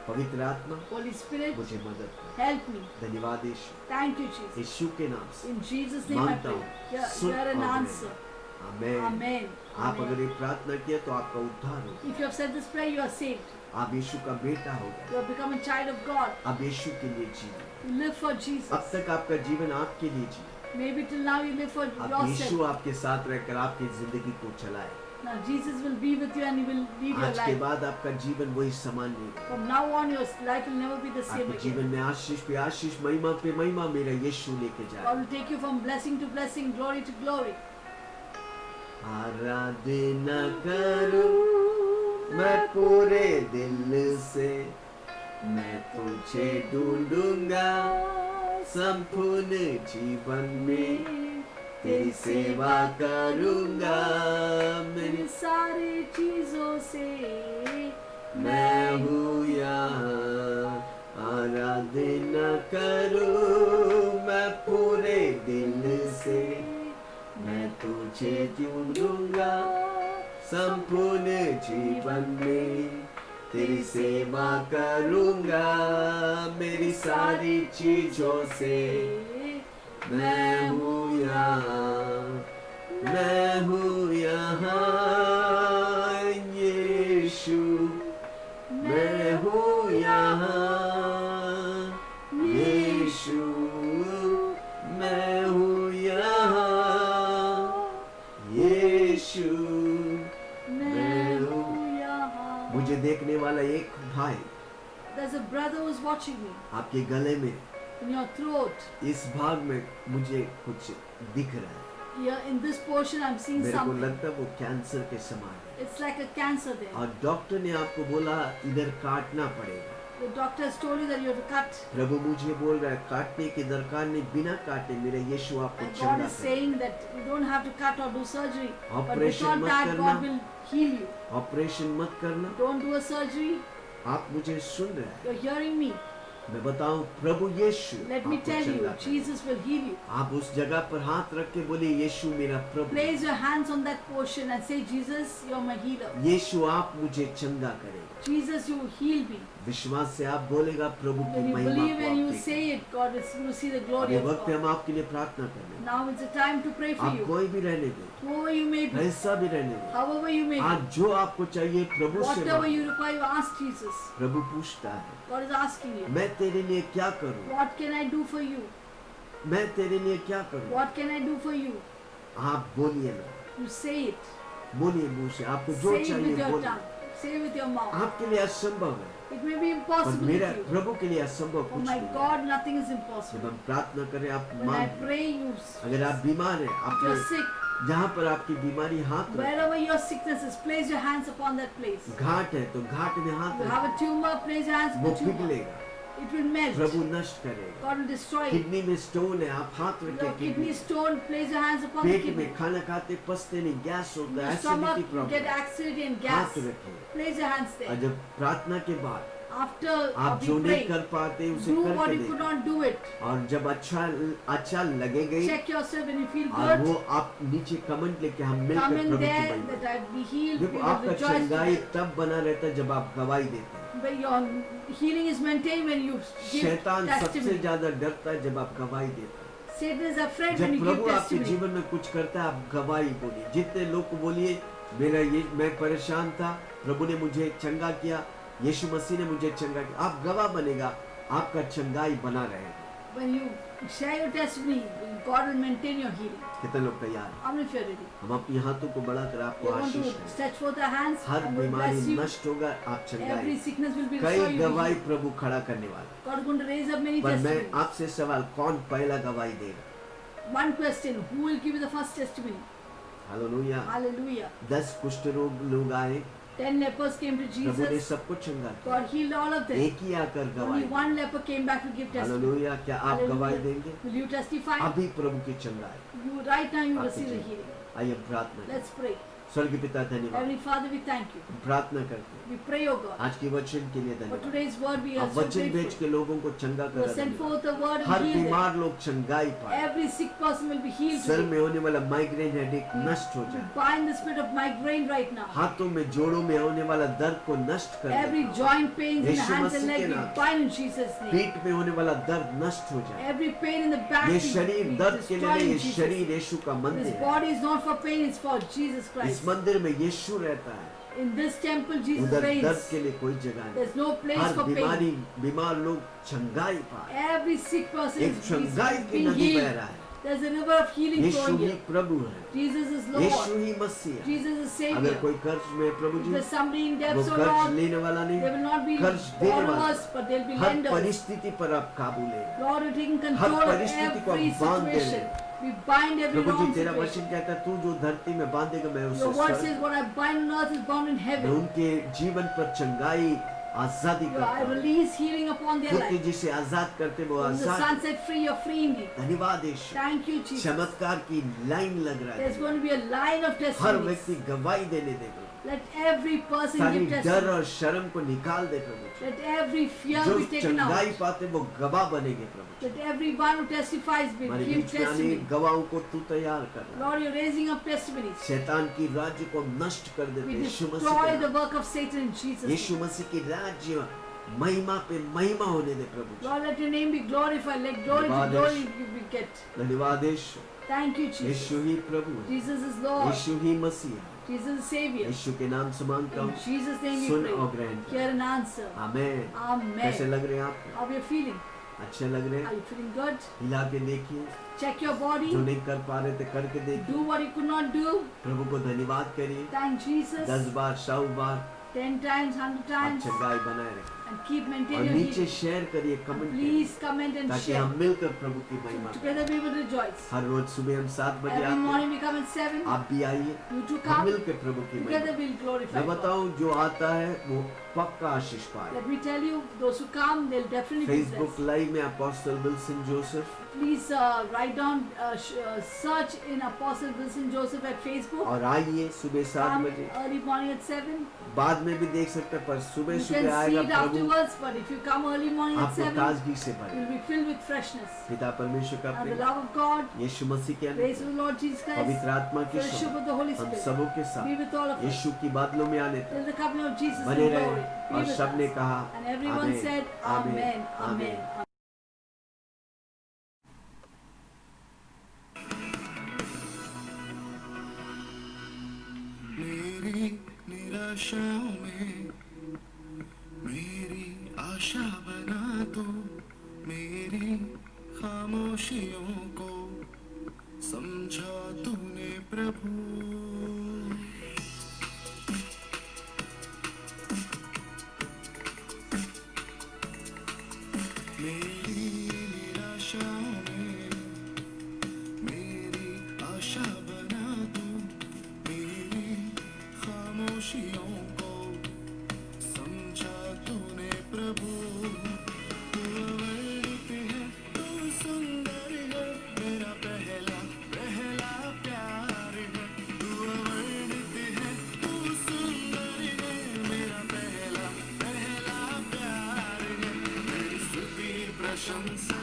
पवित्र आत्मा Holy Spirit, मुझे मदद कर। help me. धन्यवाद यीशु, Thank you, Jesus. यीशु के नाम से In Jesus' name I मांगता pray. हूँ, सुन Hear an और answer. आमेन। Amen. आप Amen. अगर ये प्रार्थना किया तो आपका उद्धार हो, If you have said this prayer, you are saved. आप यीशु का बेटा हो गए, You have become a child of God. अब यीशु के लिए जीवन। You live for अब Jesus. तक आपका जीवन आपके लिए जी, Maybe till now you live for अब यीशु yourself. आपके साथ रहकर आपकी जिंदगी को चलाए। Now Jesus will be with you and He will lead your आज के life. बाद आपका जीवन वही समान नहीं, From now on, your life will never be the same आपके जीवन again. में आशीष पे आशीष, महिमा पे महिमा मेरा यीशु लेके God जाए। will take you from blessing to blessing, glory to glory. आराधना करूं मैं पूरे दिल से, मैं तुझे ढूंढूंगा संपूर्ण जीवन में, तेरी सेवा करूंगा मेरी सारी चीजों से मैं हूँ यहाँ। आराधना करूं मैं पूरे दिल से, मैं तुझे ढूंढूंगा संपूर्ण जीवन में, तेरी सेवा करूंगा मेरी सारी चीजों से मैं हूँ यहाँ, मैं हूँ यहाँ यीशु, मैं हूँ यहाँ यीशु, मैं हूँ यहाँ यीशु, मैं हूँ। यहाँ. मुझे देखने वाला एक भाई There's a brother who's watching me. आपके गले में In your throat, इस भाग में मुझे कुछ दिख रहा है, here in this portion, I'm seeing मेरे को something. लगता है वो कैंसर के समान है, It's like a cancer there. और डॉक्टर ने आपको बोला इधर काटना पड़ेगा। The doctor has told you that you have to cut. प्रभु मुझे बोल रहा है काटने की दरकार नहीं, बिना काटे मेरा यीशु आपको And God चंगा is करे। saying that you don't have to cut or do surgery. But Operation without मत that, करना। God will heal you. Operation मत करना। Don't do a surgery. आप मुझे सुन रहे हैं, You're hearing me. मैं बताऊं प्रभु यीशु Let me आपको tell you, चंगा करे। Jesus will heal you. आप उस जगह पर हाथ रख के बोलिए यीशु मेरा प्रभु, Place your hands on that portion and say, Jesus, you're my healer. यीशु आप मुझे चंगा करेगा। Jesus, you heal me. विश्वास से आप बोलेगा प्रभु की When you महिमा believe को and you आप say देखें। it, God is going to see the glory अभी of वक्त है God. हम आपके लिए प्रार्थना करने। Now is the time to pray for आप you. कोई भी रहने दें, Whoever you may be, ऐसा भी रहने दें, however you may be, आज जो आपको चाहिए प्रभु से whatever मांगो। you require, you ask Jesus. प्रभु पूछता है God is asking you, मैं तेरे लिए क्या करूं, what can I do for you? मैं तेरे लिए क्या करूं। What can I do for you? आप बोलिए ना, You say it. बोलिए मुंह से, आपको जो Say it चाहिए with your बोलिए। tongue. Say with your mouth. आपके लिए असंभव है, It may be और impossible मेरा with you. प्रभु के लिए असंभव Oh कुछ my नहीं है। God, nothing is जब impossible. हम प्रार्थना करें, आप When I मांग, pray, you, अगर आप बीमार हैं, if आप you're sick, जहाँ पर आपकी बीमारी हाथ रखें, wherever your sickness is, place your hands upon that place. घाट है तो घाट में हाथ You have रखें, a tumor, place your hands वो on the tumor. पिघलेगा, It will melt. प्रभु नष्ट करेगा। God will destroy it. Kidney में स्टोन है, आप हाथ Your रखें, kidney kidney stone, place your hands upon the pet kidney. में खाना खाते पसते नहीं, गैस होता है, Your stomach, acidity you get problem, acidity and हाथ gas. रखें। Place your hands और there. जब प्रार्थना के बाद After आप we जो नहीं pray, कर पाते उसे do करके what you could देखें, not do it. और जब अच्छा लगेगा Check yourself when you feel और good. वो आप नीचे कमेंट लेके हम मिलकर Come in प्रभु की there महिमा that I be healed. देखो We will आपका rejoice चंगाई together. तब बना रहता है जब आप गवाही देते हैं। But your healing is maintained when you give शैतान सबसे testimony. ज्यादा डरता है जब आप गवाही देते हैं। Satan is afraid जब when you give प्रभु आपके testimony. जीवन में कुछ करता है, आप गवाही बोलिए। जितने लोग को बोलिए, मैं परेशान था, प्रभु ने मुझे चंगा किया, यीशु मसीह ने मुझे चंगा किया, आप गवाह बनेगा, आपका चंगाई बना रहेगा। When you share your testimony, God will maintain your healing. कितने लोग तैयार हैं? How many of you are ready? हम अपने हाथों को बढ़ाकर We आपको want आशीष to दें। stretch forth our hands her and we'll बीमारी bless you. नष्ट होगा, आप Every चंगाई। sickness will be कई restored. You will गवाही heal. प्रभु खड़ा करने वाला। God is going to raise up many पर मैं testimonies. आपसे सवाल, कौन पहला गवाही देगा? One question: who will give you the first testimony? Hallelujah. Hallelujah. 10 कुष्ठ रोग लोग आए, 10 lepers came to प्रभु ने Jesus. सबको चंगा किया। God healed all of them. एक ही आकर Only गवाही। one leper came back to give testimony. Hallelujah. क्या आप Hallelujah. गवाही देंगे? Will you testify? अभी प्रभु की चंगाई। You right now you आपके receive the जीवन। healing. आइए प्रार्थना करें। Let's pray. स्वर्गीय पिता धन्यवाद, Heavenly Father, we thank you. प्रार्थना करते हैं We pray, O God. आज के वचन के लिए For धन्यवाद। today's word, we are आप so वचन भेज grateful. के लोगों को चंगा You कर have sent forth the word her and healed them. बीमार लोग चंगाई पाए, Every sick person will be healed sir today. में होने वाला माइग्रेन हेडेक नष्ट हो We जाए, bind the spirit of migraine right now. हाथों में जोड़ों में होने वाला दर्द को नष्ट कर Every they, joint pains in the Yeshu hands and Masih legs, के we नाम। bind in Jesus' name. पीठ में होने वाला दर्द नष्ट हो जाए। Every pain in the back, ये we शरीर दर्द के destroy लिए, in ये Jesus' शरीर name. यीशु का This मंदिर है। body is not for pain, it's for Jesus इस Christ. मंदिर में यीशु रहता है, In this temple, Jesus उधर दर्द reigns. के लिए कोई जगह नहीं। There's no place her for बीमारी, pain. बीमार लोग चंगाई पाए, Every sick person एक is चंगाई की being नदी बह healed. रहा है। There's a river of healing Yeshu flowing he here. प्रभु है, Jesus is यीशु Lord. ही मसीह है। Jesus is अगर Savior. कोई कर्ज में प्रभु If ji, there's somebody in वो debts, or कर्ज Lord, लेने वाला they will नहीं, not be कर्ज देने वाला। borrowers, but they'll be her lenders. परिस्थिति पर आप काबू ले। Lord, you're taking her control of परिस्थिति को every आप बांध दे situation. We bind every Prabhu ji, wrong तेरा situation. वचन कहता है, तू जो धरती में बांधेगा मैं Your word उसे says, what I bind on earth is bound in मैं heaven. उनके जीवन पर चंगाई आजादी I करता हूँ। release healing upon their पुत्र life. जिसे आजाद करते वो When the Azad. sun set free, you're free indeed. धन्यवाद यीशु। Thank you, Jesus. चमत्कार की लाइन लग रहा There's है, going to be a line of her testimonies. व्यक्ति गवाही देने देगा, Let every person सारी give डर testimony. और शर्म को निकाल दे प्रभु। Let every fear जो be taken चंगाई out. पाते वो गवाह बनेंगे प्रभु। Let everyone who testifies be हमारे give बीच में आने testimony. गवाहों को तू तैयार कर रहा है। Lord, you're raising up testimonies. शैतान की राज्य को नष्ट कर देते We यीशु मसीह destroy के the नाम। work of Satan in Jesus' Yeshu name. मसीह की राज्य महिमा पे महिमा होने दे प्रभु जी। Lord, let your name be glorified. Let glory to धन्यवाद glory यीशु। we get. धन्यवाद यीशु। Thank you, Jesus. यीशु ही प्रभु है, Jesus is Lord. यीशु ही मसीह है। Jesus is Savior. यीशु के नाम से मांगता In हूँ, Jesus' name we soon pray. और ग्रहण कर। Hear an answer. आमेन। कैसे Amen. लग रहे हैं आप? How are you feeling? अच्छे लग रहे Are हैं? you feeling good? हिला के देखिए, Check your body. जो नहीं कर पा रहे थे करके देखिए। Do what you could not do. प्रभु को धन्यवाद करिए। Thank Jesus. 10 बार 100 बार 10 times, 100 आप times. चंगाई बनाए रखें And keep और maintaining your नीचे healing. शेयर करिए, कमेंट करिए, Please comment and ताकि share. हम मिलकर प्रभु की महिमा करें। Together we will rejoice. हर रोज सुबह हम 7 बजे Every आते हैं, morning we come at 7. आप भी आइए, You too हम come. मिलकर प्रभु की Together महिमा। we'll glorify मैं God. बताऊं, जो आता है वो पक्का आशीष पाए। Let me tell you, those who come, they'll definitely be Facebook blessed. Live में apostle Wilson Joseph Please write down, search in Apostle Wilson Joseph at Facebook. और आइए सुबह 7 Come बजे। early morning at 7. बाद में भी देख सकते हैं, पर सुबह You can सुबह see आएगा it Prabhu, afterwards, but if you come early morning at आपको 7, ताजगी से भरे। you'll be filled with freshness. पिता परमेश्वर का And the Prem, love of God, यीशु मसीह के grace of अनुग्रह, the Lord Jesus Christ, पवित्र आत्मा की fellowship शक्ति of the Holy हम Spirit, सबों के be साथ with all of us. यीशु की बादलों में आने Till तक the coming of Jesus बने in glory. रहे। Be और with सबने us. कहा And everyone आमीन, said, आमीन, Amen, आमीन। Amen. मेरी निराशाओं में मेरी आशा बना दो, मेरी खामोशियों को समझा तूने प्रभु। भाषा बना दूं मेरी खामोशियों को समझा तूने प्रभु तू अवर्णित है तू सुंदर है मेरा पहला पहला प्यार है तू अवर्णित है तू सुंदर है मेरा पहला पहला प्यार है तेरी स्तुति प्रशंसा